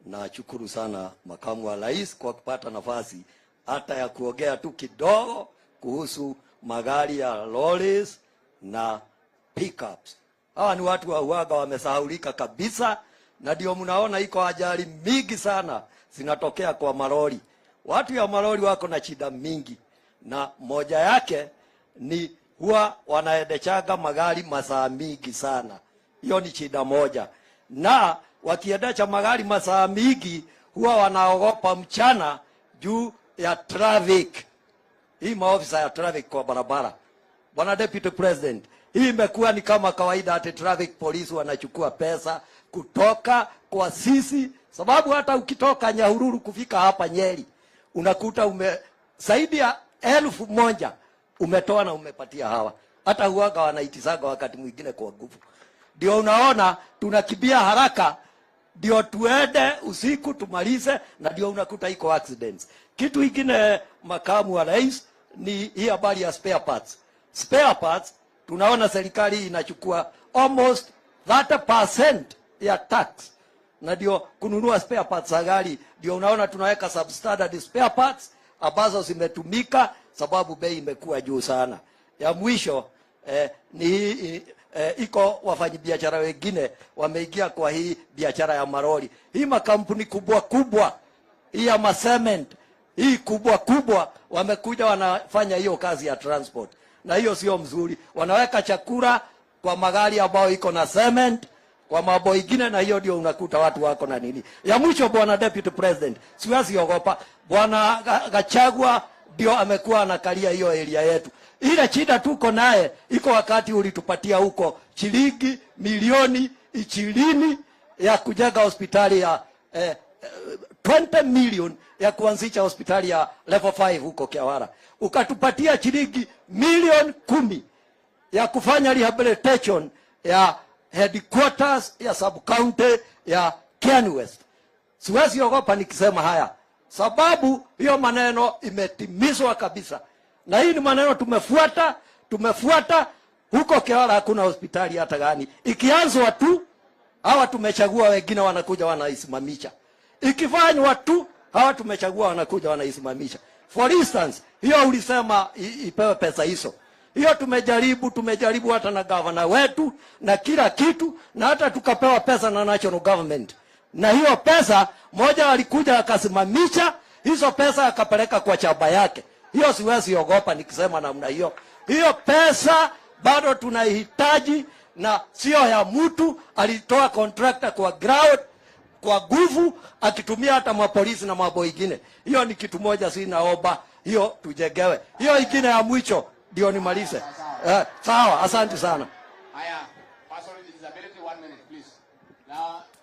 na shukuru sana makamu wa rais kwa kupata nafasi hata ya kuongea tu kidogo kuhusu magari ya lorries na pickups. Hawa ni watu wa uaga wamesahaulika kabisa, na ndio mnaona iko ajali mingi sana zinatokea kwa malori. Watu ya malori wako na shida mingi, na moja yake ni huwa wanaendeshaga magari masaa mingi sana. Hiyo ni shida moja. Na wakiendesha magari masaa mingi huwa wanaogopa mchana juu ya traffic. Hii maofisa ya traffic kwa barabara. Bwana Deputy President, hii imekuwa ni kama kawaida, ati traffic police wanachukua pesa kutoka kwa sisi, sababu hata ukitoka Nyahururu kufika hapa Nyeri unakuta zaidi ya 1,000 umetoa na umepatia hawa. Hata huaga wanaitisaga wakati mwingine kwa nguvu. Ndio unaona tunakimbia haraka ndio tuende usiku tumalize, na ndio unakuta iko accidents. Kitu kingine makamu wa rais ni hii habari ya spare parts. Spare parts tunaona serikali inachukua almost 30% ya tax, na ndio kununua spare parts za gari. Ndio unaona tunaweka substandard spare parts ambazo zimetumika sababu bei imekuwa juu sana. Ya mwisho iko wafanyabiashara wengine wameingia kwa hii biashara ya maroli. Hii makampuni kubwa kubwa, hii ya cement, hii kubwa kubwa wamekuja wanafanya hiyo kazi ya transport. Na hiyo sio mzuri. Wanaweka chakula kwa magari ambayo iko na cement, kwa mambo mengine, na hiyo ndio unakuta watu wako na nini. Ya mwisho, Bwana Deputy President, siwezi ogopa. Bwana Gachagua ndio amekuwa anakalia hiyo area yetu. Ile shida tuko naye, iko wakati ulitupatia huko shilingi milioni 20 ya kujenga hospitali ya 20 million ya kuanzisha hospitali ya level 5 huko Kiawara. Ukatupatia shilingi milioni 10 ya kufanya rehabilitation ya headquarters ya sub county ya Kiani West. Siwezi ogopa nikisema haya, sababu hiyo maneno imetimizwa kabisa. Na hii ni maneno tumefuata huko Kiawara hakuna hospitali hata gani. Ikianzwa tu hawa tumechagua wengine wanakuja wanaisimamisha. Ikifanywa tu hawa tumechagua wanakuja wanaisimamisha. For instance, hiyo ulisema ipewe pesa hizo. Hiyo tumejaribu hata na governor wetu na kila kitu, na hata tukapewa pesa na national government. Na hiyo pesa moja walikuja akasimamisha, hizo pesa akapeleka kwa chaba yake. Hiyo siwezi ogopa nikisema namna hiyo. Hiyo pesa bado tunahitaji, na sio ya mtu alitoa contractor kwa ground kwa nguvu akitumia hata mapolisi na mambo mengine. Hiyo ni kitu moja sinaomba, hiyo tujegewe. Hiyo ingine ya mwisho ndio nimalize. Sawa, asante sana. Haya, personal disability 1 minute please. Na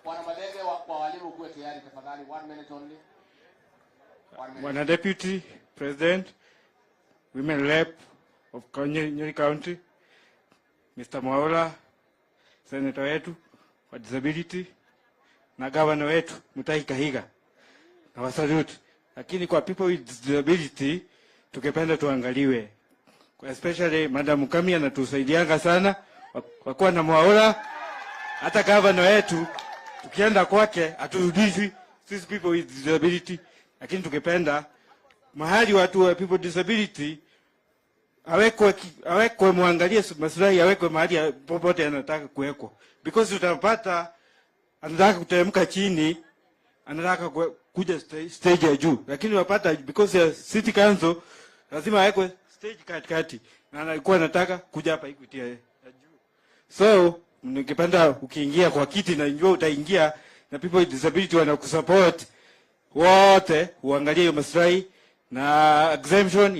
wanamadege kwa walimu kuwe tayari tafadhali, 1 minute only. 1 minute. Bwana Deputy President, Women Rep of Nyeri County, Mr. Mwaura, Senator wetu wa disability, na governor wetu Mutahi Kahiga, na wasalute. Lakini kwa people with disability, tukipenda tuangaliwe. Especially Madam Mukami anatusaidianga sana, kwa kuwa na Mwaura, hata governor wetu, tukienda kwake, haturudishi sisi people with disability. Lakini tukipenda, mahali watu wa people with disability, awekwe muangalie maslahi, awekwe mahali popote anataka kuwekwa. Because utapata anataka kuteremka chini, anataka kuja stage ya juu, lakini wapata because ya city council lazima awekwe stage katikati, na alikuwa anataka kuja hapa Equity ya juu. So nikipenda ukiingia kwa kiti na njoo utaingia na people with disability wanakusupport wote, uangalie hiyo maslahi na exemption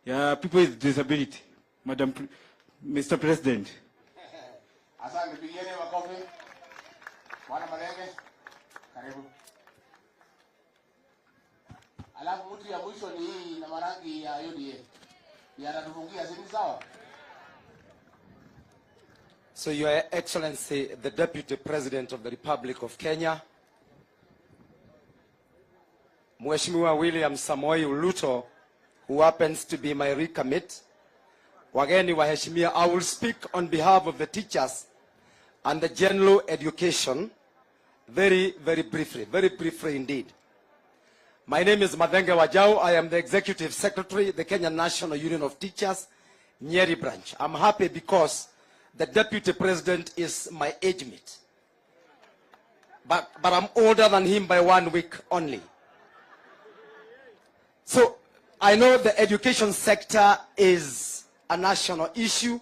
ya people with disability. Mr. President. Asante, pigeni makofi. Bwana Malenge, karibu. Alafu mtu ya mwisho ni hii na marangi ya UDA. Yanatufungia sisi sawa? So Your Excellency, the Deputy President of the Republic of Kenya, Mheshimiwa William Samoei Ruto, who happens to be my recommit, wageni waheshimiwa, I will speak on behalf of the teachers and the general education very briefly indeed. My name is Madenge Wajau. I am the Executive Secretary, the Kenya National Union of Teachers, Nyeri branch. I'm happy because the Deputy President is my age mate. But I'm older than him by 1 week only. So I know the education sector is a national issue,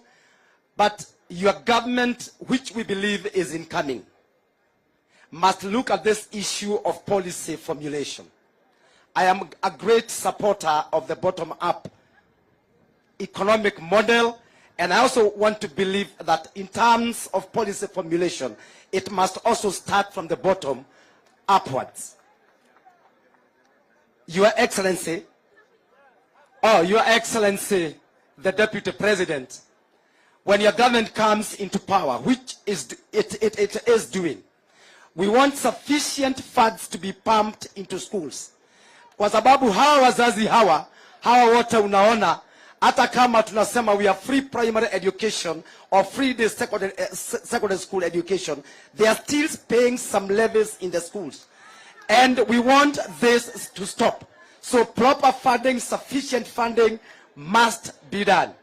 but your government, which we believe is incoming, must look at this issue of policy formulation. I am a great supporter of the bottom-up economic model, and I also want to believe that in terms of policy formulation, it must also start from the bottom upwards. Your Excellency, the Deputy President, when your government comes into power, which it is doing, we want sufficient funds to be pumped into schools. Kwa sababu hawa wazazi hawa wote unaona, hata kama tunasema we are free primary education or free day secondary school education, they are still paying some levies in the schools. And we want this to stop. So proper funding, sufficient funding must be done.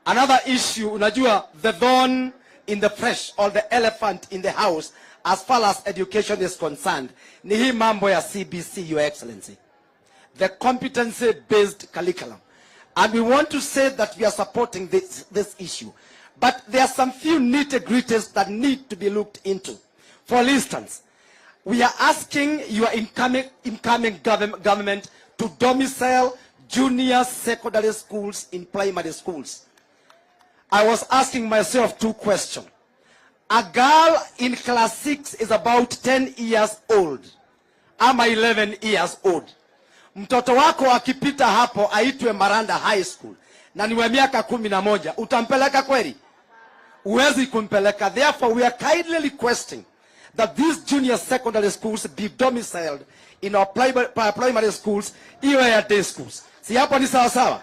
Another issue, unajua, the thorn in the flesh or the elephant in the house as far as education is concerned, ni hii mambo ya CBC, Your Excellency, the competency-based curriculum. And we want to say that we are supporting this issue. But there are some few nitty-gritties that need to be looked into. For instance, we are asking your incoming government to domicile junior secondary schools in primary schools. I was asking myself 2 questions. A girl in class 6 is about 10 years old. I'm 11 years old. Mtoto wako akipita hapo aitwe Maranda High School na ni wa miaka 11, utampeleka kweli? Uwezi kumpeleka. Therefore, we are kindly requesting that these junior secondary schools be domiciled in our primary schools, iwe ya day schools. Si hapo ni sawa sawa?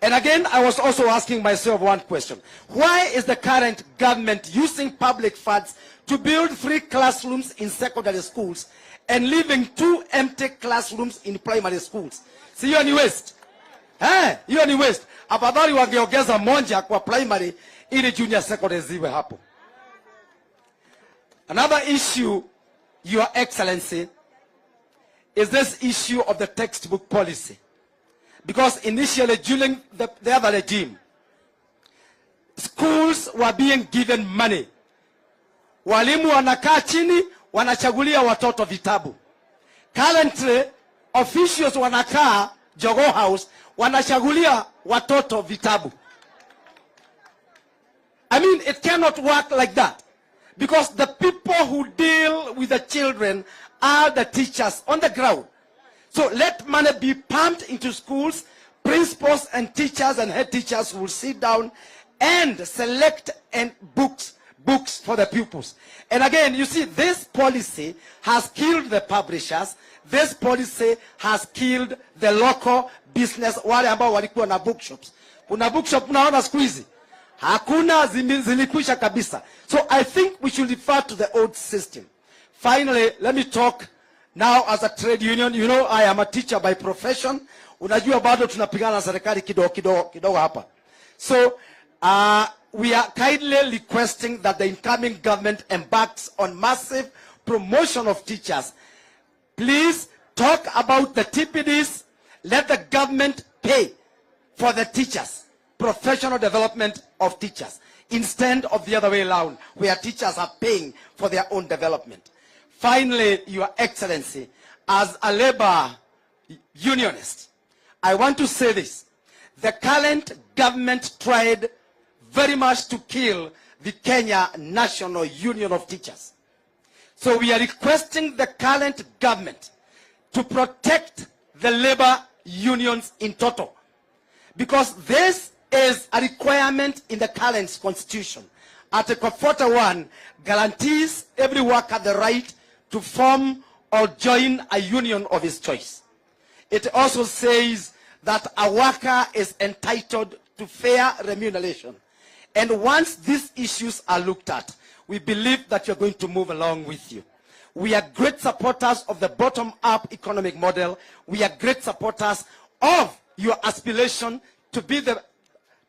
And again, I was also asking myself 1 question. Why is the current government using public funds to build 3 classrooms in secondary schools and leaving 2 empty classrooms in primary schools? Si hiyo ni waste? Hiyo ni waste. Afadhali wangeongeza moja kwa primary ili junior secondary ziwe hapo. Another issue, Your Excellency, is this issue of the textbook policy. Because initially, during the other regime, schools were being given money. Walimu wanakaa chini, wanachagulia watoto vitabu. Currently, officials wanakaa Jogoo House, wanachagulia watoto vitabu. I mean, it cannot work like that. Because the people who deal with the children are the teachers on the ground. So let money be pumped into schools, principals and teachers and head teachers will sit down and select books for the pupils. And again, you see, this policy has killed the publishers. This policy has killed the local business. Wale ambao walikuwa na bookshops. Kuna bookshop naona siku hizi hakuna, zilikwisha kabisa. So I think we should refer to the old system. Finally, let me talk now as a trade union. You know, I am a teacher by profession. Unajua bado tunapigana na serikali kidogo hapa. So we are kindly requesting that the incoming government embarks on massive promotion of teachers. Please talk about the TPDs. Let the government pay for the teachers, professional development of teachers, instead of the other way around, where teachers are paying for their own development. Finally, Your Excellency, as a labor unionist, I want to say this. The current government tried very much to kill the Kenya National Union of Teachers. So we are requesting the current government to protect the labor unions in total, because this is a requirement in the current constitution. Article 41 guarantees every worker the right to form or join a union of his choice. It also says that a worker is entitled to fair remuneration. And once these issues are looked at, we believe that you're going to move along with you. We are great supporters of the bottom-up economic model. We are great supporters of your aspiration to be the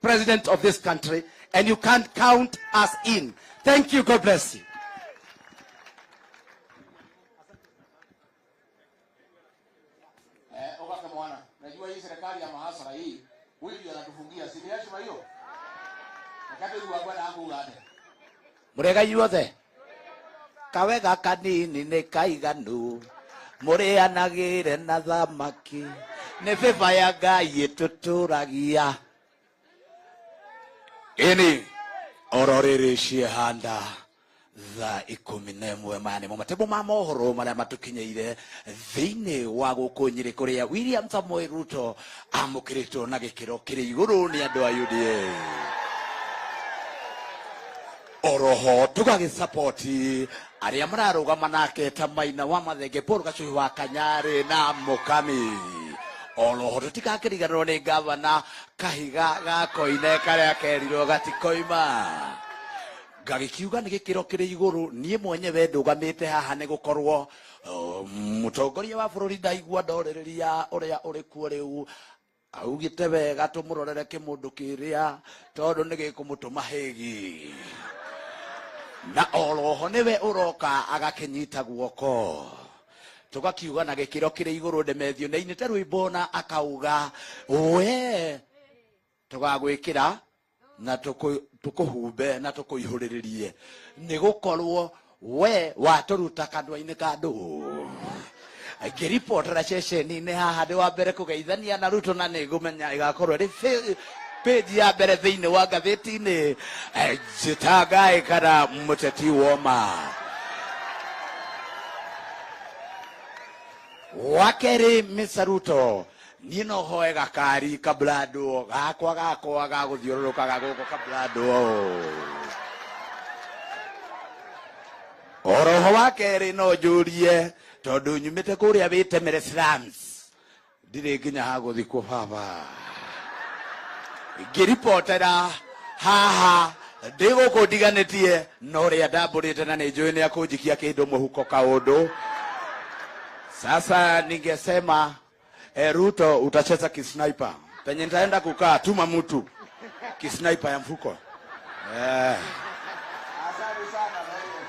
president of this country, and you can't count us in. Thank you. God bless you. Najua hii serikali ya mahasara hii, wiki anatufungia siriashi hiyo. Wakati huwa bwana wangu ngade. Murega yuothe. Kawega kanini ne kaiganu. Mureanagire na thamaki. Ne beba ya Ngai tuturagia. Ini ororere ciehanda tha 11 mane mo matebo ma mohoro maria matukinyeire thiini wa guku Nyeri kuria William Samoei Ruto amukirito na gikiro kiri iguru ni andu a UDA. Oroho tugagi support aria mararugama nake ta Maina wa Mathenge Paul Gacui wa Kanyari na Mukami. Oroho tutikakiriganwo ni governor Kahiga gakoine karia kerirwo gatikoima. Gagikiuga ni gikiro kiri iguru nie mwenyewe ndugamite haha ni gukorwo mutongoria wa bururi ndaigua ndorereria uria uri kuo riu augite wega tumurorere kimundu kiria tondu ni gikumutuma hegi na oroho niwe uroka agakinyita guoko tugakiuga na gikiro kiri iguru ndemethio na inite rwibona akauga we tugagwikira na tukuhumbe na tukuihuriririe ni gukorwo we waturuta kandwa-ini kandu ngiripotera ceceni-ini haha ndi wa mbere kugeithania na Ruto na nigumenya igakorwo ri page ya mbere thiini wa ngathĩti-inĩ njitangaĩ kana muteti woma. Wakeri Mr. Ruto ni no hoe gakari kablado gakwa gaguthiũrũrũka gaguko kablado oroho wakeri no njũrie tondu nyumite kuria witemere slums ndire nginya haguthikwo baba ngiripotera haha ndiguku ndiganitie no ria ndamburite na ninjui ni akunjikia kindu muhuko kaundu. Sasa ningesema Ruto utacheza kisniper. Penye nitaenda kukaa tuma mtu kisniper ya mfuko. Asante sana wewe.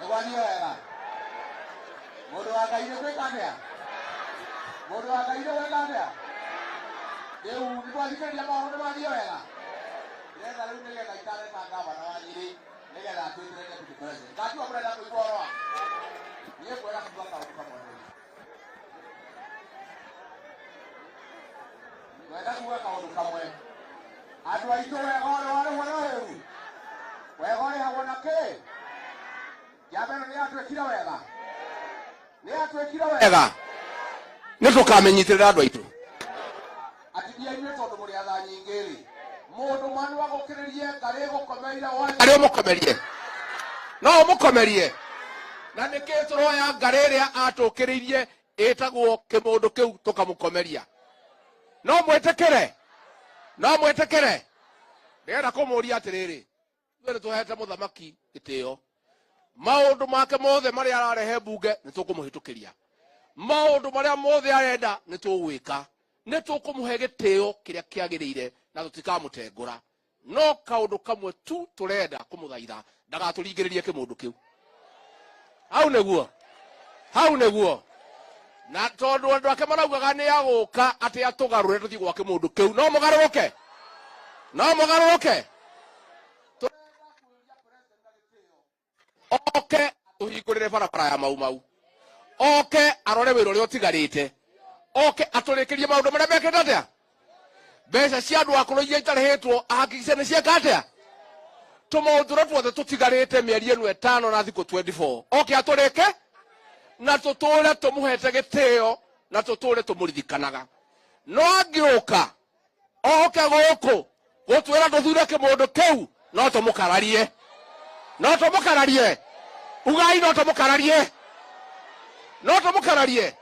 Ngwani wega. Mundu wa Ngai gwikania. Mundu wa Ngai gwikania. Deu ni kwa dikeria maundu mathio wega. Yenda riu nigetha itare ta gavana wa Nyeri nigetha atwitire deputy president. Ngajua murenda kuigua oro. Niye kwenda kuga kaundu kamwe. Kwenda kuga kaundu kamwe. Adu aito wegore hawona ke. Yabeno ni atwekira wega. Ni atwekira wega. Nitũkamenyitĩrĩra andũ aitũ. Atibia inyuĩ tondũ mũrĩ atha nyingĩ-rĩ, mũndũ manu agũkĩrĩrie ngarĩ gũkomeire wothe. Ngarĩ ũmũkomerie. No ũmũkomerie. Na nĩkĩ tũroya ngarĩ ĩrĩa atũkĩrĩirie ĩtagwo kĩmũndũ kĩu tũkamũkomeria. No mwĩtĩkĩre. No mwĩtĩkĩre. Ndĩrenda kũmũria atĩrĩrĩ. Ithuĩ nĩtũhete mũthamaki gĩtĩo. Maũndũ make mothe marĩa ararehe mbunge nĩtũkũmũhĩtũkĩria. Maũndũ marĩa mothe arenda nĩtũgwĩka. Nĩtũkũmũhe gĩtĩo kĩrĩa kĩagĩrĩire na tũtikamũtengũra. No kaũndũ kamwe tu tũrenda kũmũthaitha, ndagatũringĩrĩrie kĩmũndũ kĩu. Hau nĩguo. Hau nĩguo. Na tondũ andũ ake maraugaga nĩ agũka atĩ atũgarũre tũthiĩ gwa kĩmũndũ kĩu. No mũgarũrũke. No mũgarũrũke. Oke tũhingũrĩre barabara ya mau. Oke arore wĩra ũrĩa ũtigarĩte. Oke atũrĩkĩrie maũndũ marĩa mekĩte atĩa. Mbeca cia andũ akũrũ iria itarĩhĩtwo ahakikice nĩ cieka atĩa. Tũmaũndũ tuothe tũtigarĩte mĩeri ĩno 5 na thikũ 24. Oke atũrĩke na tũtũre tũmũhete gĩtĩo na tũtũre tũmũririkanaga. No angĩũka oke gũkũ gũtwĩra tũthure kĩmũndũ kĩu no tũmũkararie. No tũmũkararie. Ugai no tũmũkararie. No tũmũkararie.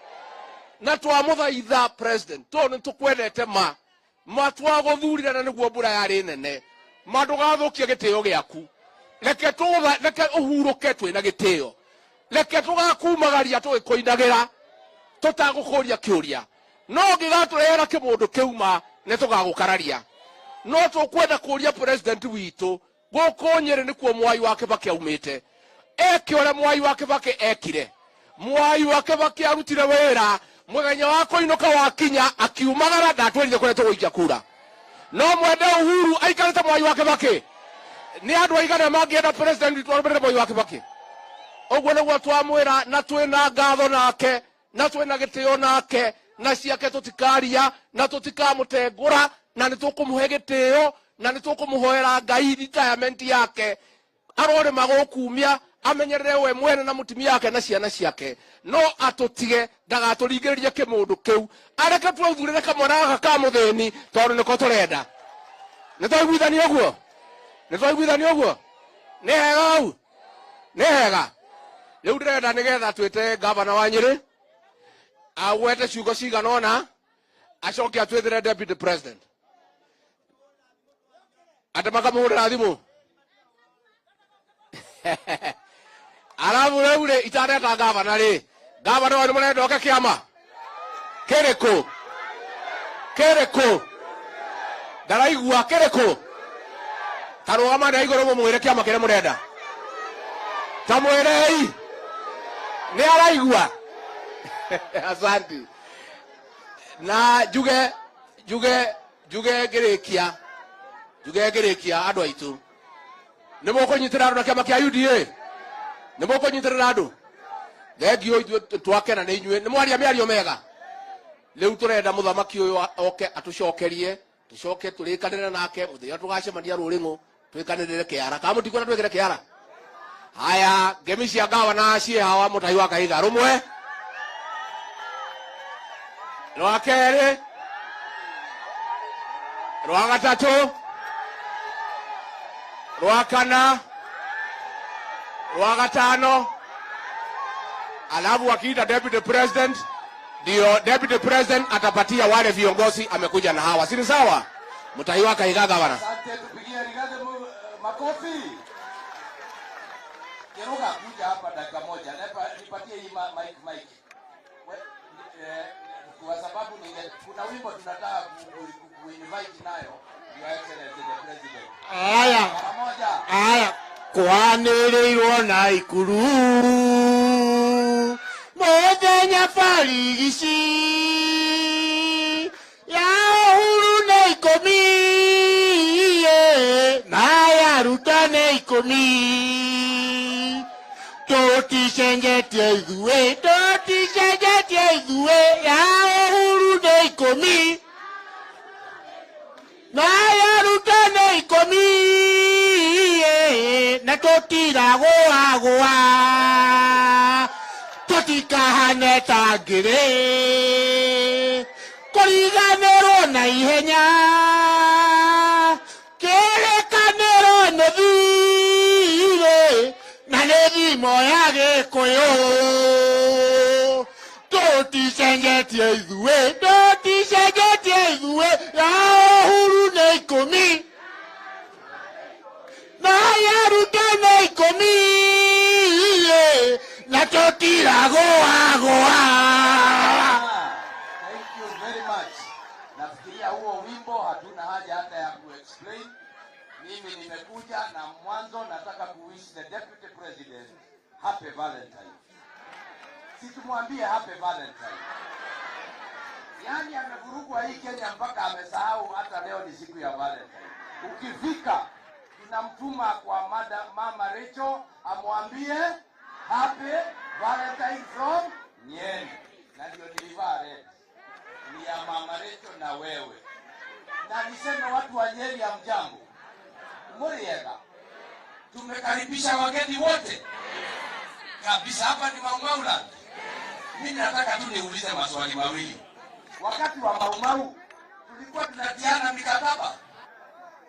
Na twamũthaitha president tondũ nĩtũkwendete ma twagũthurire na nĩguo mbura yarĩ nene. Ma ndũgathũkie gĩtĩo gĩaku. Reke ũhurũke twĩna gĩtĩo. Reke tũgakumagaria tũgĩkũinagĩra tũtagũkũria kĩũria. No ũngĩgatũrehera kĩmũndũ kĩu nĩtũgagũkararia. No tũkwenda kũria president witũ gũkũ Nyeri nĩkuo Mwai wa Kibaki aumĩte. Eke ũrĩa Mwai wa Kibaki ekire. Mwai wa Kibaki arutire wĩra mũthenya wa kũinũka wakinya akiumagara ndatwĩrire kũrĩa tũgũikia kura. No mwende Uhuru aikarĩte Mwai wa Kibaki. Nĩ andũ aigana mangĩenda president witũ arũmĩrĩre Mwai wa Kibaki. Ũguo nĩguo twamwĩra na twĩna ngatho nake na twĩna gĩtĩo nake na ciake tũtikaria na tũtikamũtengũra na nĩtũkũmũhe gĩtĩo na nĩtũkũmũhoera Ngai retirement yake. Arore magũkumia amenyerere we mwene na mũtumia yake na ciana ciake. No atũtige ndagatũringĩrĩrie kĩmũndũ kĩu. Areke twathurĩre kamwana gaka ka mũthĩni tondũ nĩko tũrenda. Nĩtwaiguithania ũguo. Nĩtwaiguithania ũguo. Nĩ hega hau. Nĩ hega. Rĩu ndĩrenda nĩgetha twĩte gavana wa Nyeri agwete ciugo cigana ũna acoke atwĩthĩre deputy president. Atĩ makamũhũrĩra thimũ. Alafu rĩu itareka gavana rĩ. Gavana wa nĩmũrenda oke kĩama. Kĩrĩkũ. Kĩrĩkũ. Ndaraigua kĩrĩkũ. Tarũgama na igũrũ mũmwĩre kĩama kĩrĩa mũrenda. Tamwĩrei. Nĩ araigua. Asante. Na njuge ngĩrĩkia. Njuge ngĩrĩkia andũ aitũ. Nĩmũkũnyitĩrĩra andũ na kĩama kĩa UDA. Nĩmũkũnyitĩrĩra andũ. Thengio ithuĩ twakena nĩ inyuĩ. Nĩmwaria mĩario mega. Rĩu tũrenda mũthamaki ũyũ oke atũcokerie. Tũcoke tũrĩkanĩre nake mũthenya tũgacemania Rũrĩng'ũ twĩkanĩrĩre kĩara. Kana mũtikwenda twĩkĩre kĩara? Haya, ngemi cia gavana ciĩ hawa Mũtahi wa Kahiga rũmwe. Rwa kerĩ. Rwa gatatũ. Rwa kana. Rwa gatano. Alafu akiita deputy president, ndio deputy president atapatia wale viongozi amekuja na hawa. Si sawa? Mũtahi wa Kahiga gavana. Asante, tupigie Brigade makofi. Kiruga kuja hapa dakika moja. Nipatie hii mic. Kwa sababu kuna wimbo tunataka kuinvite nayo. Your Excellency the President. Aya. Aya. Kwanĩrĩirwo na ikuru mũthenya barigici ya Uhuru nĩ 10 na ya Ruto nĩ 10. Tũticenjetie ithuĩ ya Uhuru nĩ 10 na ya Ruto na totira goa goa totikahane tangire koriganero na ihenya kerekanero nethire na nethimo ya gikuyu toticenjetie ithue ya Uhuru na ikumi na ya Ruto na ikumi na totira goa goa. Thank you very much. Nafikiria huo wimbo hatuna haja hata ya kuexplain. Mimi nimekuja na mwanzo nataka kuwish the deputy president happy Valentine. Situmwambie happy Valentine. Yaani amevurugwa hii Kenya mpaka amesahau hata leo ni siku ya Valentine. Ukifika tunamtuma kwa mama Rachel amwambie happy Valentine from Nyeri. Na ndio nilivaa red. Ni ya mama Rachel na wewe. Na niseme watu wa Nyeri ya mjambo. Muriega. Tumekaribisha wageni wote. Kabisa hapa ni Maumau. Mimi nataka tu niulize maswali mawili. Wakati wa Maumau tulikuwa tunatiana mikataba.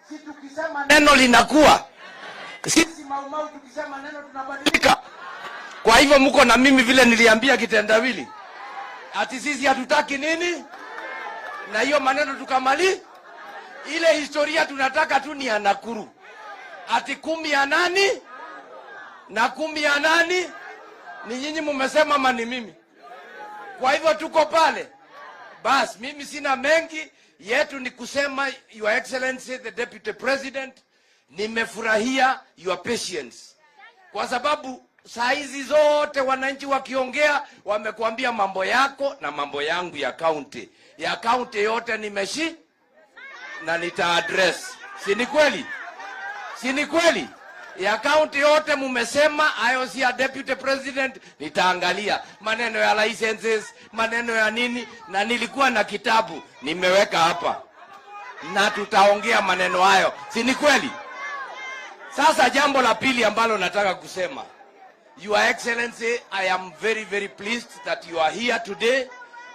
Si tukisema neno linakuwa. Sisi Maumau tukisema neno tunabadilika. Kwa hivyo mko na mimi vile niliambia kitendawili. Ati sisi hatutaki nini? Na hiyo maneno tukamali. Ile historia tunataka tu ni ya Nakuru. Ati 10 ya nani? Na 10 ya nani? Ni nyinyi mmesema mani mimi. Kwa hivyo tuko pale. Bas, mimi sina mengi. Yetu ni kusema Your Excellency the Deputy President, nimefurahia your patience. Kwa sababu saa hizi zote wananchi wakiongea wamekuambia mambo yako na mambo yangu ya county. Ya county yote nimeshi na nita address. Si ni kweli? Si ni kweli? Ya county yote mumesema hayo si ya deputy president, nitaangalia maneno ya licenses, maneno ya nini, na nilikuwa na kitabu nimeweka hapa na tutaongea maneno hayo. Si ni kweli? Sasa jambo la pili ambalo nataka kusema, Your Excellency, I am very very pleased that you are here today.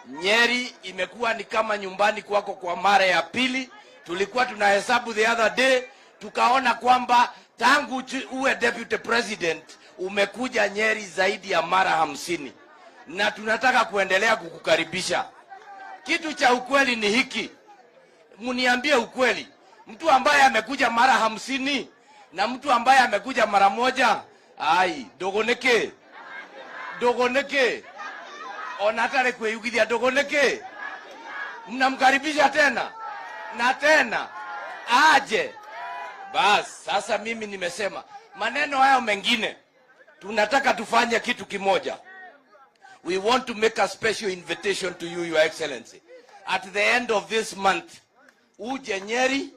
Nyeri imekuwa ni kama nyumbani kwako kwa mara ya pili. Tulikuwa tunahesabu the other day, tukaona kwamba tangu uwe deputy president umekuja Nyeri zaidi ya mara 50, na tunataka kuendelea kukukaribisha. Kitu cha ukweli ni hiki, muniambie ukweli, mtu ambaye amekuja mara 50 na mtu ambaye amekuja mara moja, ai dogoneke onatare kweyugithia dogoneke, mnamkaribisha tena na tena aje. Bas, sasa mimi nimesema maneno hayo mengine tunataka tufanye kitu kimoja. We want to make a special invitation to you, Your Excellency. At the end of this month, uje Nyeri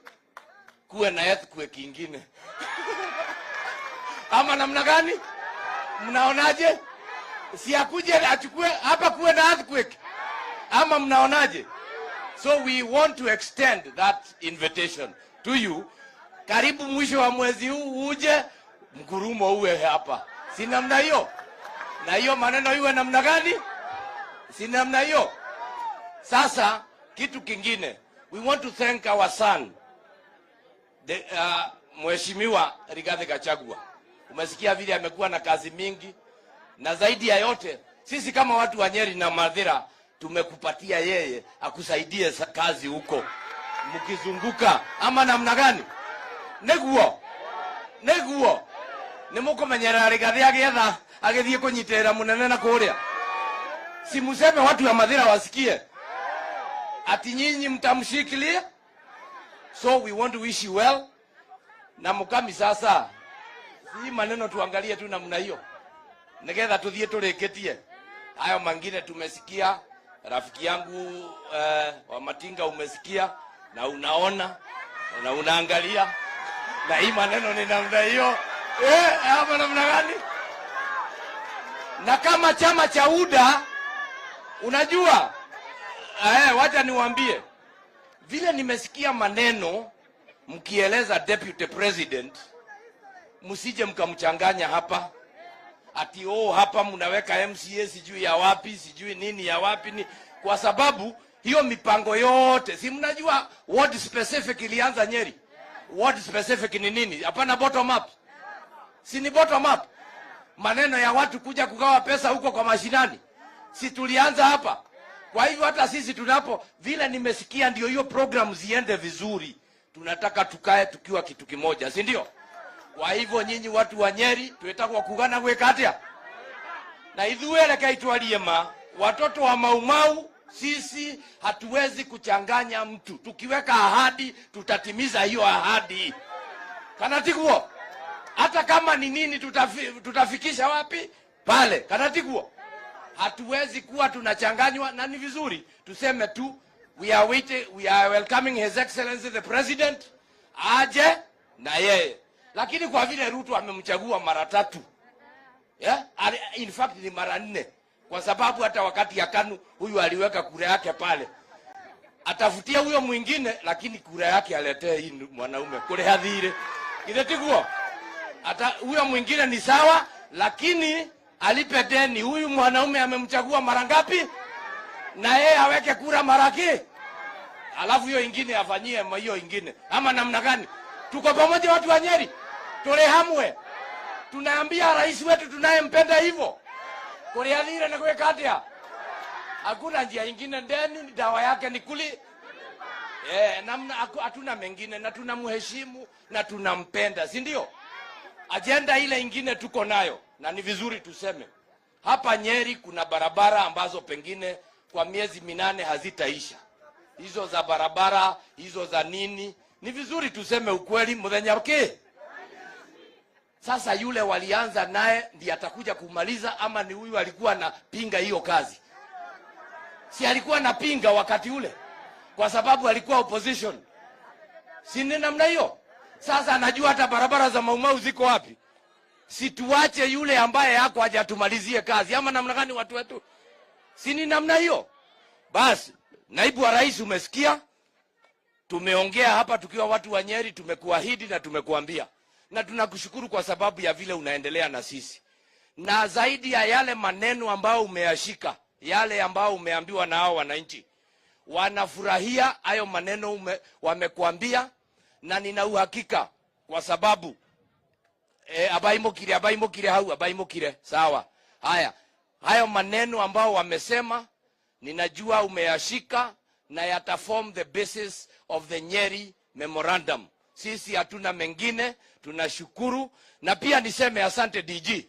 kuwe na earthquake ingine. Ama namna gani? Mnaonaje? Si akuje achukue hapa kuwe na earthquake. Ama mnaonaje? So we want to extend that invitation to you. Karibu mwisho wa mwezi huu uje mgurumo uwe hapa. Si namna hiyo? Na hiyo maneno iwe namna gani? Si namna hiyo? Sasa kitu kingine, we want to thank our son, Mheshimiwa Rigathi Gachagua. Umesikia vile amekuwa na kazi mingi, na zaidi ya yote sisi kama watu wa Nyeri na Mathira tumekupatia yeye akusaidie kazi huko mkizunguka. Ama namna gani? Neguo nimukumenyerera Rigathi agietha agithie kunyitera munene na kuria. Si museme watu wa Mathira wasikie ati nyinyi mtamshikilia. So we want to wish you well. Na mukami sasa, si maneno tuangalie tu namna hiyo, nigetha tuthie tureketie hayo mangine. Tumesikia rafiki yangu wa Matinga, umesikia na unaona na unaangalia, na hii maneno ni namna hiyo. Hapa namna gani? Na kama chama cha UDA unajua, wacha niwaambie vile nimesikia maneno mkieleza deputy president msije mkamchanganya hapa. Ati hapa mnaweka MCA sijui ya wapi, sijui nini ya wapi ni. Kwa sababu hiyo mipango yote, si mnajua ward specific ilianza Nyeri. Ward specific ni nini? Hapana bottom up. Si ni bottom up. Maneno ya watu kuja kugawa pesa huko kwa mashinani. Si tulianza hapa. Kwa hivyo hata sisi tunapo vile nimesikia ndio hiyo program ziende vizuri. Tunataka tukae tukiwa kitu kimoja, si ndio? Kwa hivyo nyinyi watu wa Nyeri tuetakwa kugana gwekatia. Na idhuele kaitwaliema watoto wa Maumau, sisi hatuwezi kuchanganya mtu. Tukiweka ahadi tutatimiza hiyo ahadi. Kanatikuo. Hata kama ni nini tutafikisha wapi? Pale. Kanatikuo. Hatuwezi kuwa tunachanganywa, na ni vizuri tuseme tu we are welcoming His Excellency the President aje na yeye. Lakini kwa vile Ruto amemchagua mara 3. Yeah? In fact ni mara 4. Kwa sababu hata wakati ya KANU huyu aliweka kura yake pale. Atafutia huyo mwingine, lakini kura yake aletee hii mwanaume kule hadhire. Kinetikuo. Hata huyo mwingine ni sawa, lakini alipe deni. Huyu mwanaume amemchagua mara ngapi? Na yeye aweke kura mara ngapi? Alafu hiyo ingine afanyie hiyo ingine. Ama namna gani? Tuko pamoja watu wa Nyeri. Turehamwe. Tunaambia rais wetu tunayempenda hivyo. Kuriadhira na kuweka hatia. Hakuna njia ingine, deni dawa yake ni kuli. Namna hatuna mengine, na tunamheshimu na tunampenda, si ndio? Agenda ile ingine tuko nayo, na ni vizuri tuseme. Hapa Nyeri kuna barabara ambazo pengine kwa miezi 8 hazitaisha. Hizo za barabara, hizo za nini, ni vizuri tuseme ukweli mudhenyake. Sasa yule walianza naye ndiye atakuja kumaliza, ama ni huyu alikuwa anapinga hiyo kazi? Si alikuwa anapinga wakati ule kwa sababu alikuwa opposition. Si ni namna hiyo? Sasa anajua hata barabara za Maumau ziko wapi. Si tuache yule ambaye yako hajatumalizie kazi, ama namna gani watu wetu? Si ni namna hiyo? Basi naibu wa rais, umesikia? Tumeongea hapa tukiwa watu wa Nyeri, tumekuahidi na tumekuambia. Na tunakushukuru kwa sababu ya vile unaendelea na sisi. Na zaidi ya yale maneno ambao umeyashika, yale ambao umeambiwa na hao wananchi, wanafurahia hayo maneno wamekuambia, na nina uhakika kwa sababu abaimokire sawa. Hayo maneno ambao wamesema ninajua umeyashika, na yataform the basis of the Nyeri memorandum. Sisi hatuna mengine, tunashukuru. Na pia niseme asante DG.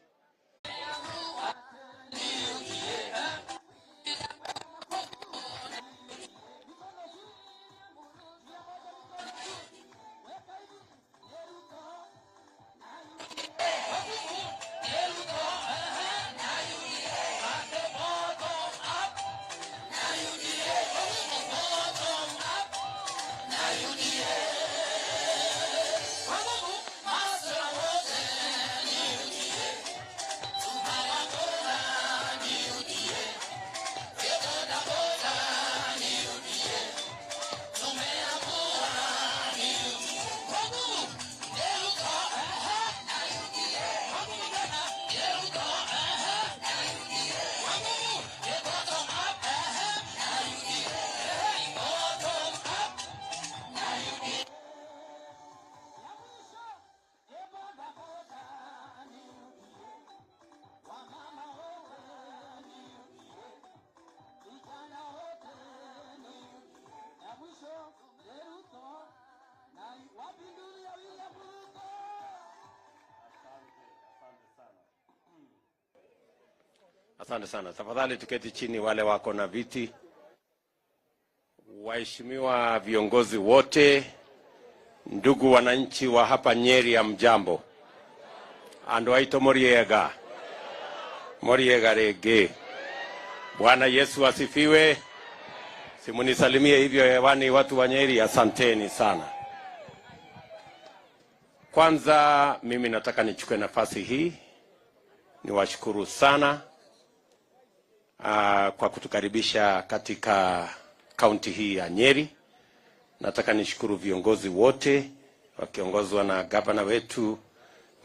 Asante sana. Tafadhali tuketi chini wale wako na viti. Waheshimiwa viongozi wote, ndugu wananchi wa hapa Nyeri, ya mjambo. Ando aito moriega. Moriega rege. Bwana Yesu asifiwe. Simunisalimie hivyo hewani watu wa Nyeri, asanteni sana. Kwanza mimi nataka nichukue nafasi hii niwashukuru sana kwa kutukaribisha katika kaunti hii ya Nyeri. Nataka nishukuru viongozi wote wakiongozwa na gavana wetu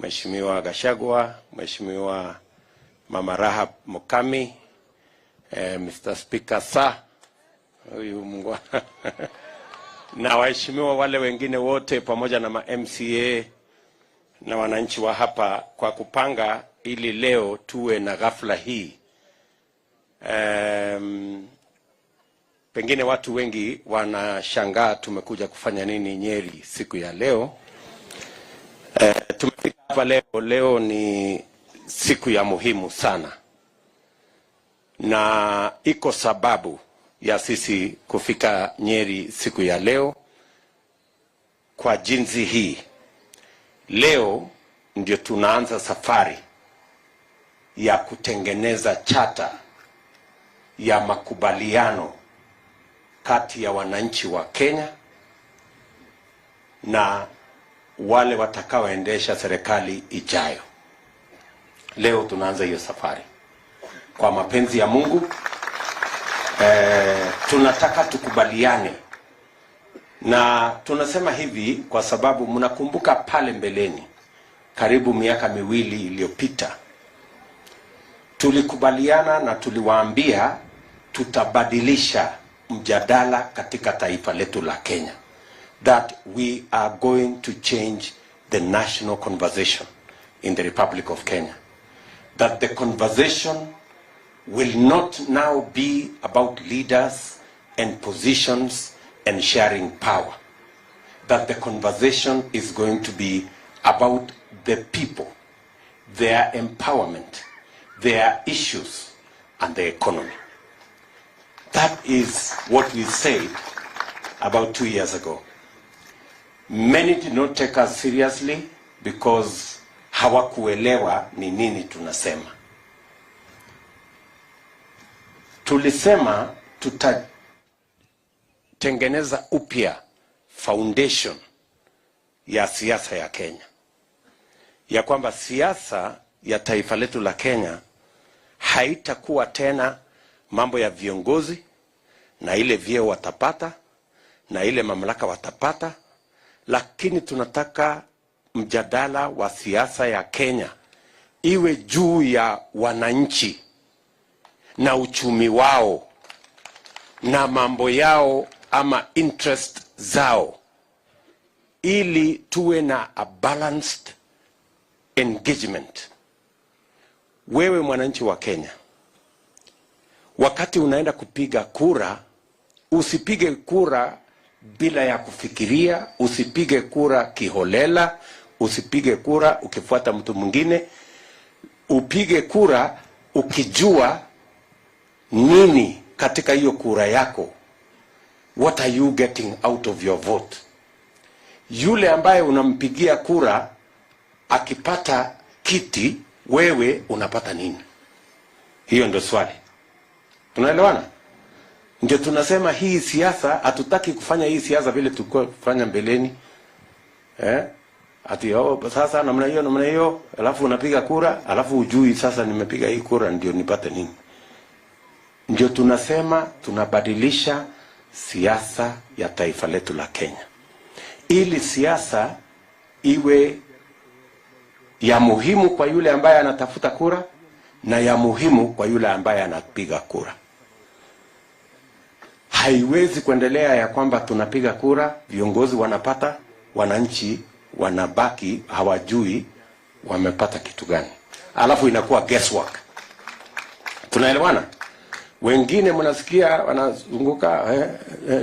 Mheshimiwa Gachagua, Mheshimiwa Mama Rahab Mukami, Mr. Speaker Sir, huyu Mungu na waheshimiwa wale wengine wote pamoja na MCA na wananchi wa hapa kwa kupanga ili leo tuwe na ghafla hii. Pengine watu wengi wanashangaa tumekuja kufanya nini Nyeri siku ya leo. Tumefika hapa leo ni siku ya muhimu sana. Na iko sababu ya sisi kufika Nyeri siku ya leo kwa jinsi hii. Leo ndio tunaanza safari ya kutengeneza chata ya makubaliano kati ya wananchi wa Kenya na wale watakaoendesha serikali ijayo. Leo tunaanza hiyo safari. Kwa mapenzi ya Mungu, tunataka tukubaliane. Na tunasema hivi kwa sababu mnakumbuka pale mbeleni, karibu miaka 2 iliyopita, tulikubaliana na tuliwaambia tutabadilisha mjadala katika taifa letu la Kenya. That we are going to change the national conversation in the Republic of Kenya. That the conversation will not now be about leaders and positions and sharing power. That the conversation is going to be about the people, their empowerment, their issues, and the economy. That is what we said about 2 years ago. Many did not take us seriously because hawakuelewa ni nini tunasema. Tulisema tutatengeneza upya foundation ya siasa ya Kenya. Ya kwamba siasa ya taifa letu la Kenya haitakuwa tena mambo ya viongozi na ile vyeo watapata na ile mamlaka watapata, lakini tunataka mjadala wa siasa ya Kenya iwe juu ya wananchi na uchumi wao na mambo yao ama interest zao, ili tuwe na a balanced engagement. Wewe mwananchi wa Kenya, wakati unaenda kupiga kura, usipige kura bila ya kufikiria, usipige kura kiholela, usipige kura ukifuata mtu mwingine. Upige kura ukijua nini katika hiyo kura yako. What are you getting out of your vote? Yule ambaye unampigia kura akipata kiti, wewe unapata nini? Hiyo ndio swali. Tunaelewana? Ndio tunasema hii siasa, hatutaki kufanya hii siasa vile tulikuwa kufanya mbeleni. Ati sasa namna hiyo, alafu unapiga kura, alafu ujui sasa nimepiga hii kura ndio nipate nini. Ndio tunasema tunabadilisha siasa ya taifa letu la Kenya, ili siasa iwe ya muhimu kwa yule ambaye anatafuta kura na ya muhimu kwa yule ambaye anapiga kura. Haiwezi kuendelea ya kwamba tunapiga kura, viongozi wanapata, wananchi wanabaki hawajui wamepata kitu gani. Alafu inakuwa guesswork. Tunaelewana? Wengine mnasikia wanazunguka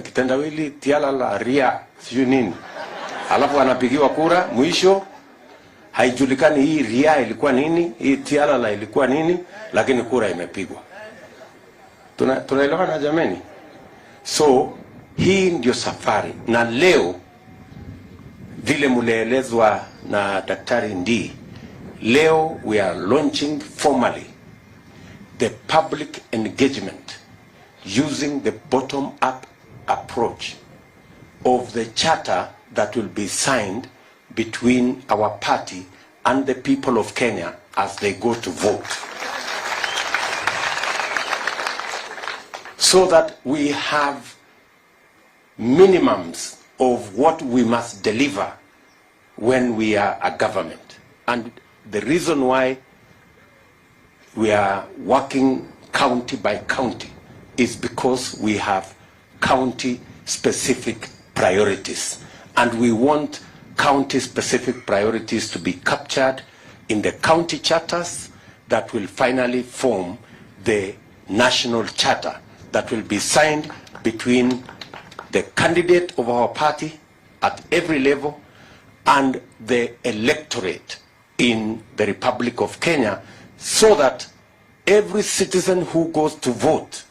kitendawili, tialala, ria, sijui nini. Alafu wanapigiwa kura, mwisho haijulikani hii ria ilikuwa nini, hii tialala ilikuwa nini, lakini kura imepigwa. Tunaelewana jameni? So hii ndio safari. Na leo vile muleelezwa na Daktari Ndii, leo we are launching formally the public engagement using the bottom-up approach of the charter that will be signed between our party and the people of Kenya as they go to vote. So that we have minimums of what we must deliver when we are a government. And the reason why we are working county by county is because we have county-specific priorities. And we want county-specific priorities to be captured in the county charters that will finally form the national charter that will be signed between the candidate of our party at every level and the electorate in the Republic of Kenya, so that every citizen who goes to vote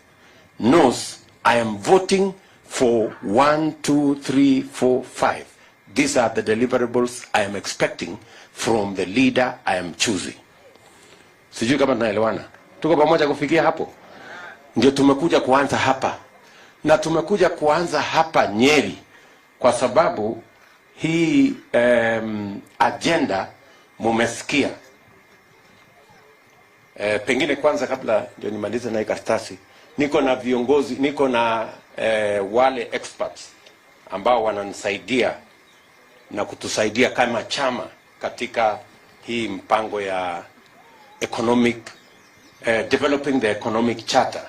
knows I am voting for 1, 2, 3, 4, 5. These are the deliverables I am expecting from the leader I am choosing. Sijui kama tunaelewana. Tuko pamoja kufikia hapo? Ndio tumekuja kuanza hapa. Na tumekuja kuanza hapa Nyeri kwa sababu hii agenda mumesikia. Pengine kwanza kabla ndio nimalize na hii karatasi, niko na viongozi, niko na wale experts ambao wananisaidia na kutusaidia kama chama katika hii mpango ya economic developing the economic charter.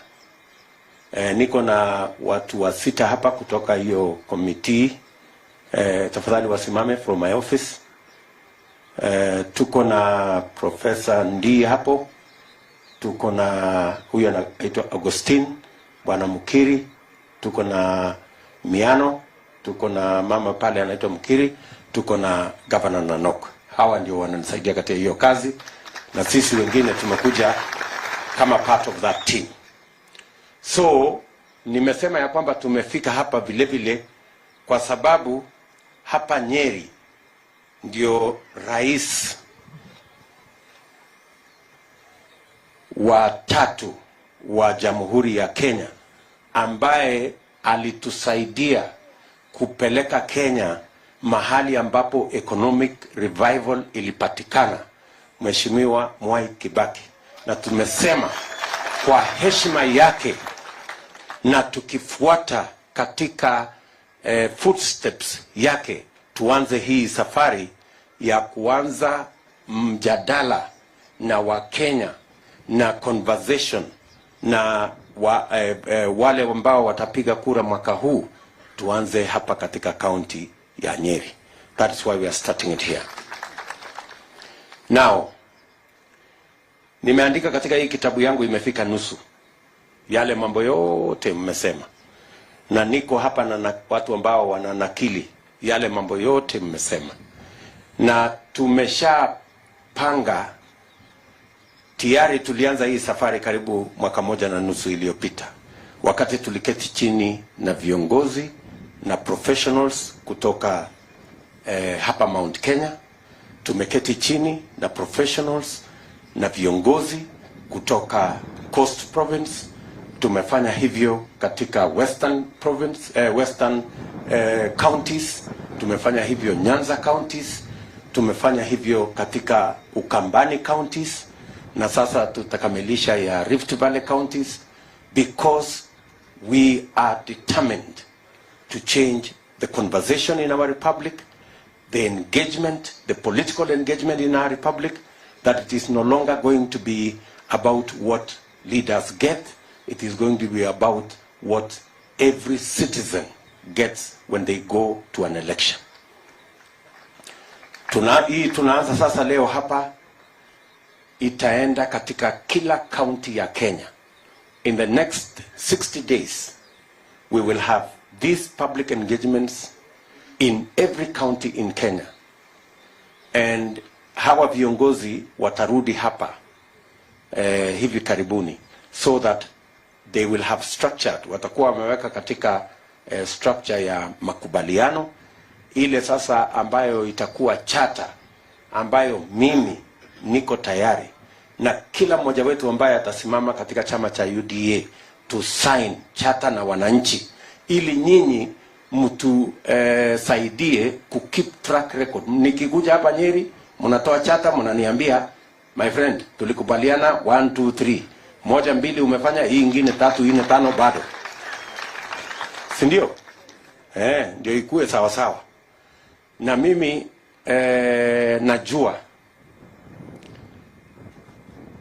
Niko na watu wa 6 hapa kutoka hiyo committee. Tafadhali wasimame from my office. Tuko na Professor Ndi hapo. Tuko na huyu anaitwa Augustine, Bwana Mukiri. Tuko na Miano. Tuko na mama pale anaitwa Mukiri. Tuko na Governor Nanok. Hawa ndio wananisaidia katika hiyo kazi, na sisi wengine tumekuja kama part of that team. So nimesema ya kwamba tumefika hapa vile vile kwa sababu hapa Nyeri ndio rais wa 3 wa Jamhuri ya Kenya ambaye alitusaidia kupeleka Kenya mahali ambapo economic revival ilipatikana, Mheshimiwa Mwai Kibaki. Na tumesema kwa heshima yake na tukifuata katika footsteps yake, tuanze hii safari ya kuanza mjadala na Wakenya na conversation na wale ambao watapiga kura mwaka huu, tuanze hapa katika county ya Nyeri. That is why we are starting it here. Now, nimeandika katika hii kitabu yangu, imefika nusu yale mambo yote mmesema, na niko hapa na watu ambao wananakili yale mambo yote mmesema, na tumeshapanga tayari. Tulianza hii safari karibu mwaka 1.5 iliyopita, wakati tuliketi chini na viongozi na professionals kutoka hapa Mount Kenya. Tumeketi chini na professionals na viongozi kutoka Coast Province. Tumefanya hivyo katika Western Province, Western counties. Tumefanya hivyo Nyanza counties. Tumefanya hivyo katika Ukambani counties, na sasa tutakamilisha ya Rift Valley counties, because we are determined to change the conversation in our republic, the engagement, the political engagement in our republic, that it is no longer going to be about what leaders get. It is going to be about what every citizen gets when they go to an election. Tunaanza sasa leo hapa, itaenda katika kila county ya Kenya. In the next 60 days, we will have these public engagements in every county in Kenya. And hawa viongozi watarudi hapa hivi karibuni, so that they will have structured, watakuwa wameweka katika structure ya makubaliano ile sasa ambayo itakuwa charter, ambayo mimi niko tayari na kila mmoja wetu ambaye atasimama katika chama cha UDA to sign charter na wananchi, ili nyinyi mtu saidie ku keep track record. Nikikuja hapa Nyeri, mnatoa charter, mnaniambia my friend, tulikubaliana 1 2 3, 1 2 umefanya, hii nyingine 3 4 5 bado, si ndio? Ndio ikue sawa sawa. Na mimi najua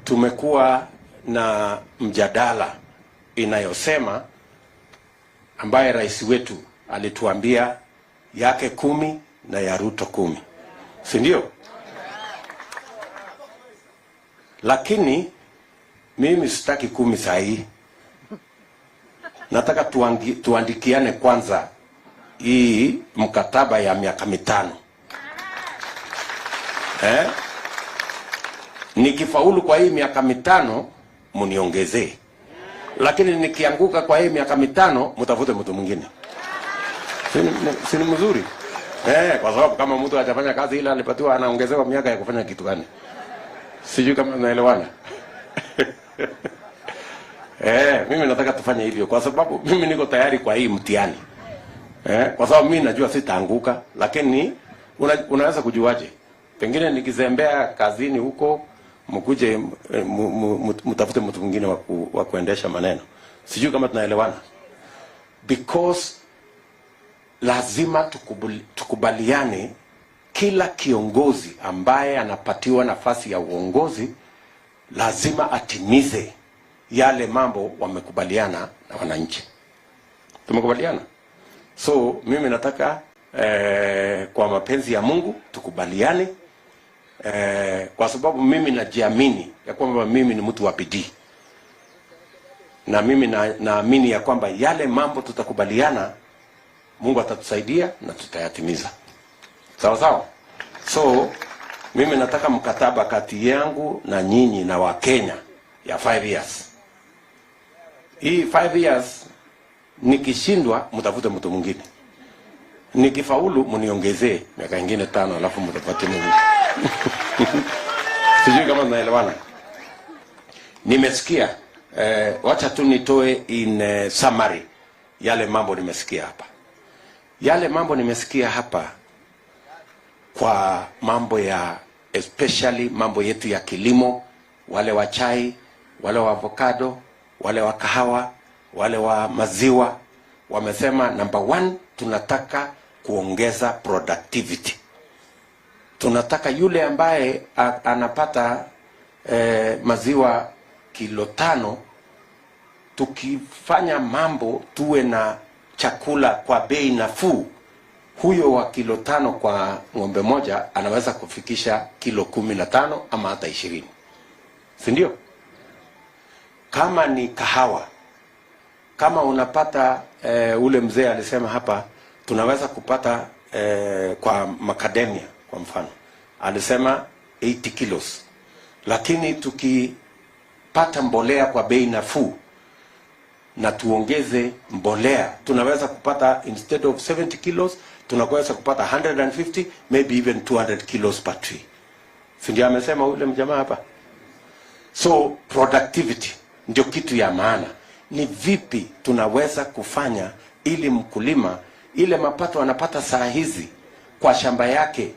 tumekuwa na mjadala inayosema ambaye rais wetu alituambia yake 10 na ya Ruto 10. Si ndio? Lakini mimi sitaki 10 saa hii. Nataka tuandikiane kwanza hii mkataba ya miaka 5. Nikifaulu kwa hii miaka 5 muniongezee. Lakini nikianguka kwa hii miaka 5 mtafute mtu mwingine. Si ni mzuri? Kwa sababu kama mtu atafanya kazi ile alipatiwa anaongezewa miaka ya kufanya kitu gani? Sijui kama naelewana. Mimi nataka tufanye hivyo kwa sababu mimi niko tayari kwa hii mtihani. Kwa sababu mimi najua sitaanguka, lakini unaweza kujuaje? Pengine nikizembea kazini huko mkuje mtafute mtu mwingine wa kuendesha maneno. Sijui kama tunaelewana. Because lazima tukubaliane, kila kiongozi ambaye anapatiwa nafasi ya uongozi lazima atimize yale mambo wamekubaliana na wananchi. Tumekubaliana. So mimi nataka kwa mapenzi ya Mungu tukubaliane, kwa sababu mimi najiamini ya kwamba mimi ni mtu wa bidii. Na mimi naamini ya kwamba yale mambo tutakubaliana Mungu atatusaidia na tutayatimiza. Sawa sawa? So mimi nataka mkataba kati yangu na nyinyi na Wakenya ya 5 years. Hii 5 years nikishindwa mtafute mtu mwingine. Nikifaulu mniongezee miaka ingine 5 alafu mtapatie mwingine. Sijui kama tunaelewana. Nimesikia wacha tu nitoe in summary yale mambo nimesikia hapa. Yale mambo nimesikia hapa kwa mambo ya especially mambo yetu ya kilimo, wale wa chai, wale wa avocado, wale wa kahawa, wale wa maziwa, wamesema number 1 tunataka kuongeza productivity. Tunataka yule ambaye anapata maziwa kilo 5, tukifanya mambo tuwe na chakula kwa bei nafuu, huyo wa kilo 5 kwa ng'ombe moja anaweza kufikisha kilo 15 ama hata 20. Si ndio? Kama ni kahawa, kama unapata ule mzee alisema hapa tunaweza kupata kwa macadamia kwa mfano alisema 80 kilos, lakini tukipata mbolea kwa bei nafuu na tuongeze mbolea tunaweza kupata instead of 70 kilos tunaweza kupata 150, maybe even 200 kilos per tree. Si ndio amesema ule mjamaa hapa? So productivity ndio kitu ya maana. Ni vipi tunaweza kufanya ili mkulima ile mapato anapata saa hizi kwa shamba yake,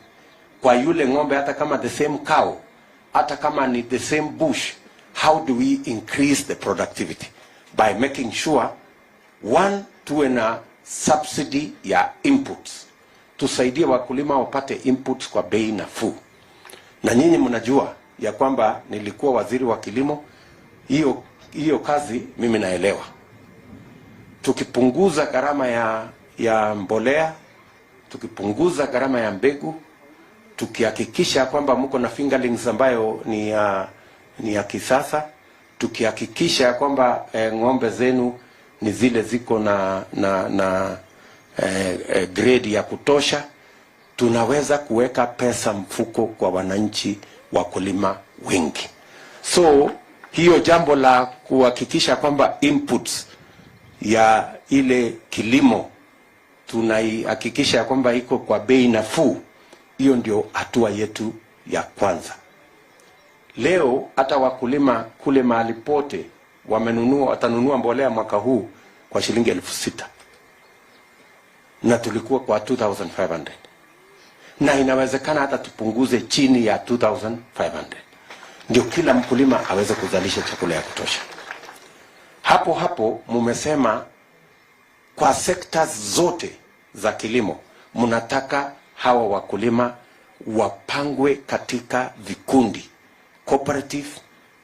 kwa yule ng'ombe, hata kama the same cow, hata kama ni the same bush, how do we increase the productivity? By making sure, 1, tuwe na subsidy ya inputs. Tusaidie wakulima wapate inputs kwa bei nafuu. Na nyinyi mnajua ya kwamba nilikuwa waziri wa kilimo, hiyo kazi mimi naelewa. Tukipunguza gharama ya mbolea, tukipunguza gharama ya mbegu, tukihakikisha kwamba mko na fingerlings ambayo ni ya kisasa, tukihakikisha kwamba ng'ombe zenu ni zile ziko na grade ya kutosha, tunaweza kuweka pesa mfuko kwa wananchi wakulima wengi. So hiyo jambo la kuhakikisha kwamba inputs ya ile kilimo tunaihakikisha kwamba iko kwa bei nafuu, hiyo ndio hatua yetu ya kwanza. Leo hata wakulima kule mahali pote watanunua mbolea mwaka huu kwa shilingi 6,000. Na tulikuwa kwa 2,500. Na inawezekana hata tupunguze chini ya 2,500. Ndio kila mkulima aweze kuzalisha chakula ya kutosha. Hapo mumesema kwa sectors zote za kilimo mnataka hawa wakulima wapangwe katika vikundi, cooperative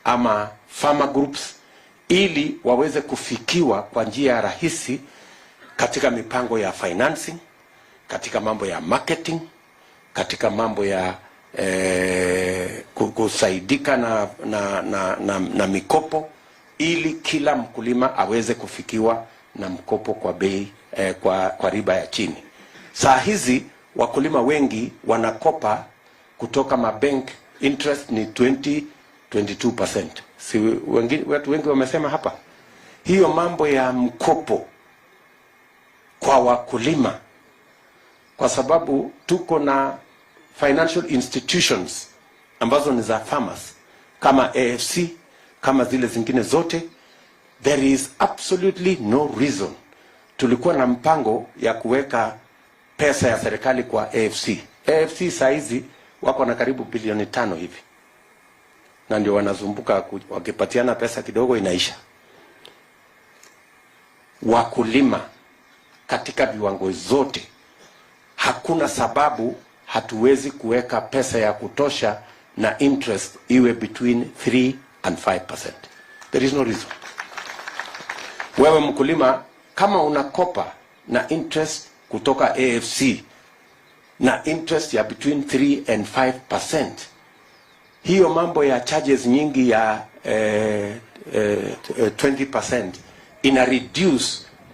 ama farmer groups, ili waweze kufikiwa kwa njia ya rahisi katika mipango ya financing, katika mambo ya marketing, katika mambo ya kusaidika na mikopo, ili kila mkulima aweze kufikiwa na mkopo kwa bei kwa riba ya chini. Saa hizi wakulima wengi wanakopa kutoka mabank, interest ni 22%. Si watu wengi wamesema hapa. Hiyo mambo ya mkopo kwa wakulima, kwa sababu tuko na financial institutions ambazo ni za farmers kama AFC, kama zile zingine zote, there is absolutely no reason. Tulikuwa na mpango ya kuweka pesa ya serikali kwa AFC. AFC saizi wako na karibu bilioni 5 hivi, na ndio wanazumbuka wakipatiana pesa kidogo inaisha. Wakulima katika viwango zote, hakuna sababu hatuwezi kuweka pesa ya kutosha na interest iwe between 3 and 5%. There is no reason. Wewe mkulima, kama unakopa na interest kutoka AFC na interest ya between 3 and 5%, hiyo mambo ya charges nyingi ya 20% ina reduce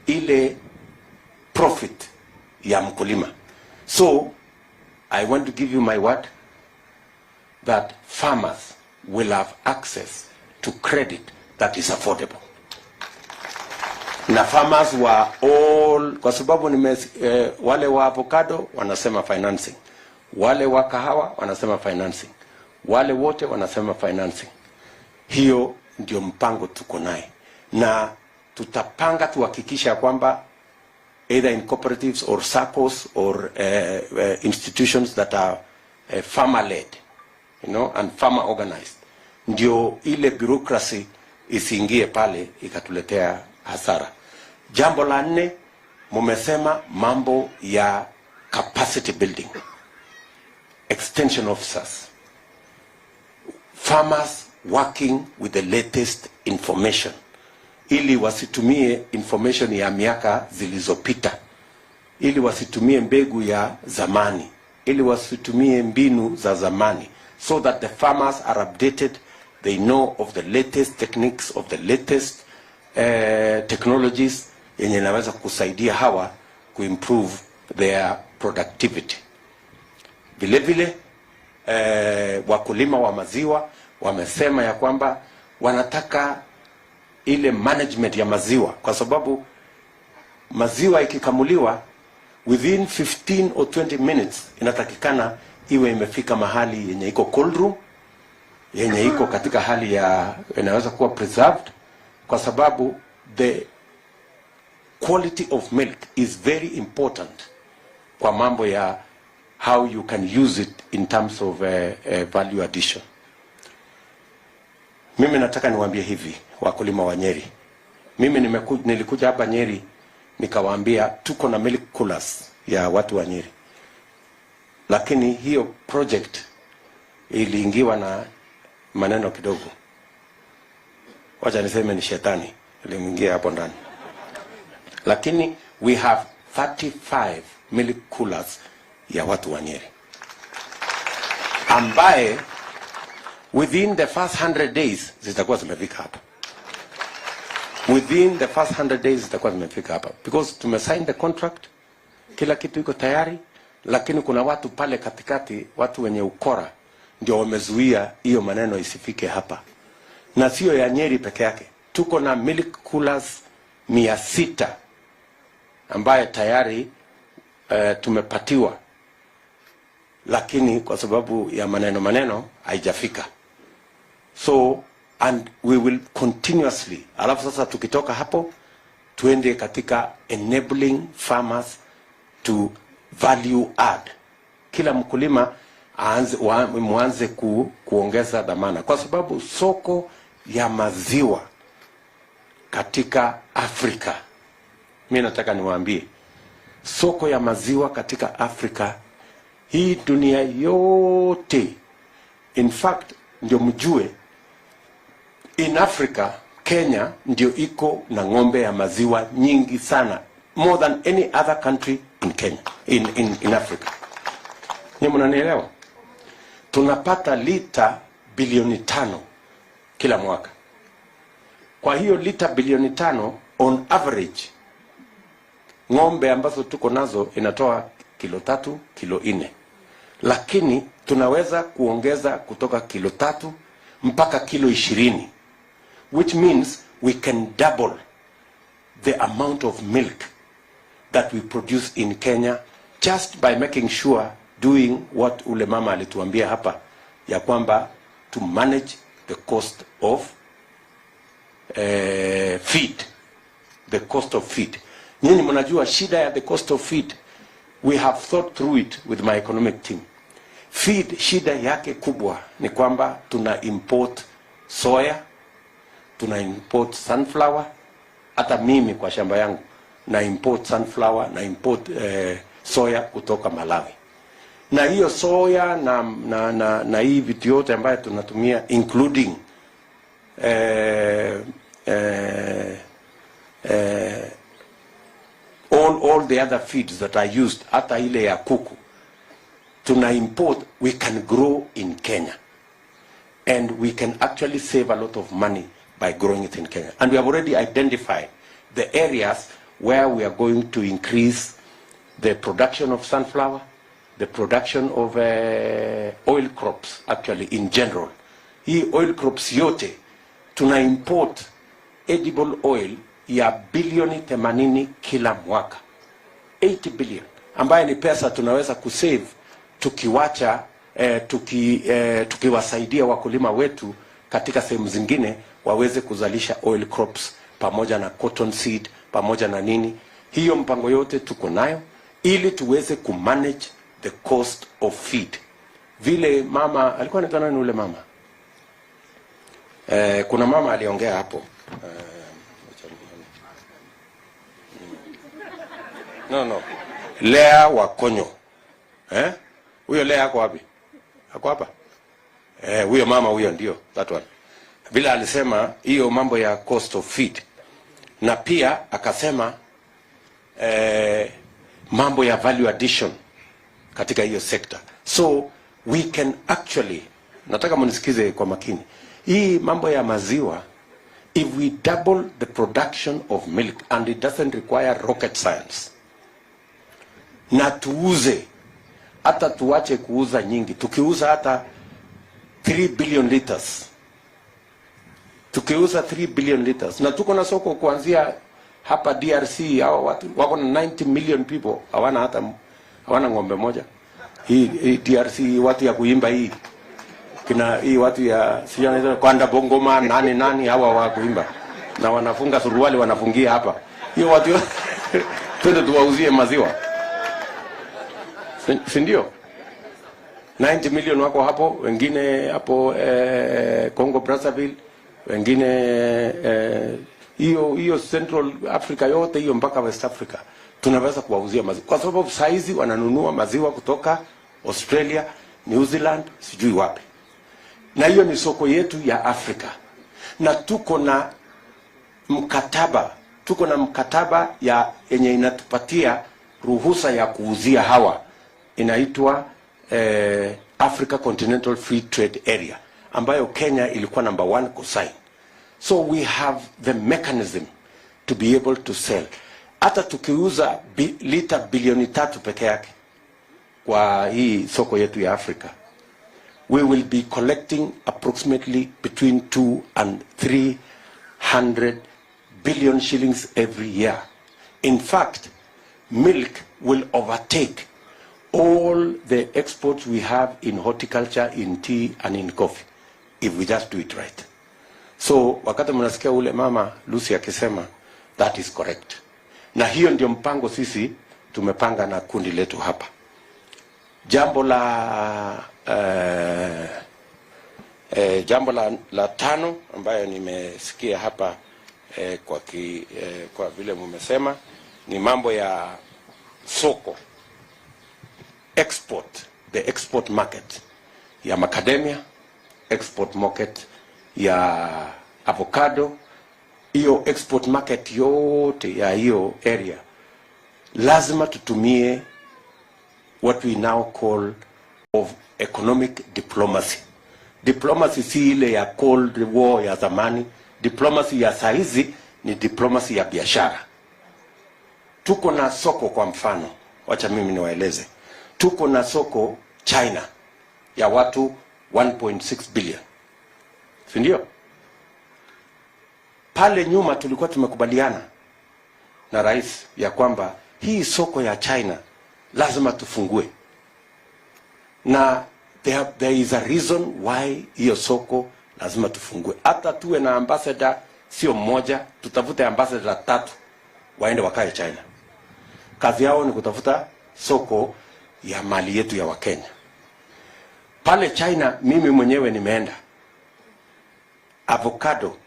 ile profit ya mkulima. So I want to give you my word that farmers will have access to credit that is affordable. Na farmers wa all, kwa sababu wale wa avocado wanasema financing, wale wa kahawa wanasema financing, wale wote wanasema financing. Hiyo ndio mpango tuko naye, na tutapanga tuhakikisha kwamba either in cooperatives or SACCOs or institutions that are farmer led, and farmer organized, ndio ile bureaucracy isiingie pale ikatuletea hasara. Jambo la 4, mumesema mambo ya capacity building, extension officers, farmers working with the latest information, ili wasitumie information ya miaka zilizopita, ili wasitumie mbegu ya zamani, ili wasitumie mbinu za zamani, so that the farmers are updated, they know of the latest techniques, of the latest technologies yenye inaweza kusaidia hawa kuimprove their productivity. Vile vile wakulima wa maziwa wamesema ya kwamba wanataka ile management ya maziwa, kwa sababu maziwa ikikamuliwa within 15 or 20 minutes inatakikana iwe imefika mahali yenye iko cold room, yenye iko katika hali ya inaweza kuwa preserved, kwa sababu the quality of milk is very important kwa mambo ya how you can use it in terms of value addition. Mimi nataka niwaambie hivi wakulima wa Nyeri. Mimi nilikuja hapa Nyeri nikawaambia tuko na milk coolers ya watu wa Nyeri, lakini hiyo project iliingiwa na maneno kidogo. Wacha niseme ni shetani iliingia hapo ndani. Lakini we have 35 milk coolers ya watu wa Nyeri, ambaye within the first 100 days zitakuwa zimefika hapa. Within the first 100 days zitakuwa zimefika hapa, because tumesign the contract, kila kitu iko tayari, lakini kuna watu pale katikati, watu wenye ukora, ndio wamezuia hiyo maneno isifike hapa. Na sio ya Nyeri peke yake, tuko na milk coolers 600 ambaye tayari tumepatiwa, lakini kwa sababu ya maneno haijafika. So and we will continuously, alafu sasa tukitoka hapo tuende katika enabling farmers to value add. Kila mkulima mwanze kuongeza dhamana, kwa sababu soko ya maziwa katika Afrika, mimi nataka niwaambie, soko ya maziwa katika Afrika, hii dunia yote, in fact ndio mjue In Africa, Kenya ndio iko na ng'ombe ya maziwa nyingi sana, more than any other country in Kenya, in Africa. Ni mnanielewa? Tunapata lita bilioni 5 kila mwaka. Kwa hiyo lita bilioni 5 on average, ng'ombe ambazo tuko nazo inatoa kilo 3, kilo 4. Lakini tunaweza kuongeza kutoka kilo 3 mpaka kilo 20, which means we can double the amount of milk that we produce in Kenya just by making sure, doing what ule mama alituambia hapa, ya kwamba to manage the cost of feed. The cost of feed. Nyinyi mnajua shida ya the cost of feed. We have thought through it with my economic team. Feed, shida yake kubwa ni kwamba tuna import soya, tuna import sunflower. Hata mimi kwa shamba yangu na import sunflower, na import soya kutoka Malawi. Na hiyo soya na hii vitu yote ambayo tunatumia, including all the other feeds that are used, hata ile ya kuku tuna import, we can grow in Kenya, and we can actually save a lot of money by growing it in Kenya. And we have already identified the areas where we are going to increase the production of sunflower, the production of oil crops, actually in general. Hii oil crops yote tuna import edible oil ya bilioni 80 kila mwaka, 80 billion, ambaye ni pesa tunaweza kusave tukiwacha tukiwasaidia wakulima wetu katika sehemu zingine waweze kuzalisha oil crops pamoja na cotton seed pamoja na nini. Hiyo mpango yote tuko nayo ili tuweze kumanage the cost of feed. Vile mama alikuwa anaitwa nani ule mama? Kuna mama aliongea hapo. No. Lea Wakonyo. Huyo Lea ako wapi? Ako hapa? Huyo mama huyo ndio, that one. Vile alisema hiyo mambo ya cost of feed. Na pia akasema mambo ya value addition katika hiyo sector. So we can actually, nataka mnisikize kwa makini. Hii mambo ya maziwa, if we double the production of milk, and it doesn't require rocket science, na tuuze, hata tuwache kuuza nyingi, tukiuza hata 3 billion liters, tukiuza 3 billion liters, na tuko na soko kuanzia hapa DRC, hao watu wako na 90 million people, hawana ng'ombe moja. Hii DRC watu ya kuimba hii, kina hii watu ya sijana Kwanda Bongoma nani hawa wa kuimba, na wanafunga suruali wanafungia hapa. Hiyo watu twende tuwauzie maziwa, si ndio? 90 million wako hapo, wengine hapo Congo Brazzaville, wengine hiyo Central Africa yote hiyo mpaka West Africa tunaweza kuwauzia maziwa, kwa sababu saizi wananunua maziwa kutoka Australia, New Zealand, sijui wapi. Na hiyo ni soko yetu ya Afrika. Na tuko na mkataba ya yenye inatupatia ruhusa ya kuuzia hawa, inaitwa Africa Continental Free Trade Area, ambayo Kenya ilikuwa number 1 kusign. So we have the mechanism to be able to sell. Hata tukiuza lita bilioni 3 peke yake kwa hii soko yetu ya Afrika, we will be collecting approximately between 2 and 300 billion shillings every year. In fact, milk will overtake all the exports we have in horticulture, in tea and in coffee, if we just do it right. So wakati mnasikia ule mama Lucy akisema, that is correct. Na hiyo ndio mpango sisi tumepanga na kundi letu hapa. Jambo la tano ambayo nimesikia hapa kwa vile mmesema ni mambo ya soko, the export market ya macadamia, export market ya avocado, hiyo export market yote ya hiyo area, lazima tutumie what we now call of economic diplomacy. Diplomacy si ile ya Cold War ya zamani. Diplomacy ya saizi ni diplomacy ya biashara. Tuko na soko, kwa mfano, wacha mimi niwaeleze. Tuko na soko China ya watu 1.6 billion. Si ndio? Pale nyuma tulikuwa tumekubaliana na rais ya kwamba hii soko ya China lazima tufungue. Na there is a reason why hiyo soko lazima tufungue. Hata tuwe na ambassador sio mmoja, tutafute ambassador 3 waende wakae China. Kazi yao ni kutafuta soko ya mali yetu ya Wakenya. Pale China mimi mwenyewe nimeenda. Avocado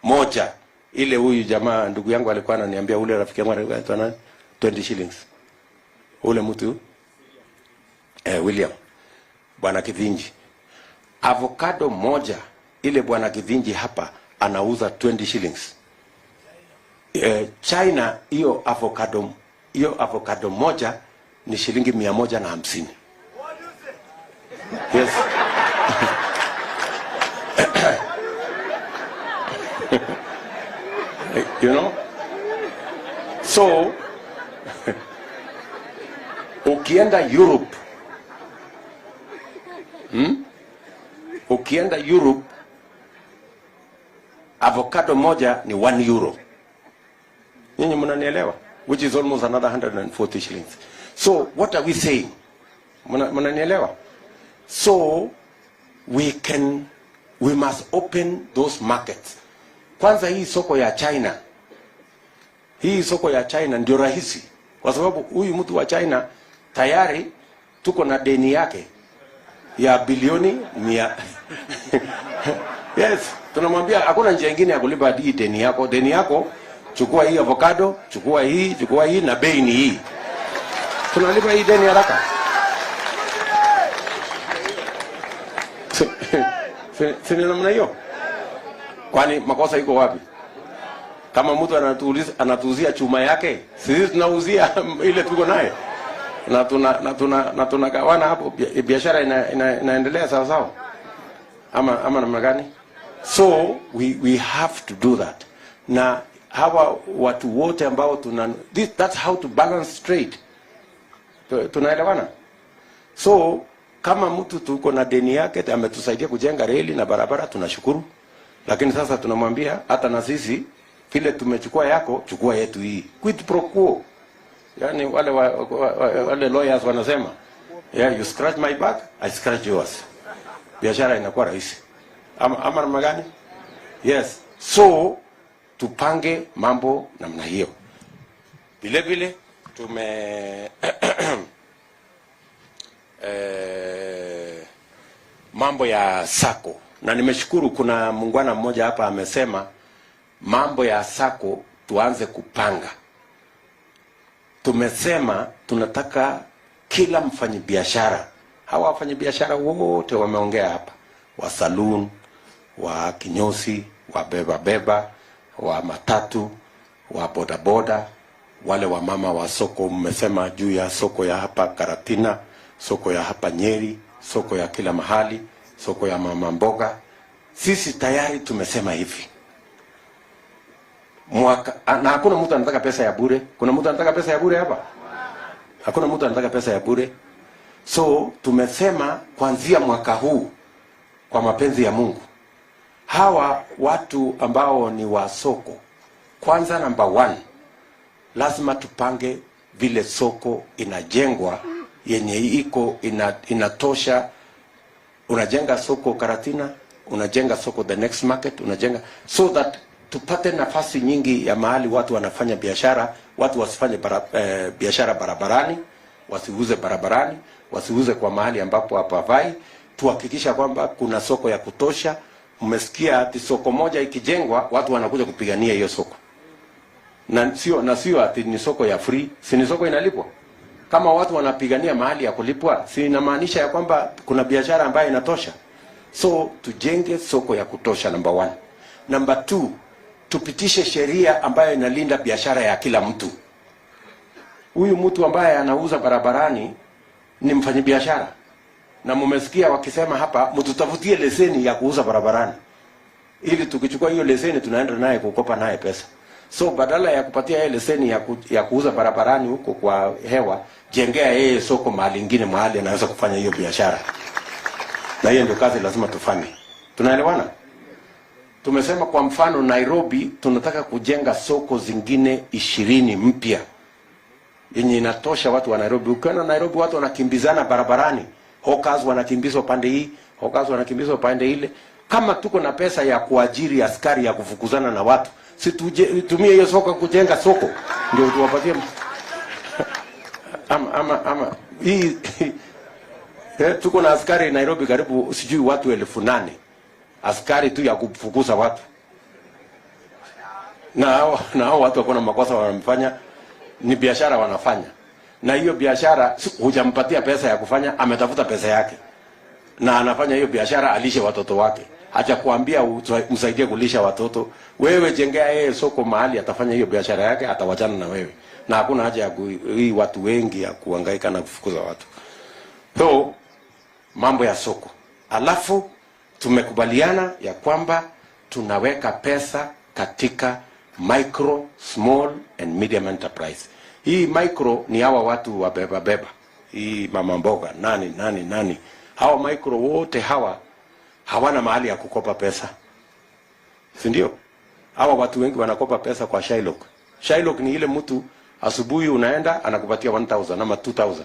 moja, ile huyu jamaa ndugu yangu alikuwa ananiambia, ule rafiki yangu anaitwa nani, 20 shillings. Ule mtu William Bwana Kivinji, avocado moja ile Bwana Kivinji hapa anauza 20 shillings. China hiyo avocado moja ni shilingi 150. Yes. You know? So ukienda Europe, ukienda Europe, avocado moja ni 1 euro. Nyinyi mnanielewa? Which is almost another 140 shillings. So what are we saying? Mnanielewa? So we must open those markets. Kwanza hii soko ya China. Hii soko ya China ndio rahisi. Kwa sababu huyu mtu wa China tayari tuko na deni yake ya bilioni 100. Yes, tunamwambia hakuna njia nyingine ya kulipa hii deni yako. Deni yako, chukua hii avocado, chukua hii na bei ni hii. Tunalipa hii deni haraka. Sini namna hiyo. Kwani makosa iko wapi? Kama mtu anatuuzia chuma yake, sisi tunauzia ile tuko naye. Na tunagawana hapo, biashara inaendelea sawa sawa. Ama namna gani? So we have to do that. Na hawa watu wote ambao that's how to balance trade. Tunaelewana? So kama mtu tuko na deni yake ametusaidia kujenga reli na barabara, tunashukuru. Lakini sasa tunamwambia hata na sisi vile tumechukua yako, chukua yetu hii. Quid pro quo. Yani wale lawyers wanasema, yeah, you scratch my back, I scratch yours. Biashara inakuwa rahisi. Ama namna gani? Yes. So tupange mambo namna hiyo. Vile vile mambo ya sako. Na nimeshukuru kuna muungwana mmoja hapa amesema mambo ya sako tuanze kupanga. Tumesema tunataka kila mfanyabiashara, hawa wafanyabiashara wote wameongea hapa, wa saloon, wa kinyosi, wa beba, wa matatu, wa bodaboda, wale wa mama wa soko, mmesema juu ya soko ya hapa Karatina, soko ya hapa Nyeri, soko ya kila mahali, soko ya mama mboga. Sisi tayari tumesema hivi. Na hakuna mtu anataka pesa ya bure. Kuna mtu anataka pesa ya bure hapa? Hakuna mtu anataka pesa ya bure. So tumesema kuanzia mwaka huu, kwa mapenzi ya Mungu, hawa watu ambao ni wa soko, kwanza number 1, lazima tupange vile soko inajengwa yenye iko inatosha. Unajenga soko Karatina, unajenga soko the next market, unajenga so that tupate nafasi nyingi ya mahali watu wanafanya biashara. Watu wasifanye biashara barabarani, wasiuze barabarani, wasiuze kwa mahali ambapo hapafai. Tuhakikisha kwamba kuna soko ya kutosha. Mmesikia ati soko moja ikijengwa watu wanakuja kupigania hiyo soko. Na sio ati ni soko ya free, si ni soko inalipwa. Kama watu wanapigania mahali ya kulipwa, si inamaanisha ya kwamba kuna biashara ambayo inatosha. So tujenge soko ya kutosha number 1. Number 2, tupitishe sheria ambayo inalinda biashara ya kila mtu. Huyu mtu ambaye anauza barabarani ni mfanyabiashara. Na mumesikia wakisema hapa mtutafutie leseni ya kuuza barabarani. Ili tukichukua hiyo leseni tunaenda naye kukopa naye pesa. So badala ya kupatia yeye leseni ya kuuza barabarani huko kwa hewa, jengea yeye soko mahali ingine mahali anaweza kufanya hiyo biashara. Na hiyo ndio kazi lazima tufanye. Tunaelewana? Tumesema kwa mfano Nairobi tunataka kujenga soko zingine 20 mpya. Yenye inatosha watu wa Nairobi. Ukiona Nairobi watu wanakimbizana barabarani, hawkers wanakimbizwa pande hii, hawkers wanakimbizwa pande ile. Kama tuko na pesa ya kuajiri askari ya kufukuzana na watu, si tumie hiyo soko kujenga soko ndio tuwapatie ama hii tuko na askari Nairobi karibu sijui watu 8,000 askari tu ya kufukuza watu, na hao watu wako na makosa wanamfanya, ni biashara wanafanya, na hiyo biashara hujampatia pesa ya kufanya, ametafuta pesa yake na anafanya hiyo biashara alishe watoto wake. Acha kuambia msaidie kulisha watoto. Wewe jengea yeye soko mahali atafanya hiyo biashara yake, atawachana na wewe. Na hakuna haja ya hii watu wengi ya kuhangaika na kufukuza watu. So mambo ya soko. Alafu tumekubaliana ya kwamba tunaweka pesa katika micro, small and medium enterprise. Hii micro ni hawa watu wa beba. Hii mama mboga, nani. Hawa micro wote hawana mahali ya kukopa pesa. Si ndio? Hawa watu wengi wanakopa pesa kwa Shylock. Shylock ni ile mtu asubuhi unaenda anakupatia 1,000 ama 2,000.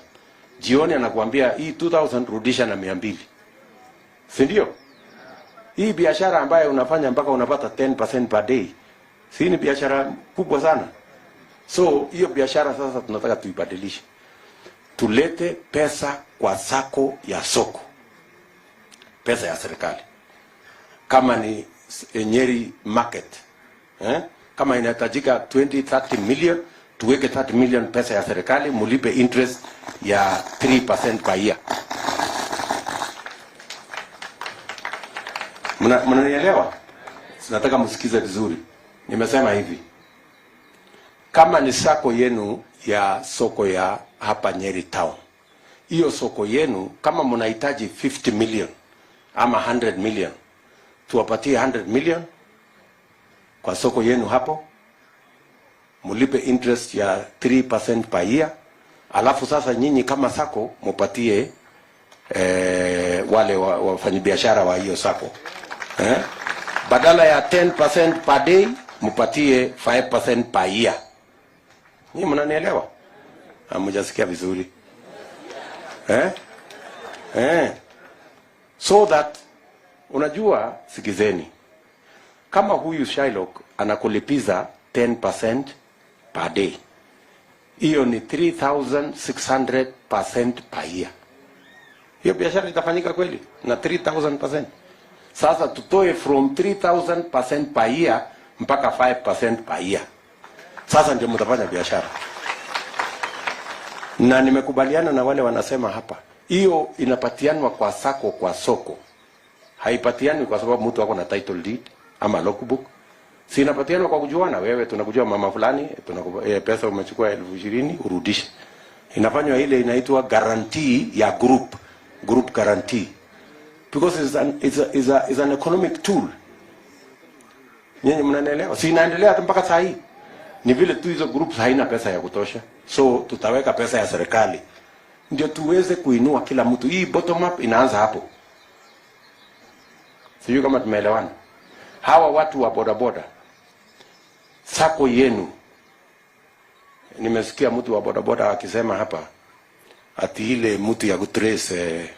Jioni anakuambia hii 2,000 rudisha na 200. Si ndio? Hii biashara ambayo unafanya mpaka unapata 10% per day. Si ni biashara kubwa sana. So hiyo biashara sasa tunataka tuibadilishe. Tulete pesa kwa sako ya soko. Pesa ya serikali. Kama ni Nyeri market, kama inahitajika 20-30 million, tuweke 30 million pesa ya serikali, mulipe interest ya 3% per year. Mnanielewa? Nataka msikize vizuri. Nimesema hivi. Kama ni sako yenu ya soko ya hapa Nyeri town, hiyo soko yenu kama mnahitaji 50 million ama 100 million, tuwapatie 100 million kwa soko yenu hapo, mulipe interest ya 3% per year. Alafu sasa nyinyi kama sako mupatie wale wafanyabiashara wa hiyo sako, badala ya 10% per day mupatie 5% per year. Nyinyi mnanielewa? Hamjasikia vizuri? So that unajua, sikizeni, kama huyu Shylock anakulipiza 10% per day, hiyo ni 3,600% per year. Hiyo biashara itafanyika kweli na 3,000%? Sasa tutoe from 3,000% per year mpaka 5% per year. Sasa ndio mtafanya biashara. Na nimekubaliana na wale wanasema hapa, hiyo inapatianwa kwa sako kwa soko. Haipatianwi kwa sababu mtu wako na title deed ama logbook. Si inapatianwa kwa kujuana, wewe tunakujua mama fulani, pesa umechukua 20,000 urudishe. Inafanywa ile inaitwa guarantee ya group guarantee. Because it's an economic tool. Nyinyi mnanielewa? Si inaendelea hata mpaka saa hii. Ni vile tu hizo groups haina pesa ya kutosha. So tutaweka pesa ya serikali ndio tuweze kuinua kila mtu. Hii bottom up inaanza hapo. Sijui kama tumeelewana. Hawa watu wa bodaboda, sako yenu, nimesikia mtu wa bodaboda akisema hapa ati ile mtu ya kutrace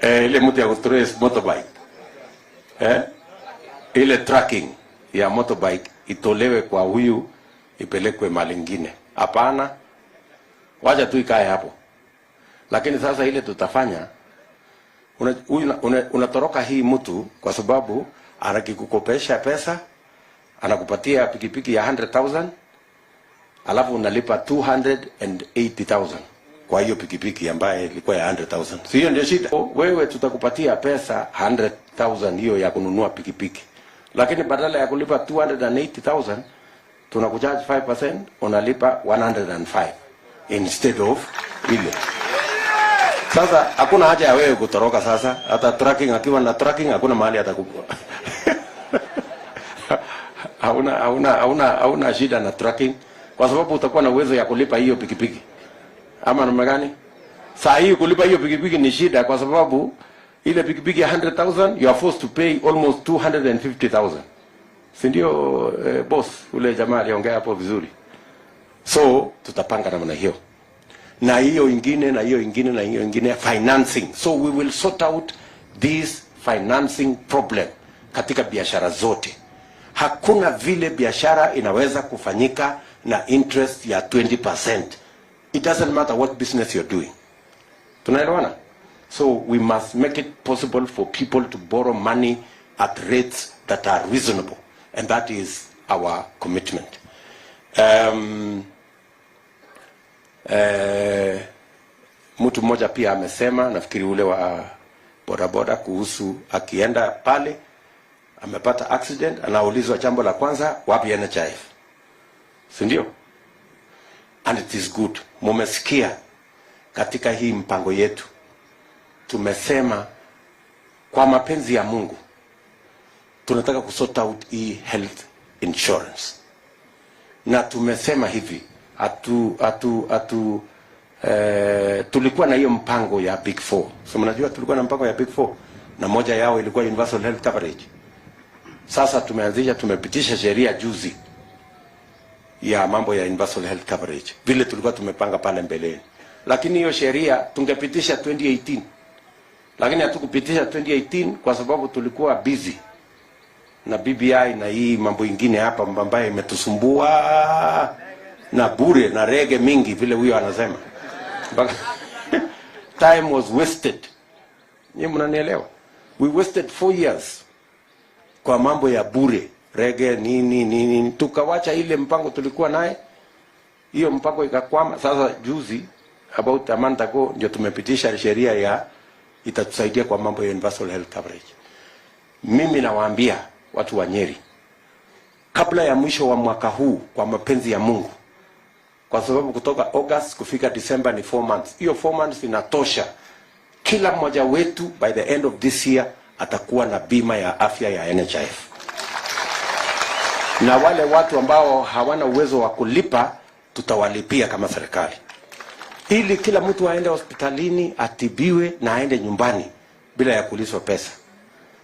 ile mtu ya kutrace motorbike, ile tracking ya motorbike itolewe kwa huyu ipelekwe mahali ingine. Hapana, wacha tu ikae hapo. Lakini sasa ile tutafanya, unatoroka hii mtu kwa sababu anakikukopesha pesa, anakupatia pikipiki ya 100,000, alafu unalipa 280,000 kwa hiyo pikipiki ambaye ilikuwa ya 100,000. So hiyo ndio shida. Wewe tutakupatia pesa 100,000 hiyo ya kununua pikipiki. Lakini badala ya kulipa 280,000 tunakucharge 5%, unalipa 105 instead of ile. Sasa hakuna haja ya wewe kutoroka sasa. Hata tracking, akiwa na tracking hakuna mahali atakupa. hauna shida na tracking kwa sababu utakuwa na uwezo ya kulipa hiyo pikipiki. Ama namna gani? Saa hii kulipa hiyo pikipiki ni shida kwa sababu ile pikipiki ya 100,000 you are forced to pay almost 250,000. Si ndio boss ule jamaa aliongea hapo vizuri. So tutapanga namna hiyo. Na hiyo ingine na hiyo ingine na hiyo ingine financing. So we will sort out this financing problem katika biashara zote. Hakuna vile biashara inaweza kufanyika na interest ya 20%. It doesn't matter what business you're doing. Tunaelewana? So we must make it possible for people to borrow money at rates that are reasonable, and that is our commitment. Mtu mmoja pia amesema, nafikiri ule wa bodaboda, kuhusu akienda pale amepata accident, anaulizwa jambo la kwanza, wapi NHIF? Si ndio? And it is good. Mumesikia katika hii mpango yetu tumesema kwa mapenzi ya Mungu tunataka kusort out hii health insurance. Na tumesema hivi, tulikuwa na hiyo mpango ya Big 4. So mnajua tulikuwa na mpango ya Big 4 na moja yao ilikuwa universal health coverage. Sasa tumepitisha sheria juzi ya mambo ya universal health coverage vile tulikuwa tumepanga pale mbeleni. Lakini hiyo sheria tungepitisha 2018. Lakini hatukupitisha 2018 kwa sababu tulikuwa busy na BBI na hii mambo ingine hapa ambayo imetusumbua na bure na rege mingi vile huyo anasema. Time was wasted. Nyinyi mnanielewa? We wasted 4 years kwa mambo ya bure, rege nini. Tukawacha ile mpango tulikuwa naye. Hiyo mpango ikakwama. Sasa juzi about a month ago ndio tumepitisha sheria ya itatusaidia kwa mambo ya universal health coverage. Mimi nawaambia watu wa Nyeri, kabla ya mwisho wa mwaka huu, kwa mapenzi ya Mungu, kwa sababu kutoka August kufika December ni 4 months. Hiyo 4 months inatosha. Kila mmoja wetu by the end of this year atakuwa na bima ya afya ya NHIF. Na wale watu ambao hawana uwezo wa kulipa tutawalipia kama serikali. Ili kila mtu aende hospitalini atibiwe na aende nyumbani bila ya kulizwa pesa.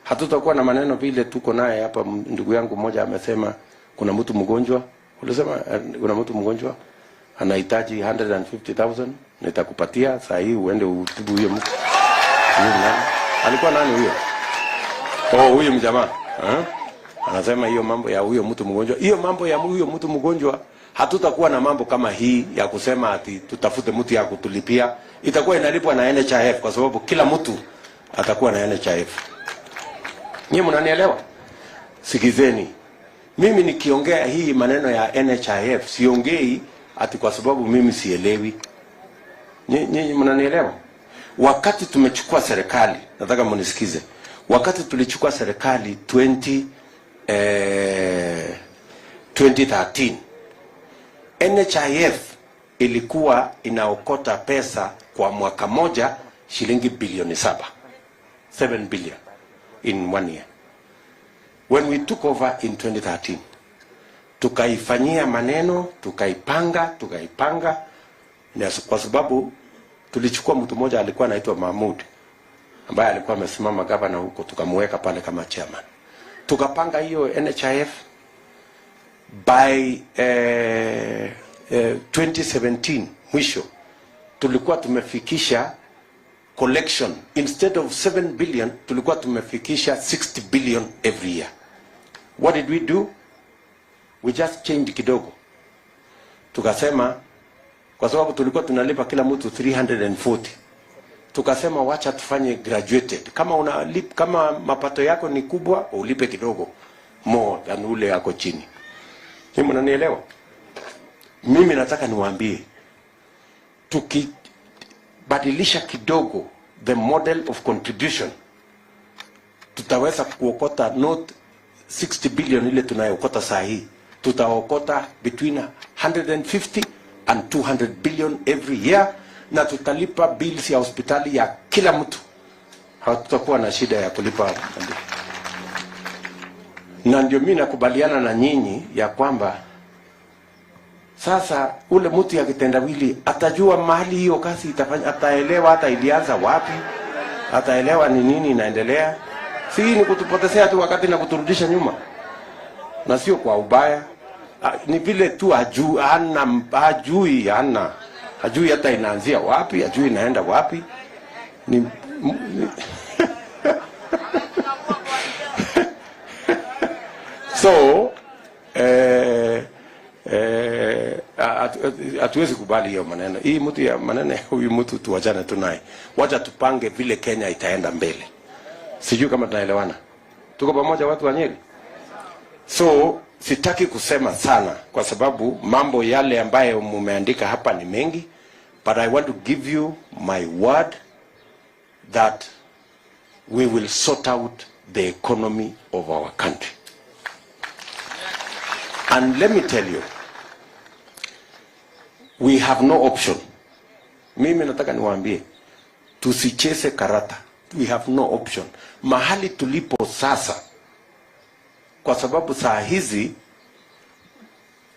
Hatutakuwa na maneno vile tuko naye hapa. Ndugu yangu mmoja amesema kuna mtu mgonjwa. Ulisema kuna mtu mgonjwa anahitaji 150,000, nitakupatia saa hii uende utibu huyo mtu. Alikuwa nani huyo? Huyo mjamaa. Anasema hiyo mambo ya huyo mtu mgonjwa. Hiyo mambo ya huyo mtu mgonjwa, hatutakuwa na mambo kama hii ya kusema ati tutafute mtu ya kutulipia. Itakuwa inalipwa na NHIF kwa sababu kila mtu atakuwa na NHIF. Nyinyi mnanielewa? Sikizeni. Mimi nikiongea hii maneno ya NHIF siongei ati kwa sababu mimi sielewi. Nyinyi mnanielewa? Wakati tumechukua serikali, nataka mnisikize. Wakati tulichukua serikali 2013, NHIF ilikuwa inaokota pesa kwa mwaka moja shilingi bilioni 7 billion in 1 year. When we took over in 2013, tukaifanyia maneno, tukaipanga, na kwa sababu tulichukua mtu mmoja alikuwa anaitwa Mahmud ambaye alikuwa amesimama gavana huko, tukamweka pale kama chairman. Tukapanga hiyo NHIF by 2017 mwisho tulikuwa tumefikisha collection, instead of 7 billion tulikuwa tumefikisha 60 billion every year. What did we do? We just changed kidogo. Tukasema kwa sababu tulikuwa tunalipa kila mtu 340. Tukasema wacha tufanye graduated. Kama mapato yako ni kubwa, ulipe kidogo more than ule yako chini. Mnanielewa? Mimi nataka niwaambie, badilisha kidogo the model of contribution, tutaweza kuokota not 60 billion ile tunayokota saa hii, tutaokota between 150 and 200 billion every year, na tutalipa bills ya hospitali ya kila mtu. Hatutakuwa na shida ya kulipa. Na ndio mimi nakubaliana na nyinyi ya kwamba sasa ule mtu ya kitendawili atajua mahali hiyo kazi itafanya, ataelewa hata ilianza wapi, ataelewa ni nini inaendelea. Si ni kutupotezea tu wakati na kuturudisha nyuma, na sio kwa ubaya. Ni vile tu hajui hata inaanzia wapi, hajui inaenda wapi. So hatuwezi kubali hiyo maneno. Hii mtu ya maneno huyu mtu tuachane tunaye. Wacha tupange vile Kenya itaenda mbele. Sijui kama tunaelewana. Tuko pamoja watu wa Nyeri? So sitaki kusema sana kwa sababu mambo yale ambayo mumeandika hapa ni mengi, but I want to give you my word that we will sort out the economy of our country. And let me tell you, we have no option. Mimi nataka niwaambie, tusicheze karata. We have no option. Mahali tulipo sasa, kwa sababu saa hizi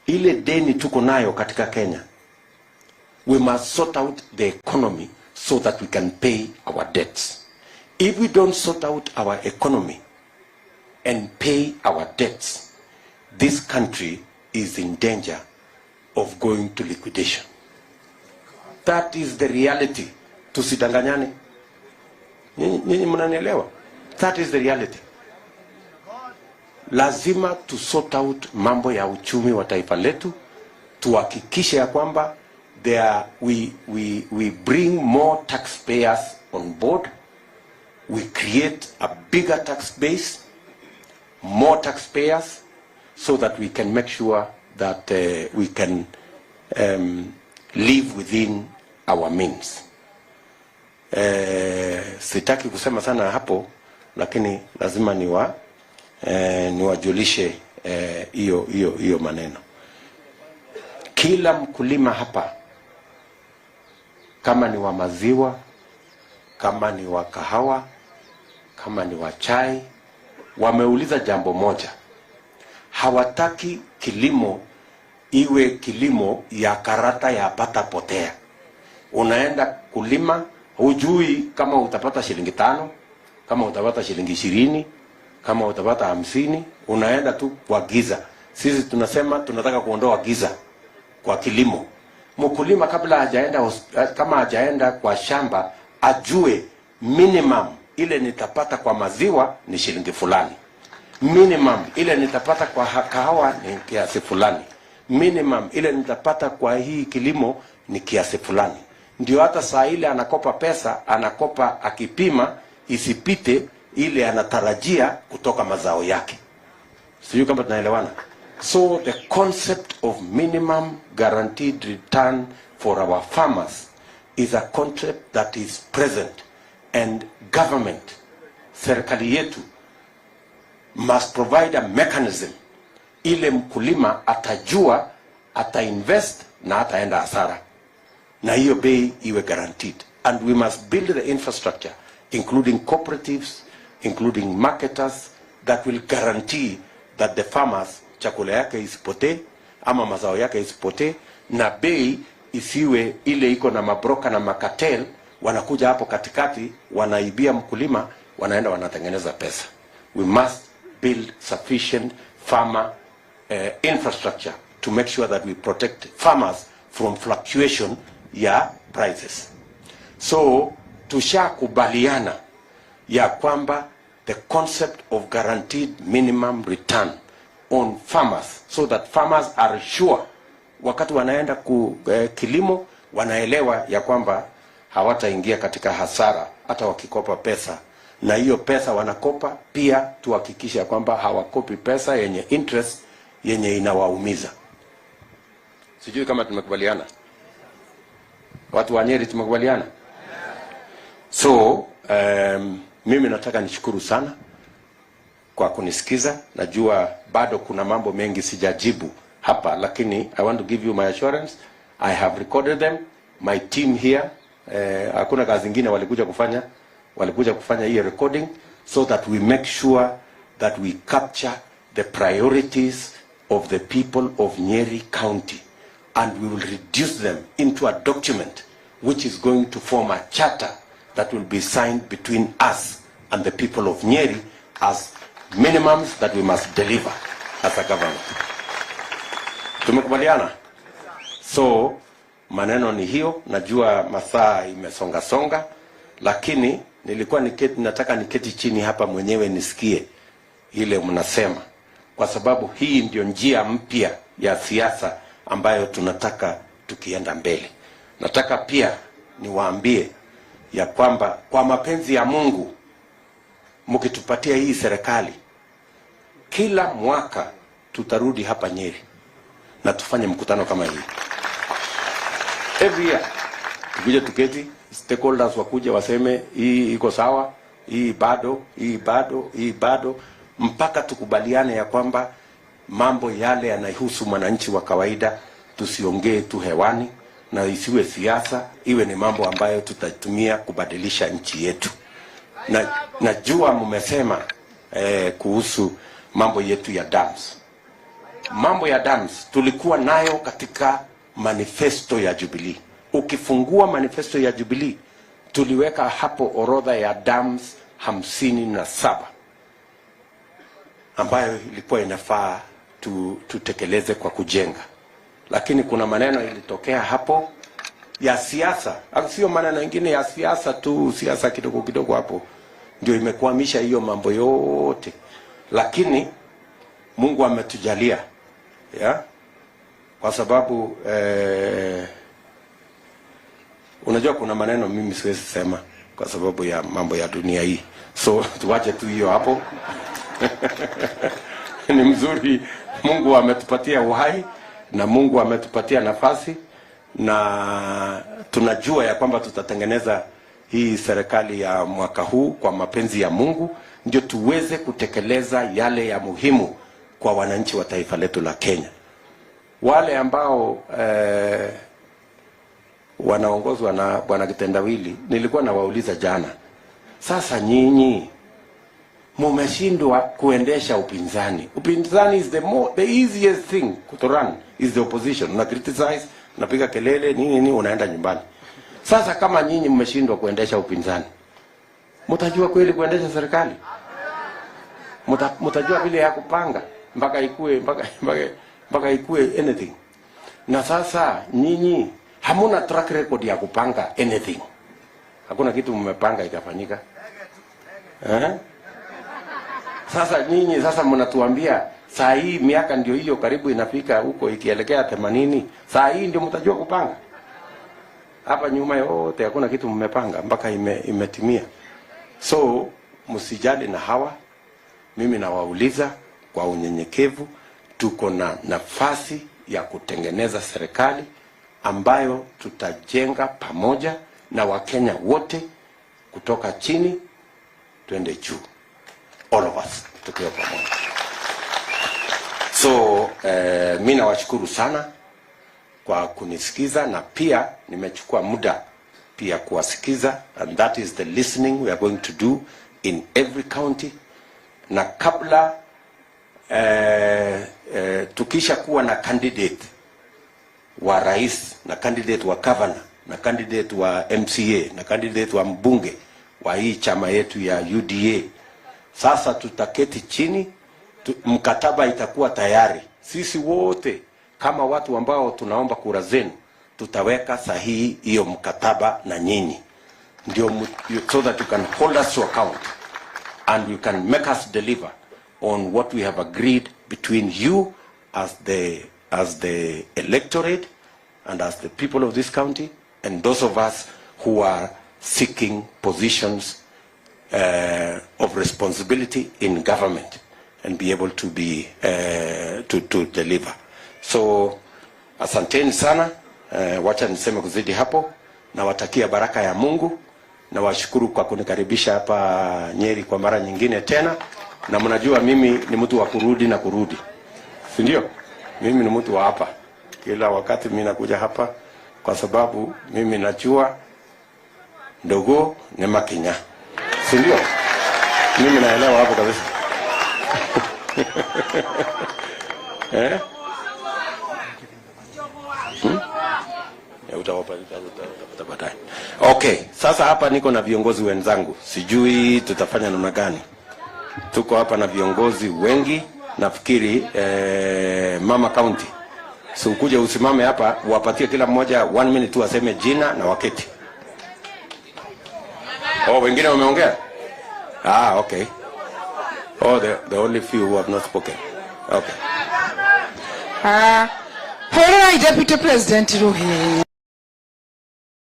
ile deni tuko nayo katika Kenya, we must sort out the economy so that we can pay our debts. If we don't sort out our economy and pay our debts, this country is in danger of going to liquidation. That is the reality. Tusidanganyane. Nyinyi mnanielewa? That is the reality. Lazima to sort out mambo ya uchumi wa taifa letu, tuhakikishe ya kwamba we bring more taxpayers on board, we create a bigger tax base, more taxpayers, so that we can make sure that we can live within our means. Sitaki kusema sana hapo, lakini lazima niwajulishe hiyo maneno. Kila mkulima hapa, kama ni wa maziwa, kama ni wa kahawa, kama ni wa chai, wameuliza jambo moja. Hawataki kilimo iwe kilimo ya karata ya pata potea. Unaenda kulima, hujui kama utapata shilingi 5, kama utapata shilingi 20, kama utapata 50, unaenda tu kwa giza. Sisi tunasema tunataka kuondoa giza kwa kilimo. Mkulima kama hajaenda kwa shamba, ajue minimum ile nitapata kwa maziwa ni shilingi fulani. Minimum ile nitapata kwa kahawa ni kiasi fulani. Minimum ile nitapata kwa hii kilimo ni kiasi fulani. Ndio hata saa ile anakopa pesa, anakopa akipima isipite ile anatarajia kutoka mazao yake. Sijui kama tunaelewana. So the concept of minimum guaranteed return for our farmers is a concept that is present, and government, serikali yetu, must provide a mechanism ile mkulima atajua atainvest na ataenda hasara, na hiyo bei iwe guaranteed. And we must build the infrastructure, including cooperatives, including marketers, that will guarantee that the farmers chakula yake isipotee ama mazao yake isipotee, na bei isiwe ile iko na mabroka na makatel wanakuja hapo katikati wanaibia mkulima, wanaenda wanatengeneza pesa. We must build sufficient farmer infrastructure to make sure that we protect farmers from fluctuation ya prices. So tushakubaliana ya kwamba the concept of guaranteed minimum return on farmers, so that farmers are sure wakati wanaenda kilimo wanaelewa ya kwamba hawataingia katika hasara hata wakikopa pesa, na hiyo pesa wanakopa pia tuhakikisha kwamba hawakopi pesa yenye interest yenye inawaumiza. Sijui kama tumekubaliana. Watu wa Nyeri tumekubaliana. So mimi nataka nishukuru sana kwa kunisikiza. Najua bado kuna mambo mengi sijajibu hapa, lakini I want to give you my assurance. I have recorded them. My team here, hakuna kazi nyingine walikuja kufanya hii recording, so that we make sure that we capture the priorities of the people of Nyeri County, and we will reduce them into a document which is going to form a charter that will be signed between us and the people of Nyeri as minimums that we must deliver as a government. Tumekubaliana? So maneno ni hiyo. Najua masaa imesonga, lakini nilikuwa nataka niketi chini hapa mwenyewe nisikie ile mnasema, kwa sababu hii ndio njia mpya ya siasa ambayo tunataka tukienda mbele. Nataka pia niwaambie ya kwamba kwa mapenzi ya Mungu, mkitupatia hii serikali, kila mwaka tutarudi hapa Nyeri na tufanye mkutano kama hii. Every year tukuje tuketi, stakeholders wakuja waseme hii iko sawa, hii bado, mpaka tukubaliane ya kwamba mambo yale yanahusu mwananchi wa kawaida tusiongee tu hewani, na isiwe siasa, iwe ni mambo ambayo tutatumia kubadilisha nchi yetu. Najua mmesema kuhusu mambo yetu ya dams. Mambo ya dams tulikuwa nayo katika manifesto ya Jubilee. Ukifungua manifesto ya Jubilee, tuliweka hapo orodha ya dams 57 ambayo ilikuwa inafaa tutekeleze kwa kujenga. Lakini kuna maneno ilitokea hapo ya siasa, sio maneno mengine ya siasa tu, siasa kidogo hapo ndio imekwamisha hiyo mambo yote. Lakini Mungu ametujalia, kwa sababu unajua kuna maneno mimi siwezi sema kwa sababu ya mambo ya dunia hii, so tuache tu hiyo hapo. Ni mzuri, Mungu ametupatia uhai na Mungu ametupatia nafasi, na tunajua ya kwamba tutatengeneza hii serikali ya mwaka huu kwa mapenzi ya Mungu, ndio tuweze kutekeleza yale ya muhimu kwa wananchi wa taifa letu la Kenya. Wale ambao wanaongozwa na bwana Kitendawili, nilikuwa nawauliza jana, sasa nyinyi mumeshindwa kuendesha upinzani. Upinzani is the easiest thing to run is the opposition. Una criticize, unapiga kelele, nini unaenda nyumbani. Sasa kama nyinyi mmeshindwa kuendesha upinzani, mtajua kweli kuendesha serikali? Mtajua vile ya kupanga mpaka ikue anything. Na sasa nyinyi hamuna track record ya kupanga anything. Hakuna kitu mmepanga ikafanyika. Sasa nyinyi mnatuambia saa hii miaka ndio hiyo karibu inafika huko ikielekea 80, saa hii ndio mtajua kupanga? Hapa nyuma yote hakuna kitu mmepanga mpaka imetimia. So msijali na hawa, mimi nawauliza kwa unyenyekevu, tuko na nafasi ya kutengeneza serikali ambayo tutajenga pamoja na Wakenya wote, kutoka chini twende juu, all of us tukiwa pamoja. So mimi nawashukuru sana kwa kunisikiza, na pia nimechukua muda pia kuwasikiza, and that is the listening we are going to do in every county. Na kabla tukisha kuwa na candidate wa rais, na candidate wa governor, na candidate wa MCA, na candidate wa mbunge wa hii chama yetu ya UDA, sasa tutaketi chini, mkataba itakuwa tayari. Sisi wote kama watu ambao tunaomba kura zenu, tutaweka sahihi hiyo mkataba na nyinyi, ndio so that you can hold us to account and you can make us deliver on what we have agreed between you as the electorate and as the people of this county, and those of us who are seeking positions of responsibility in government and be able to be to deliver. So asanteni sana, wacha niseme kuzidi hapo, na watakia baraka ya Mungu, na washukuru kwa kunikaribisha hapa Nyeri kwa mara nyingine tena, na mnajua mimi ni mtu wa kurudi na kurudi, si ndio? Mimi ni mtu wa hapa, kila wakati mimi nakuja hapa kwa sababu mimi najua ndogo ni makinya, si ndio? Mimi naelewa hapo kabisa. Okay, sasa hapa niko na viongozi wenzangu, sijui tutafanya namna gani. Tuko hapa na viongozi wengi, nafikiri Mama County, so ukuje usimame hapa uwapatie kila mmoja 1 minute tu aseme jina na waketi. Oh, wengine wameongea? Okay. Oh, the only few who have not spoken. Okay. Deputy President Ruhi.